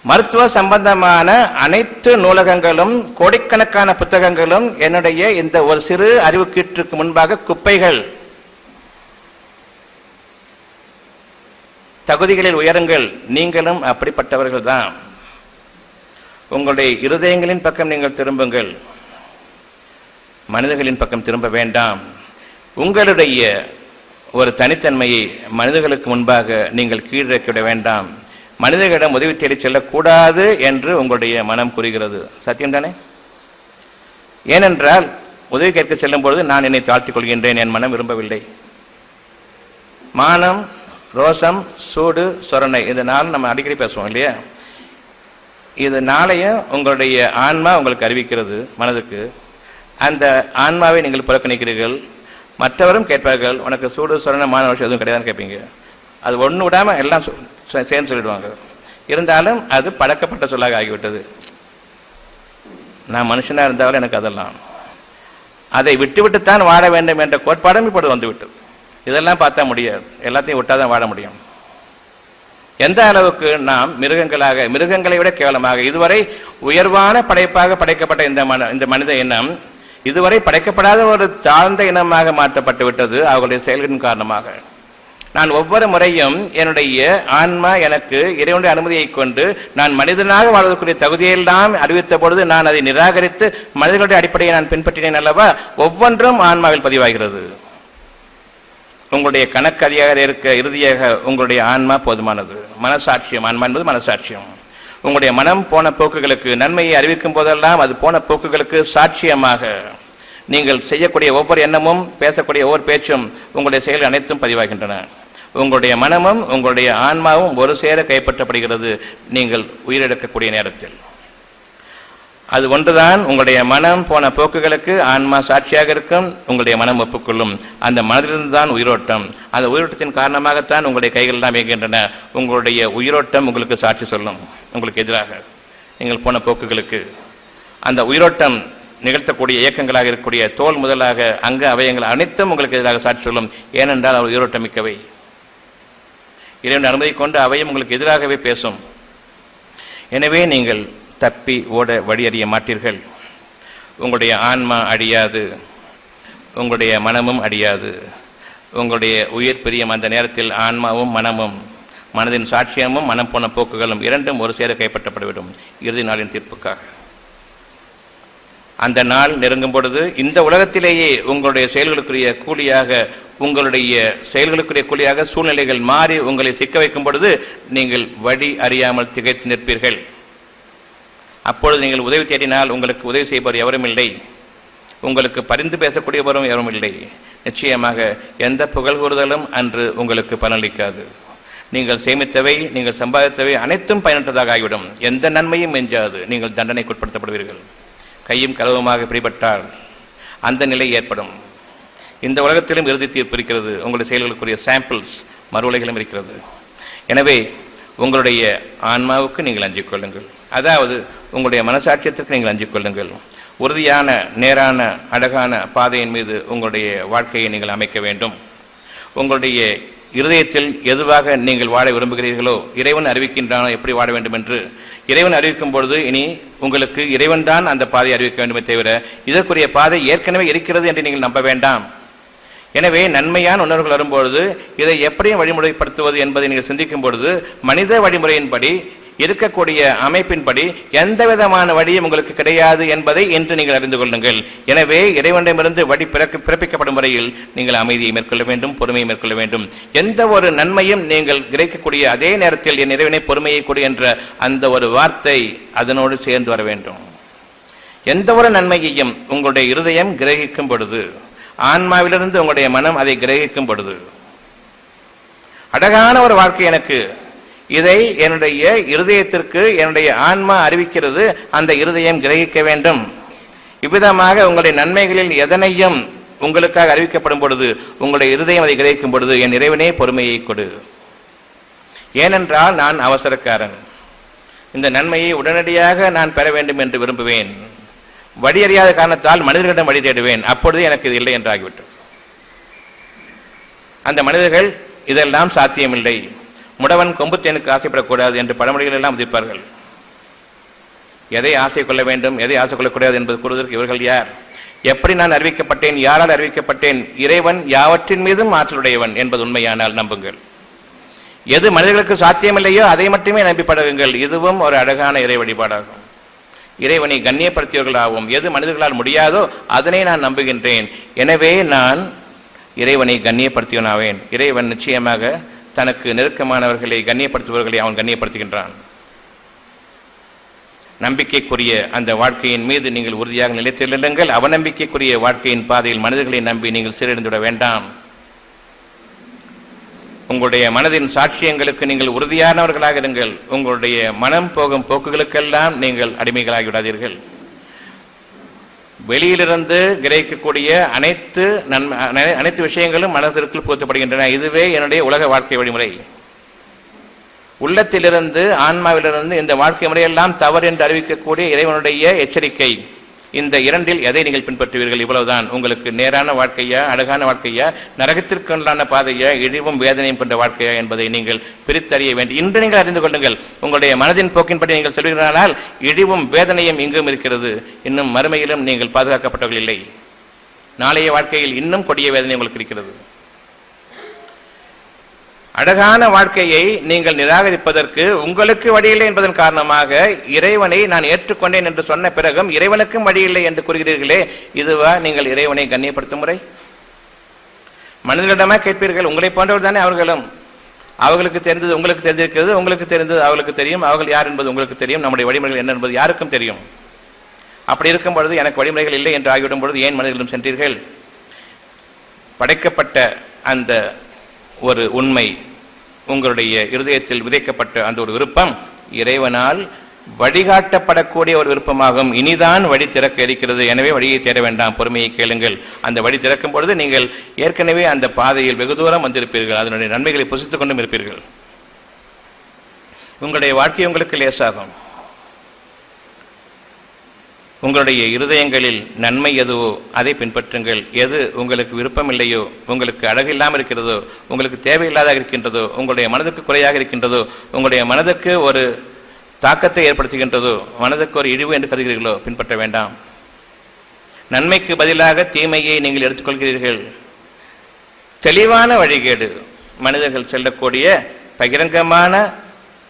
மருத்துவ சம்பந்தமான அனைத்து நூலகங்களும், கோடிக்கணக்கான புத்தகங்களும் என்னுடைய இந்த ஒரு சிறு அறிவுக்கீற்றுக்கு முன்பாக குப்பைகள். தகுதிகளில் உயருங்கள். நீங்களும் அப்படிப்பட்டவர்கள் தான். உங்களுடைய இருதயங்களின் பக்கம் நீங்கள் திரும்புங்கள், மனிதர்களின் பக்கம் திரும்ப வேண்டாம். உங்களுடைய ஒரு தனித்தன்மையை மனிதர்களுக்கு முன்பாக நீங்கள் கீழிறக்கிவிட வேண்டாம். மனிதர்களிடம் உதவி தேடி செல்லக்கூடாது என்று உங்களுடைய மனம் கூறுகிறது. சத்தியம் தானே? ஏனென்றால் உதவி கேட்க செல்லும் பொழுது நான் என்னை தாழ்த்திக் கொள்கின்றேன், என் மனம் விரும்பவில்லை. மானம், ரோசம், சூடு, சொரணை, இது நாள் நம்ம அடிக்கடி பேசுவோம் இல்லையா? இது நாளையும் உங்களுடைய ஆன்மா உங்களுக்கு அறிவிக்கிறது மனதுக்கு. அந்த ஆன்மாவை நீங்கள் புறக்கணிக்கிறீர்கள். மற்றவரும் கேட்பார்கள், உனக்கு சூடு, சொரணை, மான விஷயம் எதுவும் கிடையாதுன்னு கேட்பீங்க. அது ஒன்று விடாமல் எல்லாம் சேர்ந்து சொல்லிடுவாங்க. இருந்தாலும் அது பழக்கப்பட்ட சொல்லாக ஆகிவிட்டது. நான் மனுஷனாக இருந்தாலும் எனக்கு அதெல்லாம், அதை விட்டுவிட்டுத்தான் வாழ வேண்டும் என்ற கோட்பாடும் இப்பொழுது வந்துவிட்டது. இதெல்லாம் பார்த்தா முடியாது, எல்லாத்தையும் விட்டால் தான் வாழ முடியும். எந்த அளவுக்கு நாம் மிருகங்களாக, மிருகங்களை விட கேவலமாக, இதுவரை உயர்வான படைப்பாக படைக்கப்பட்ட இந்த மனித இனம் இதுவரை படைக்கப்படாத ஒரு தாழ்ந்த இனமாக மாற்றப்பட்டு விட்டது அவர்களுடைய செயல்களின் காரணமாக. நான் ஒவ்வொரு முறையும் என்னுடைய ஆன்மா எனக்கு இறைவனுடைய அனுமதியை கொண்டு நான் மனிதனாக வாழ்வதற்குரிய தகுதியெல்லாம் அறிவித்த பொழுது நான் அதை நிராகரித்து மனிதர்களுடைய அடிப்படையை நான் பின்பற்றினேன் அல்லவா? ஒவ்வொன்றும் ஆன்மாவில் பதிவாகிறது. உங்களுடைய கணக்கு அதிகாரி இருக்க இறுதியாக உங்களுடைய ஆன்மா போதுமானது. மனசாட்சியம், ஆன்மா என்பது மனசாட்சியம். உங்களுடைய மனம் போன போக்குகளுக்கு, நன்மையை அறிவிக்கும் போதெல்லாம் அது போன போக்குகளுக்கு சாட்சியமாக நீங்கள் செய்யக்கூடிய ஒவ்வொரு எண்ணமும், பேசக்கூடிய ஒவ்வொரு பேச்சும், உங்களுடைய செயல்கள் அனைத்தும் பதிவாகின்றன. உங்களுடைய மனமும் உங்களுடைய ஆன்மாவும் ஒரு சேர கைப்பற்றப்படுகிறது நீங்கள் உயிரிழக்கக்கூடிய நேரத்தில். அது ஒன்றுதான். உங்களுடைய மனம் போன போக்குகளுக்கு ஆன்மா சாட்சியாக இருக்கும், உங்களுடைய மனம் ஒப்புக்கொள்ளும். அந்த மனதிலிருந்து தான் உயிரோட்டம். அந்த உயிரோட்டத்தின் காரணமாகத்தான் உங்களுடைய கைகள் எல்லாம் இயங்குகின்றன. உங்களுடைய உயிரோட்டம் உங்களுக்கு சாட்சி சொல்லும். உங்களுக்கு எதிராக நீங்கள் போன போக்குகளுக்கு அந்த உயிரோட்டம் நிகழ்த்தக்கூடிய இயக்கங்களாக இருக்கக்கூடிய தோல் முதலாக அங்க அவயங்கள் அனைத்தும் உங்களுக்கு எதிராக சாட்சி சொல்லும். ஏனென்றால் அவர் உயிரோட்டம் மிக்கவை. இறைவன் அனுமதி கொண்டு அவையும் உங்களுக்கு எதிராகவே பேசும். எனவே நீங்கள் தப்பி ஓட வழியறிய மாட்டீர்கள். உங்களுடைய ஆன்மா அழியாது, உங்களுடைய மனமும் அழியாது. உங்களுடைய உயிர் பிரியம் அந்த நேரத்தில் ஆன்மாவும் மனமும், மனதின் சாட்சியமும் மனம் போன போக்குகளும் இரண்டும் ஒரு சேர கைப்பற்றப்பட்டுவிடும் இறுதி நாளின் தீர்ப்புக்காக. அந்த நாள் நெருங்கும் பொழுது இந்த உலகத்திலேயே உங்களுடைய செயல்களுக்குரிய கூலியாக, உங்களுடைய செயல்களுக்குரிய கூலியாக சூழ்நிலைகள் மாறி உங்களை சிக்க வைக்கும் பொழுது நீங்கள் வழி அறியாமல் திகைத்து நிற்பீர்கள். அப்பொழுது நீங்கள் உதவி தேடினால் உங்களுக்கு உதவி செய்பவர் எவரும் இல்லை, உங்களுக்கு பரிந்து பேசக்கூடியவரும் எவரும் இல்லை. நிச்சயமாக எந்த புகழ் கூறுதலும் அன்று உங்களுக்கு பலனளிக்காது. நீங்கள் சேமித்தவை, நீங்கள் சம்பாதித்தவை அனைத்தும் பயனற்றதாக ஆகிவிடும். எந்த நன்மையும் எஞ்சாது. நீங்கள் தண்டனைக்குட்படுத்தப்படுவீர்கள். கையும் களவுமாக பிடிபட்டால் அந்த நிலை ஏற்படும். இந்த உலகத்திலும் இறுதி தீர்ப்பு இருக்கிறது. உங்களுடைய செயல்களுக்குரிய சாம்பிள்ஸ் மறுவுலைகளும் இருக்கிறது. எனவே உங்களுடைய ஆன்மாவுக்கு நீங்கள் அஞ்சிக் கொள்ளுங்கள். அதாவது உங்களுடைய மனசாட்சியத்திற்கு நீங்கள் அஞ்சிக் கொள்ளுங்கள். உறுதியான, நேரான, அழகான பாதையின் மீது உங்களுடைய வாழ்க்கையை நீங்கள் அமைக்க வேண்டும். உங்களுடைய இருதயத்தில் எதுவாக நீங்கள் வாழ விரும்புகிறீர்களோ, இறைவன் அறிவிக்கின்றானோ எப்படி வாழ வேண்டும் என்று, இறைவன் அறிவிக்கும் பொழுது இனி உங்களுக்கு இறைவன் தான் அந்த பாதையை அறிவிக்க வேண்டுமே தவிர இதற்குரிய பாதை ஏற்கனவே இருக்கிறது என்று நீங்கள் நம்ப வேண்டாம். எனவே நன்மையான உணர்வுகள் வரும்பொழுது இதை எப்படியும் வழிமுறைப்படுத்துவது என்பதை நீங்கள் சிந்திக்கும் பொழுது மனித வழிமுறையின்படி, இருக்கக்கூடிய அமைப்பின்படி எந்த விதமான வழியும் உங்களுக்கு கிடையாது என்பதை இன்று நீங்கள் அறிந்து கொள்ளுங்கள். எனவே இறைவனிடமிருந்து வழி பிறப்பிக்கப்படும் வரையில் நீங்கள் அமைதியை மேற்கொள்ள வேண்டும், பொறுமையை மேற்கொள்ள வேண்டும். எந்த ஒரு நன்மையும் நீங்கள் கிடைக்கக்கூடிய அதே நேரத்தில் என் இறைவனை பொறுமையை கொடு என்ற அந்த ஒரு வார்த்தை அதனோடு சேர்ந்து வர வேண்டும். எந்த ஒரு நன்மையையும் உங்களுடைய இருதயம் கிரகிக்கும் பொழுது, ஆன்மாவிலிருந்து உங்களுடைய மனம் அதை கிரகிக்கும் பொழுது, அழகான ஒரு வாழ்க்கை எனக்கு, இதை என்னுடைய இருதயத்திற்கு என்னுடைய ஆன்மா அறிவிக்கிறது, அந்த இருதயம் கிரகிக்க வேண்டும். இவ்விதமாக உங்களுடைய நன்மைகளில் எதனையும் உங்களுக்காக அறிவிக்கப்படும் பொழுது உங்களுடைய இருதயம் அதை கிரகிக்கும் பொழுது என் இறைவனே பொறுமையை கொடு. ஏனென்றால் நான் அவசரக்காரன். இந்த நன்மையை உடனடியாக நான் பெற வேண்டும் என்று விரும்புவேன். வழியறியாத காரணத்தால் மனிதர்களிடம் வழி தேடுவேன். அப்பொழுது எனக்கு இது இல்லை என்றாகிவிட்டது. அந்த மனிதர்கள் இதெல்லாம் சாத்தியமில்லை, முடவன் கொம்புத்தேனுக்கு ஆசைப்படக்கூடாது என்று பழமொழிகள் எல்லாம் உதிர்ப்பார்கள். எதை ஆசை கொள்ள வேண்டும், எதை ஆசை கொள்ளக்கூடாது என்பது கூறுவதற்கு இவர்கள் யார்? எப்படி நான் அறிவிக்கப்பட்டேன், யாரால் அறிவிக்கப்பட்டேன்? இறைவன் யாவற்றின் மீதும் ஆற்றலுடையவன் என்பது உண்மையானால் நம்புங்கள். எது மனிதர்களுக்கு சாத்தியமில்லையோ அதை மட்டுமே நம்பி பழகுங்கள். இதுவும் ஒரு அழகான இறை வழிபாடாகும். இறைவனை கண்ணியப்படுத்தியவர்களாகவும் எது மனிதர்களால் முடியாதோ அதனை நான் நம்புகின்றேன். எனவே நான் இறைவனை கண்ணியப்படுத்தியவனாவேன். இறைவன் நிச்சயமாக தனக்கு நெருக்கமானவர்களை கண்ணியப்படுத்துபவர்களை அவன் கண்ணியப்படுத்துகின்றான். நம்பிக்கைக்குரிய அந்த வாழ்க்கையின் மீது நீங்கள் உறுதியாக நிலைத்திருங்கள். அவநம்பிக்கைக்குரிய வாழ்க்கையின் பாதையில் மனிதர்களை நம்பி நீங்கள் சீரழிந்துவிட வேண்டாம். உங்களுடைய மனதின் சாட்சியங்களுக்கு நீங்கள் உறுதியானவர்களாக இருங்கள். உங்களுடைய மனம் போகும் போக்குகளுக்கெல்லாம் நீங்கள் அடிமைகளாகி விடாதீர்கள். வெளியிலிருந்து கிரகிக்கக்கூடிய அனைத்து விஷயங்களும் மனதிற்குள் புகுத்தப்படுகின்றன. இதுவே என்னுடைய உலக வாழ்க்கை வழிமுறை. உள்ளத்திலிருந்து, ஆன்மாவிலிருந்து இந்த வாழ்க்கை முறையெல்லாம் தவறு என்று அறிவிக்கக்கூடிய இறைவனுடைய எச்சரிக்கை. இந்த இரண்டில் எதை நீங்கள் பின்பற்றுவீர்கள்? இவ்வளவுதான். உங்களுக்கு நேரான வாழ்க்கையா, அழகான வாழ்க்கையா, நரகத்திற்குண்டான பாதையா, இழிவும் வேதனையும் கொண்ட வாழ்க்கையா என்பதை நீங்கள் பிரித்தறிய வேண்டும். இன்று நீங்கள் அறிந்து கொள்ளுங்கள். உங்களுடைய மனதின் போக்கின்படி நீங்கள் சொல்கிறீர்களானால் இழிவும் வேதனையும் இங்கும் இருக்கிறது. இன்னும் மறுமையிலும் நீங்கள் பாதுகாக்கப்பட்டவர்கள் இல்லை. நாளைய வாழ்க்கையில் இன்னும் கொடிய வேதனை உங்களுக்கு இருக்கிறது. அழகான வாழ்க்கையை நீங்கள் நிராகரிப்பதற்கு உங்களுக்கு வழியில்லை என்பதன் காரணமாக இறைவனை நான் ஏற்றுக்கொண்டேன் என்று சொன்ன பிறகும் இறைவனுக்கும் வழியில்லை என்று கூறுகிறீர்களே, இதுவா நீங்கள் இறைவனை கண்ணியப்படுத்தும் முறை? மனிதர்களிடமா கேட்பீர்கள்? உங்களை போன்றவர் தானே அவர்களும். அவர்களுக்கு தெரிந்தது உங்களுக்கு தெரிந்திருக்கிறது, உங்களுக்கு தெரிந்தது அவர்களுக்கு தெரியும். அவர்கள் யார் என்பது உங்களுக்கு தெரியும். நம்முடைய வழிமுறைகள் என்ன என்பது யாருக்கும் தெரியும். அப்படி இருக்கும் பொழுது எனக்கு வழிமுறைகள் இல்லை என்று ஆகிவிடும் பொழுது ஏன் மனிதர்களும் சென்றீர்கள்? படைக்கப்பட்ட அந்த ஒரு உண்மை, உங்களுடைய இருதயத்தில் விதைக்கப்பட்ட அந்த ஒரு விருப்பம் இறைவனால் வழிகாட்டப்படக்கூடிய ஒரு விருப்பமாகும். இனிதான் வழி திறக்க இருக்கிறது. எனவே வழியை தேட வேண்டாம், பொறுமையை கேளுங்கள். அந்த வழி திறக்கும் பொழுது நீங்கள் ஏற்கனவே அந்த பாதையில் வெகு தூரம் வந்திருப்பீர்கள். அதனுடைய நன்மைகளை புசித்துக் கொண்டும் இருப்பீர்கள். உங்களுடைய வாழ்க்கை உங்களுக்கு லேசாகும். உங்களுடைய இருதயங்களில் நன்மை எதுவோ அதை பின்பற்றுங்கள். எது உங்களுக்கு விருப்பம் இல்லையோ, உங்களுக்கு அழகு இல்லாமல் இருக்கிறதோ, உங்களுக்கு தேவையில்லாத இருக்கின்றதோ, உங்களுடைய மனதுக்கு குறையாக இருக்கின்றதோ, உங்களுடைய மனதுக்கு ஒரு தாக்கத்தை ஏற்படுத்துகின்றதோ, மனதுக்கு ஒரு இழிவு என்று கருதுகிறீர்களோ, பின்பற்ற வேண்டாம். நன்மைக்கு பதிலாக தீமையை நீங்கள் எடுத்துக்கொள்கிறீர்கள். தெளிவான வழிகேடு, மனிதர்கள் செல்லக்கூடிய பகிரங்கமான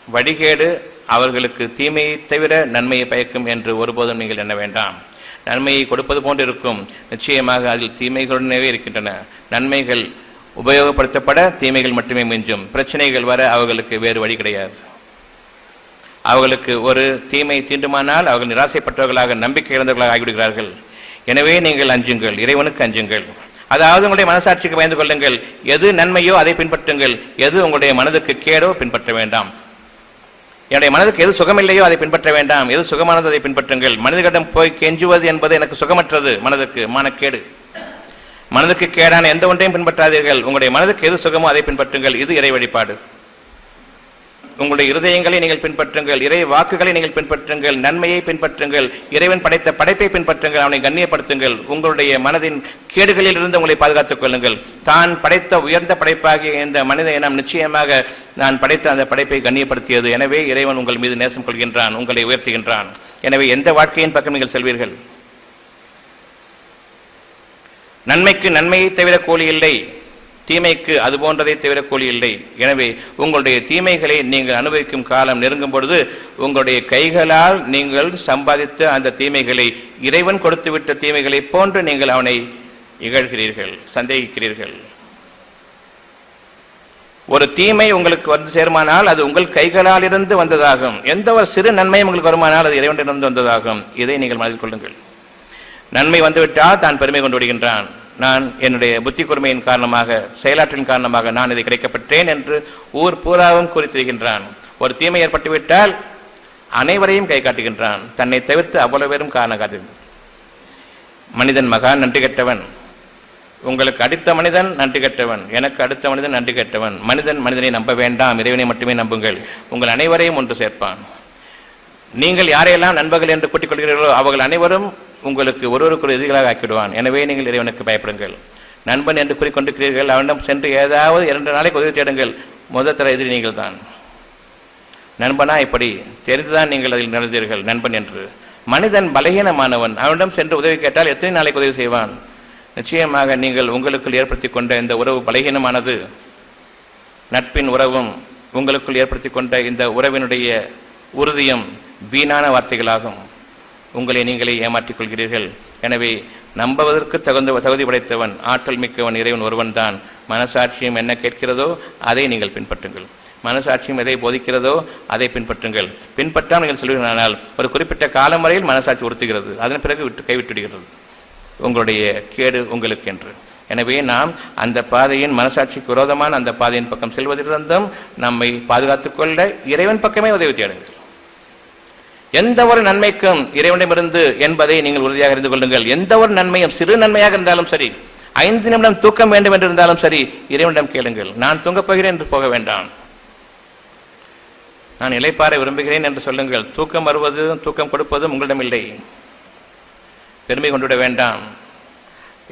வழிகேடு அவர்களுக்கு தீமையை தவிர நன்மையை பயக்கும் என்று ஒருபோதும் நீங்கள் எண்ண வேண்டாம். நன்மையை கொடுப்பது போன்று இருக்கும், நிச்சயமாக அதில் தீமைகளுடனே இருக்கின்றன. நன்மைகள் உபயோகப்படுத்தப்பட தீமைகள் மட்டுமே மிஞ்சும். பிரச்சனைகள் வர அவர்களுக்கு வேறு வழி கிடையாது. அவர்களுக்கு ஒரு தீமை தீண்டுமானால் அவர்கள் நிராசைப்பட்டவர்களாக, நம்பிக்கை இழந்தவர்களாக ஆகிவிடுகிறார்கள். எனவே நீங்கள் அஞ்சுங்கள், இறைவனுக்கு அஞ்சுங்கள். அதாவது உங்களுடைய மனசாட்சிக்கு பயந்து கொள்ளுங்கள். எது நன்மையோ அதை பின்பற்றுங்கள். எது உங்களுடைய மனதுக்கு கேடோ பின்பற்ற வேண்டாம். என்னுடைய மனதுக்கு எது சுகமில்லையோ அதை பின்பற்ற வேண்டாம். எது சுகமானது அதை பின்பற்றுங்கள். மனிதர்களிடம் போய் கெஞ்சுவது என்பது எனக்கு சுகமற்றது, மனதுக்கு மனக்கேடு. மனதுக்கு கேடான எந்த ஒன்றையும் பின்பற்றாதீர்கள். உங்களுடைய மனதுக்கு எது சுகமோ அதை பின்பற்றுங்கள். இது இறை வழிபாடு. உங்களுடைய இருதயங்களை நீங்கள் பின்பற்றுங்கள், இறை வாக்குகளை நீங்கள் பின்பற்றுங்கள், நன்மையை பின்பற்றுங்கள், இறைவன் படைத்த படைப்பை பின்பற்றுங்கள், அவனை கண்ணியப்படுத்துங்கள். உங்களுடைய மனதின் கேடுகளில் இருந்து உங்களை பாதுகாத்துக் கொள்ளுங்கள். தான் படைத்த உயர்ந்த படைப்பாகிய இந்த மனித இனம் நிச்சயமாக நான் படைத்த அந்த படைப்பை கண்ணியப்படுத்தியது. எனவே இறைவன் உங்கள் மீது நேசம் கொள்கின்றான், உங்களை உயர்த்துகின்றான். எனவே எந்த வாழ்க்கையின் பக்கம் நீங்கள் செல்வீர்கள்? நன்மைக்கு நன்மையை தவிர கூலி இல்லை, தீமைக்கு அது போன்றதை தவிர கூலி இல்லை. எனவே உங்களுடைய தீமைகளை நீங்கள் அனுபவிக்கும் காலம் நெருங்கும் பொழுது உங்களுடைய கைகளால் நீங்கள் சம்பாதித்த அந்த தீமைகளை, இறைவன் கொடுத்துவிட்ட தீமைகளை போன்று நீங்கள் அவனை இகழ்கிறீர்கள், சந்தேகிக்கிறீர்கள். ஒரு தீமை உங்களுக்கு வந்து சேருமானால் அது உங்கள் கைகளால் இருந்து வந்ததாகும். எந்த ஒரு சிறு நன்மையும் உங்களுக்கு வருமானால் அது இறைவனிடமிருந்து வந்ததாகும். இதை நீங்கள் மனதில் கொள்ளுங்கள். நன்மை வந்துவிட்டால் தான் பெருமை கொண்டு விடுகின்றான். நான் என்னுடைய புத்தி கூர்மையின் காரணமாக, செயலாற்றின் காரணமாக நான் இதை கிடைக்கப்பட்டேன் என்று ஊர் பூராவும் குறித்திருக்கின்றான். ஒரு தீமை ஏற்பட்டுவிட்டால் அனைவரையும் கை காட்டுகின்றான். தன்னை தவிர்த்து அவ்வளவு பேரும் காரணம் காட்டுகின்றான். மனிதன் மகான் நன்றி கெட்டவன், உங்களுக்கு அடுத்த மனிதன் நன்றி கெட்டவன், எனக்கு அடுத்த மனிதன் நன்றி கெட்டவன். மனிதன் மனிதனை நம்ப வேண்டாம், இறைவனை மட்டுமே நம்புங்கள். உங்கள் அனைவரையும் ஒன்று சேர்ப்பான். நீங்கள் யாரையெல்லாம் நண்பர்கள் என்று கூட்டிக் கொள்கிறீர்களோ அவர்கள் அனைவரும் உங்களுக்கு ஒருவருக்கு எதிரிகளாக ஆக்கிவிடுவான். எனவே நீங்கள் இறைவனுக்கு பயப்படுங்கள். நண்பன் என்று கூறிக்கொண்டிருக்கிறீர்கள், அவனிடம் சென்று ஏதாவது 2 நாளைக்கு உதவி தேடுங்கள். முதல் தர எதிரி நீங்கள் தான். நண்பனா இப்படி தெரிந்துதான் நீங்கள் அதில் நடந்தீர்கள் நண்பன் என்று. மனிதன் பலகீனமானவன், அவனிடம் சென்று உதவி கேட்டால் எத்தனை நாளைக்கு உதவி செய்வான்? நிச்சயமாக நீங்கள் உங்களுக்குள் ஏற்படுத்தி கொண்ட இந்த உறவு பலகீனமானது. நட்பின் உறவும் உங்களுக்குள் ஏற்படுத்தி கொண்ட இந்த உறவினுடைய உறுதியும் வீணான வார்த்தைகளாகும். உங்களை நீங்களே ஏமாற்றிக் கொள்கிறீர்கள். எனவே நம்புவதற்கு தகுதி படைத்தவன், ஆற்றல் மிக்கவன் இறைவன் ஒருவன் தான். மனசாட்சியம் என்ன கேட்கிறதோ அதை நீங்கள் பின்பற்றுங்கள். மனசாட்சியம் எதை போதிக்கிறதோ அதை பின்பற்றுங்கள். பின்பற்றால் நீங்கள் சொல்வீர்களானால் ஒரு குறிப்பிட்ட காலம் வரையில் மனசாட்சி உறுத்துகிறது, அதன் பிறகு கைவிட்டுவிடுகிறது. உங்களுடைய கேடு உங்களுக்கு என்று. எனவே நாம் அந்த பாதையின், மனசாட்சிக்கு விரோதமான அந்த பாதையின் பக்கம் செல்வதிலிருந்தும் நம்மை பாதுகாத்துக் கொள்ள இறைவன் பக்கமே உதவி தேடுங்கள். எந்த ஒரு நன்மைக்கும் இறைவனிடமிருந்து என்பதை நீங்கள் உறுதியாக அறிந்து கொள்ளுங்கள். எந்த ஒரு நன்மையும் சிறு நன்மையாக இருந்தாலும் சரி, 5 நிமிடம் தூக்கம் வேண்டும் என்று இருந்தாலும் சரி, இறைவனிடம் கேளுங்கள். நான் தூங்கப் போகிறேன் என்று போக வேண்டாம். நான் இளைப்பாற விரும்புகிறேன் என்று சொல்லுங்கள். தூக்கம் வருவதும் தூக்கம் கொடுப்பதும் உங்களிடம் இல்லை. பெருமை கொண்டுவிட வேண்டாம்.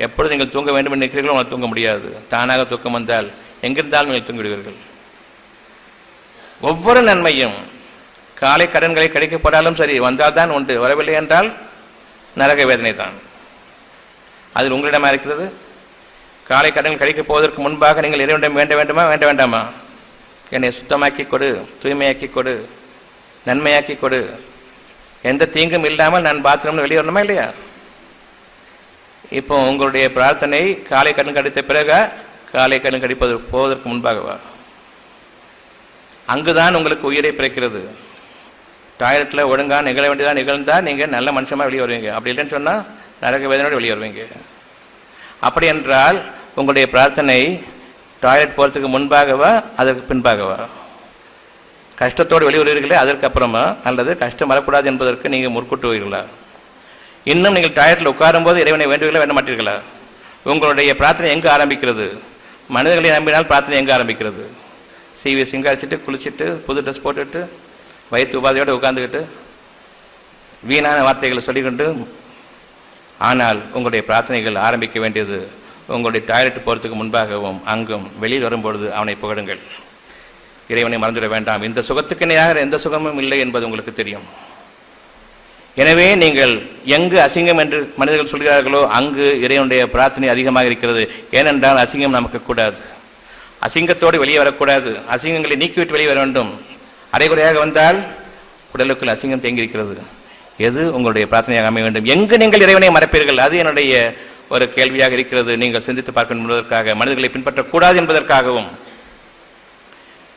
எப்பொழுது நீங்கள் தூங்க வேண்டும் என்று நினைக்கிறீர்களோ உங்களால் தூங்க முடியாது. தானாக தூக்கம் வந்தால் எங்கிருந்தாலும் நீங்கள் தூங்கிவிடுவீர்கள். ஒவ்வொரு நன்மையும் காலை கடன்களை கிடைக்கப்படாலும் சரி, வந்தால் தான் உண்டு, வரவில்லை என்றால் நரக வேதனை தான். அதில் உங்களிடமா இருக்கிறது. காலை கடன்கள் கிடைக்கப் போவதற்கு முன்பாக நீங்கள் இறைவனிடம் வேண்ட வேண்டுமா, வேண்ட வேண்டாமா? என்னை சுத்தமாக்கி கொடு, தூய்மையாக்கி கொடு, நன்மையாக்கி கொடு, எந்த தீங்கும் இல்லாமல் நான் பாத்ரூம்னு வெளியே வரணுமா இல்லையா? இப்போ உங்களுடைய பிரார்த்தனை காலை கடன் கடித்த பிறகு, காலை கடன் கடிப்பதற்கு போவதற்கு முன்பாகவா? அங்குதான் உங்களுக்கு உயிரை பிறக்கிறது. டாய்லெட்டில் ஒழுங்காக நிகழ வேண்டியதாக நிகழ்ந்தால் நீங்கள் நல்ல மனுஷமாக வெளியே வருவீங்க. அப்படி இல்லைன்னு சொன்னால் நரக வேதனையோடு வெளியே வருவீங்க. அப்படி என்றால் உங்களுடைய பிரார்த்தனை டாய்லெட் போகிறதுக்கு முன்பாகவா அதற்கு பின்பாகவா? கஷ்டத்தோடு வெளிவருவீர்களே அதற்கு அப்புறமா, அல்லது கஷ்டம் வரக்கூடாது என்பதற்கு நீங்கள் முற்கூட்டுவீர்களா? இன்னும் நீங்கள் டாய்லெட்டில் உட்காரும்போது இறைவனை வேண்டுவீர்களா வேண்ட மாட்டீர்களா? உங்களுடைய பிரார்த்தனை எங்கே ஆரம்பிக்கிறது? மனிதர்களை நம்பினால் பிரார்த்தனை எங்கே ஆரம்பிக்கிறது? சிவி சிங்காரிச்சிட்டு குளிச்சுட்டு புது ட்ரெஸ் போட்டுட்டு வயிற்று உபாதையோடு உட்கார்ந்துக்கிட்டு வீணான வார்த்தைகளை சொல்லிக்கொண்டு, ஆனால் உங்களுடைய பிரார்த்தனைகள் ஆரம்பிக்க வேண்டியது உங்களுடைய டாய்லெட் போகிறதுக்கு முன்பாகவும் அங்கும் வெளியில் வரும்பொழுது அவனை புகழுங்கள். இறைவனை மறந்துவிட வேண்டாம். இந்த சுகத்துக்கு இணையாக எந்த சுகமும் இல்லை என்பது உங்களுக்கு தெரியும். எனவே நீங்கள் எங்கு அசிங்கம் என்று மனிதர்கள் சொல்கிறார்களோ அங்கு இறைவனுடைய பிரார்த்தனை அதிகமாக இருக்கிறது. ஏனென்றால் அசிங்கம் நமக்கு கூடாது, அசிங்கத்தோடு வெளியே வரக்கூடாது, அசிங்கங்களை நீக்கிவிட்டு வெளியே வர வேண்டும். அரைகுறையாக வந்தால் உடலுக்குள் அசிங்கம் தேங்கியிருக்கிறது. எது உங்களுடைய பிரார்த்தனையாக அமைய வேண்டும்? எங்கு நீங்கள் இறைவனை மறப்பீர்கள்? அது என்னுடைய ஒரு கேள்வியாக இருக்கிறது. நீங்கள் சிந்தித்து பார்க்க என்பதற்காக, மனிதர்களை பின்பற்றக்கூடாது என்பதற்காகவும்,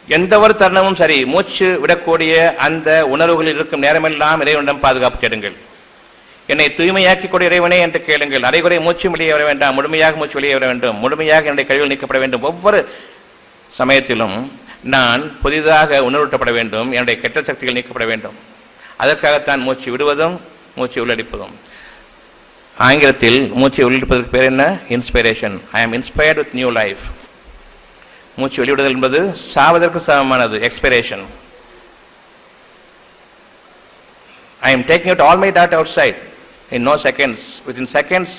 எந்த ஒரு தருணமும் சரி மூச்சு விடக்கூடிய அந்த உணர்வுகளில் இருக்கும் நேரமெல்லாம் இறைவனிடம் பாதுகாப்பு கேளுங்கள். என்னை தூய்மையாக்கிக்கூடிய இறைவனே என்று கேளுங்கள். அரைகுறை மூச்சு வெளியே வர வேண்டாம், முழுமையாக மூச்சு வெளியே வர வேண்டும், முழுமையாக என்னுடைய கழிவுகள் நீக்கப்பட வேண்டும். ஒவ்வொரு சமயத்திலும் நான் புதிதாக உணர்வூட்டப்பட வேண்டும், என்னுடைய கெட்ட சக்திகள் நீக்கப்பட வேண்டும். அதற்காகத்தான் மூச்சு விடுவதும் மூச்சு உள்ளடிப்பதும். ஆங்கிலத்தில் மூச்சை உள்ளிடுப்பதற்கு பேர் என்ன? இன்ஸ்பிரேஷன். ஐ ஆம் இன்ஸ்பயர்ட் வித் நியூ லைஃப். மூச்சு வெளிவிடுதல் என்பது சாவதற்கு சமமானது, expression. I am taking out all my data outside in no seconds. Within seconds,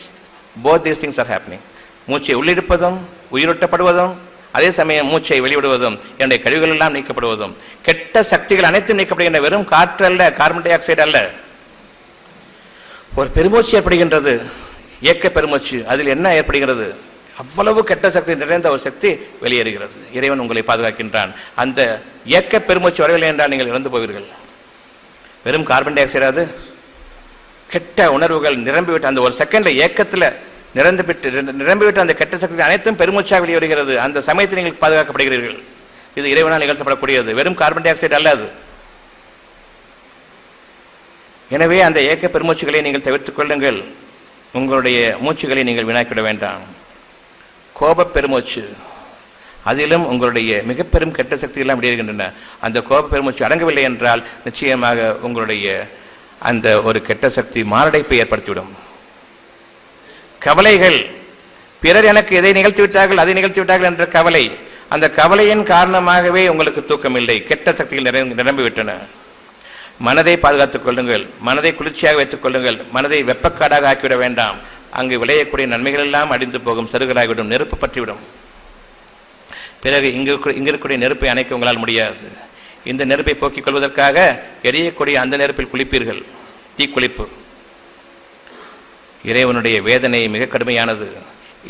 both these things are happening. மூச்சை உள்ளிருப்பதும் உயிரூட்டப்படுவதும், அதே சமயம் மூச்சை வெளிவிடுவதும், என்னுடைய கழிவுகள் எல்லாம் நீக்கப்படுவதும், கெட்ட சக்திகள் அனைத்தும் நீக்கப்படுகின்ற. வெறும் காற்று அல்ல, கார்பன் டை ஆக்சைடு அல்ல, ஒரு பெருமூச்சு ஏற்படுகின்றது, இயக்க பெருமூச்சு. அதில் என்ன ஏற்படுகிறது? அவ்வளவு கெட்ட சக்தி நிறைந்த ஒரு சக்தி வெளியேறுகிறது. இறைவன் உங்களை பாதுகாக்கின்றான். அந்த இயக்க பெருமூச்சு வரவில்லை என்றால் நீங்கள் இறந்து போவீர்கள். வெறும் கார்பன் டை ஆக்சைடாது கெட்ட உணர்வுகள் நிரம்பிவிட்டு அந்த ஒரு செகண்ட்ல இயக்கத்தில் நிரம்பிவிட்டு அந்த கெட்ட சக்தி அனைத்தும் பெருமூச்சாக வெளிவருகிறது. அந்த சமயத்தில் நீங்கள் பாதுகாக்கப்படுகிறீர்கள். இது இறைவனால் நிகழ்த்தப்படக்கூடியது, வெறும் கார்பன் டை ஆக்சைடு அல்ல அது. எனவே அந்த இயக்க பெருமூச்சுகளை நீங்கள் தவிர்த்துக் கொள்ளுங்கள். உங்களுடைய மூச்சுகளை நீங்கள் வீணாக்கிவிட வேண்டாம். கோப பெருமூச்சு, அதிலும் உங்களுடைய மிக பெரும் கெட்ட சக்தியெல்லாம் வெளியேறுகின்றன. அந்த கோப பெருமூச்சு அடங்கவில்லை என்றால் நிச்சயமாக உங்களுடைய அந்த ஒரு கெட்ட சக்தி மாரடைப்பை ஏற்படுத்திவிடும். கவலைகள், பிறர் எனக்கு எதை நிகழ்த்திவிட்டார்கள் அதை நிகழ்த்திவிட்டார்கள் என்ற கவலை, அந்த கவலையின் காரணமாகவே உங்களுக்கு தூக்கம் இல்லை, கெட்ட சக்திகள் நிரம்பிவிட்டன. மனதை பாதுகாத்துக் கொள்ளுங்கள், மனதை குளிர்ச்சியாக வைத்துக் கொள்ளுங்கள், மனதை வெப்பக்காடாக ஆக்கிவிட வேண்டாம். அங்கு விளையக்கூடிய நன்மைகள் எல்லாம் அடிந்து போகும், சருகலாகிவிடும், நெருப்பு பற்றிவிடும். பிறகு இங்கு இருக்கக்கூடிய நெருப்பை அணைக்க உங்களால் முடியாது. இந்த நெருப்பை போக்கிக் கொள்வதற்காக எரியக்கூடிய அந்த நெருப்பில் குளிப்பீர்கள், தீக்குளிப்பு. இறைவனுடைய வேதனை மிக கடுமையானது.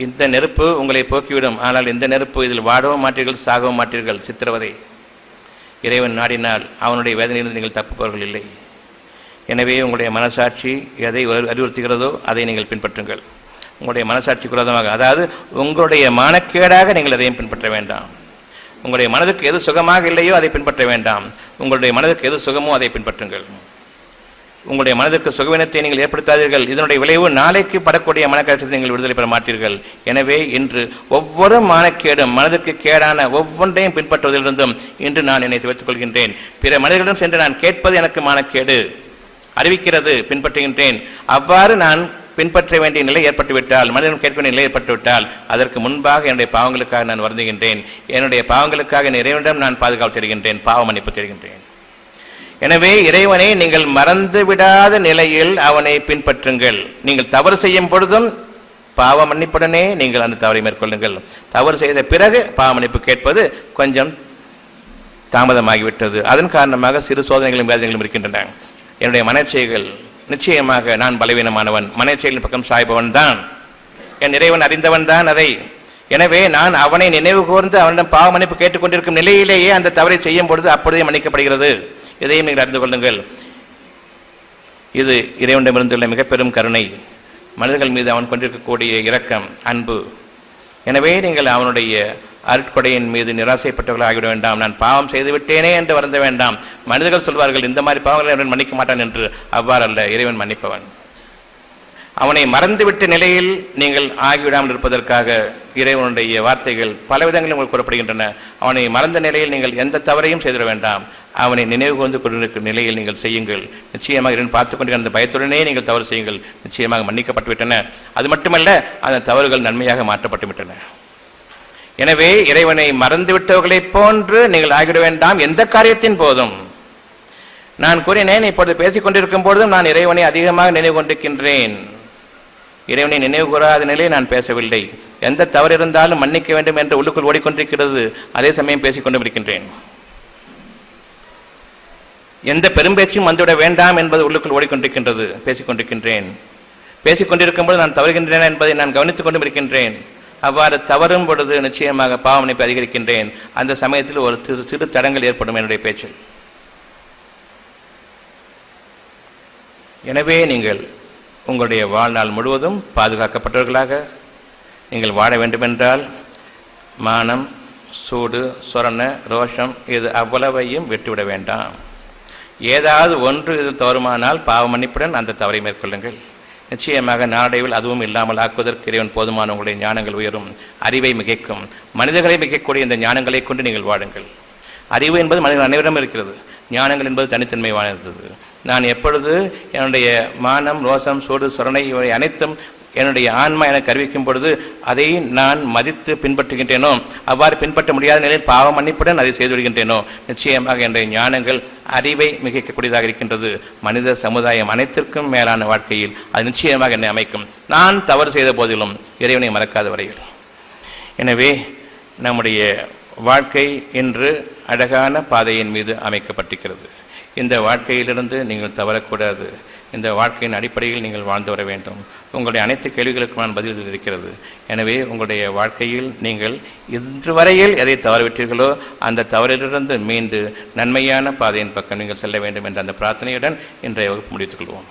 இந்த நெருப்பு உங்களை போக்கிவிடும், ஆனால் இந்த நெருப்பு இதில் வாடவும் மாட்டீர்கள், சாகவும் மாட்டீர்கள். சித்திரவதை. இறைவன் நாடினால் அவனுடைய வேதனையிலிருந்து நீங்கள் தப்புப்பவர்கள் இல்லை. எனவே உங்களுடைய மனசாட்சி எதை அறிவுறுத்துகிறதோ அதை நீங்கள் பின்பற்றுங்கள். உங்களுடைய மனசாட்சி குரோதமாக, அதாவது உங்களுடைய மானக்கேடாக நீங்கள் எதையும் பின்பற்ற வேண்டாம். உங்களுடைய மனதுக்கு எது சுகமாக இல்லையோ அதை பின்பற்ற வேண்டாம். உங்களுடைய மனதுக்கு எது சுகமோ அதை பின்பற்றுங்கள். உங்களுடைய மனதுக்கு சுகவீனத்தை நீங்கள் ஏற்படுத்தாதீர்கள். இதனுடைய விளைவு நாளைக்கு படக்கூடிய மனக்கஷ்டத்தை நீங்கள் விடுதலை பெற மாட்டீர்கள். எனவே இன்று ஒவ்வொரு மானக்கேடும், மனதுக்கு கேடான ஒவ்வொன்றையும் பின்பற்றுவதிலிருந்தும் இன்று நான் என்னை தவிர்த்துக் கொள்கின்றேன். பிற மனிதர்களிடம் சென்று நான் கேட்பது எனக்கு மானக்கேடு அறிவிக்கிறது, பின்பற்றுகின்றேன். அவ்வாறு நான் பின்பற்ற வேண்டிய நிலை ஏற்பட்டுவிட்டால், மனிதன் கேட்க வேண்டிய நிலை ஏற்பட்டுவிட்டால், அதற்கு முன்பாக என்னுடைய பாவங்களுக்காக நான் வருந்துகின்றேன். என்னுடைய பாவங்களுக்காக என் இறைவனிடம் நான் பாதுகாப்பு தருகின்றேன், பாவ மன்னிப்பு தருகின்றேன். எனவே இறைவனை நீங்கள் மறந்து விடாத நிலையில் அவனை பின்பற்றுங்கள். நீங்கள் தவறு செய்யும் பொழுதும் பாவ மன்னிப்புடனே நீங்கள் அந்த தவறை மேற்கொள்ளுங்கள். தவறு செய்த பிறகு பாவ மன்னிப்பு கேட்பது கொஞ்சம் தாமதமாகிவிட்டது. அதன் காரணமாக சிறு சோதனைகளும் வேதனைகளும் இருக்கின்றன. என்னுடைய மனச்செய்கள், நிச்சயமாக நான் பலவீனமானவன், மனச்செயலின் பக்கம் சாய்பவன் தான், என் இறைவன் அறிந்தவன் தான் அதை. எனவே நான் அவனை நினைவு கூர்ந்து அவனிடம் பாவ மன்னிப்பு கேட்டுக்கொண்டிருக்கும் நிலையிலேயே அந்த தவறை செய்யும் பொழுது அப்பொழுதே மன்னிக்கப்படுகிறது. இதையும் நீங்கள் அறிந்து கொள்ளுங்கள். இது இறைவனிடமிருந்துள்ள மிக பெரும் கருணை, மனிதர்கள் மீது அவன் கொண்டிருக்கக்கூடிய இரக்கம், அன்பு. எனவே நீங்கள் அவனுடைய அருட்கொடையின் மீது நிராசைப்பட்டவர்கள் ஆகிவிட வேண்டாம். நான் பாவம் செய்து விட்டேனே என்று வருந்த வேண்டாம். மனிதர்கள் சொல்வார்கள், இந்த மாதிரி பாவங்களை இறைவன் மன்னிக்க மாட்டான் என்று. அவ்வாறல்ல, இறைவன் மன்னிப்பவன். அவனை மறந்துவிட்ட நிலையில் நீங்கள் ஆகிவிடாமல் இருப்பதற்காக இறைவனுடைய வார்த்தைகள் பல விதங்களில் உங்களுக்கு கூறப்படுகின்றன. அவனை மறந்த நிலையில் நீங்கள் எந்த தவறையும் செய்திட வேண்டாம். அவனை நினைவு கூர்ந்து கொண்டிருக்கிற நிலையில் நீங்கள் செய்யுங்கள். நிச்சயமாக இறைவன் பார்த்து கொண்டிருக்கிற அந்த பயத்துடனே நீங்கள் தவறு செய்யுங்கள். நிச்சயமாக மன்னிக்கப்பட்டு விட்டன. அது மட்டுமல்ல, அந்த தவறுகள் நன்மையாக மாற்றப்பட்டு விட்டன. எனவே இறைவனை மறந்துவிட்டவர்களைப் போன்று நீங்கள் ஆகிவிட வேண்டாம் எந்த காரியத்தின் போதும். நான் கூறினேன், இப்பொழுது பேசிக் கொண்டிருக்கும் பொழுதும் நான் இறைவனை அதிகமாக நினைவு கொண்டிருக்கின்றேன். இறைவனை நினைவு கூறாத நிலையை நான் பேசவில்லை. எந்த தவறு இருந்தாலும் மன்னிக்க வேண்டும் என்று உள்ளுக்குள் ஓடிக்கொண்டிருக்கிறது. அதே சமயம் பேசிக்கொண்டும் இருக்கின்றேன். எந்த பெரும்பேச்சும் வந்துவிட வேண்டாம் என்பது உள்ளுக்குள் ஓடிக்கொண்டிருக்கின்றது. பேசிக்கொண்டிருக்கின்றேன். பேசிக்கொண்டிருக்கும்போது நான் தவறுகின்றேன் என்பதை நான் கவனித்துக் கொண்டும் இருக்கின்றேன். அவ்வாறு தவறும் பொழுது நிச்சயமாக பாவ மன்னிப்பை அதிகரிக்கின்றேன். அந்த சமயத்தில் ஒரு சிறு தடங்கள் ஏற்படும் என்னுடைய பேச்சில். எனவே நீங்கள் உங்களுடைய வாழ்நாள் முழுவதும் பாதுகாக்கப்பட்டவர்களாக நீங்கள் வாழ வேண்டுமென்றால் மானம், சூடு, சொரண, ரோஷம் இது அவ்வளவையும் விட்டுவிட வேண்டாம். ஏதாவது ஒன்று இது தவறுமானால் பாவ மன்னிப்புடன் அந்த தவறை மேற்கொள்ளுங்கள். நிச்சயமாக நாடைவில் அதுவும் இல்லாமல் ஆக்குவதற்கு இறைவன் போதுமான உங்களுடைய ஞானங்கள் உயரும். அறிவை மிகைக்கும். மனிதர்களை மிகக்கூடிய இந்த ஞானங்களை கொண்டு நீங்கள் வாடுங்கள். அறிவு என்பது மனிதர்கள் அனைவரும் இருக்கிறது. ஞானங்கள் என்பது தனித்தன்மை வாழ்ந்தது. நான் எப்பொழுது என்னுடைய மானம், ரோசம், சூடு, சொரணை இவை அனைத்தும் என்னுடைய ஆன்மா எனக்கு அறிவிக்கும் பொழுது அதை நான் மதித்து பின்பற்றுகின்றேனோ, அவ்வாறு பின்பற்ற முடியாத நிலையில் பாவ மன்னிப்புடன் அதை செய்து விடுகின்றேனோ, நிச்சயமாக என்னுடைய ஞானங்கள் அறிவை மிகைக்கக்கூடியதாக இருக்கின்றது. மனித சமுதாயம் அனைத்திற்கும் மேலான வாழ்க்கையில் அது நிச்சயமாக என்னை அமைக்கும், நான் தவறு செய்த போதிலும் இறைவனை மறக்காத வரையில். எனவே நம்முடைய வாழ்க்கை இன்று அழகான பாதையின் மீது அமைக்கப்பட்டிருக்கிறது. இந்த வாழ்க்கையிலிருந்து நீங்கள் தவறக்கூடாது. இந்த வாழ்க்கையின் அடிப்படையில் நீங்கள் வாழ்ந்து வர வேண்டும். உங்களுடைய அனைத்து கேள்விகளுக்கும் நான் பதில் இருக்கிறது. எனவே உங்களுடைய வாழ்க்கையில் நீங்கள் இன்று வரையில் எதை தவறவிட்டீர்களோ அந்த தவறிலிருந்து மீண்டு நன்மையான பாதையின் பக்கம் நீங்கள் செல்ல வேண்டும் என்ற அந்த பிரார்த்தனையுடன் இன்றைய வகுப்பு முடித்துக் கொள்வோம்.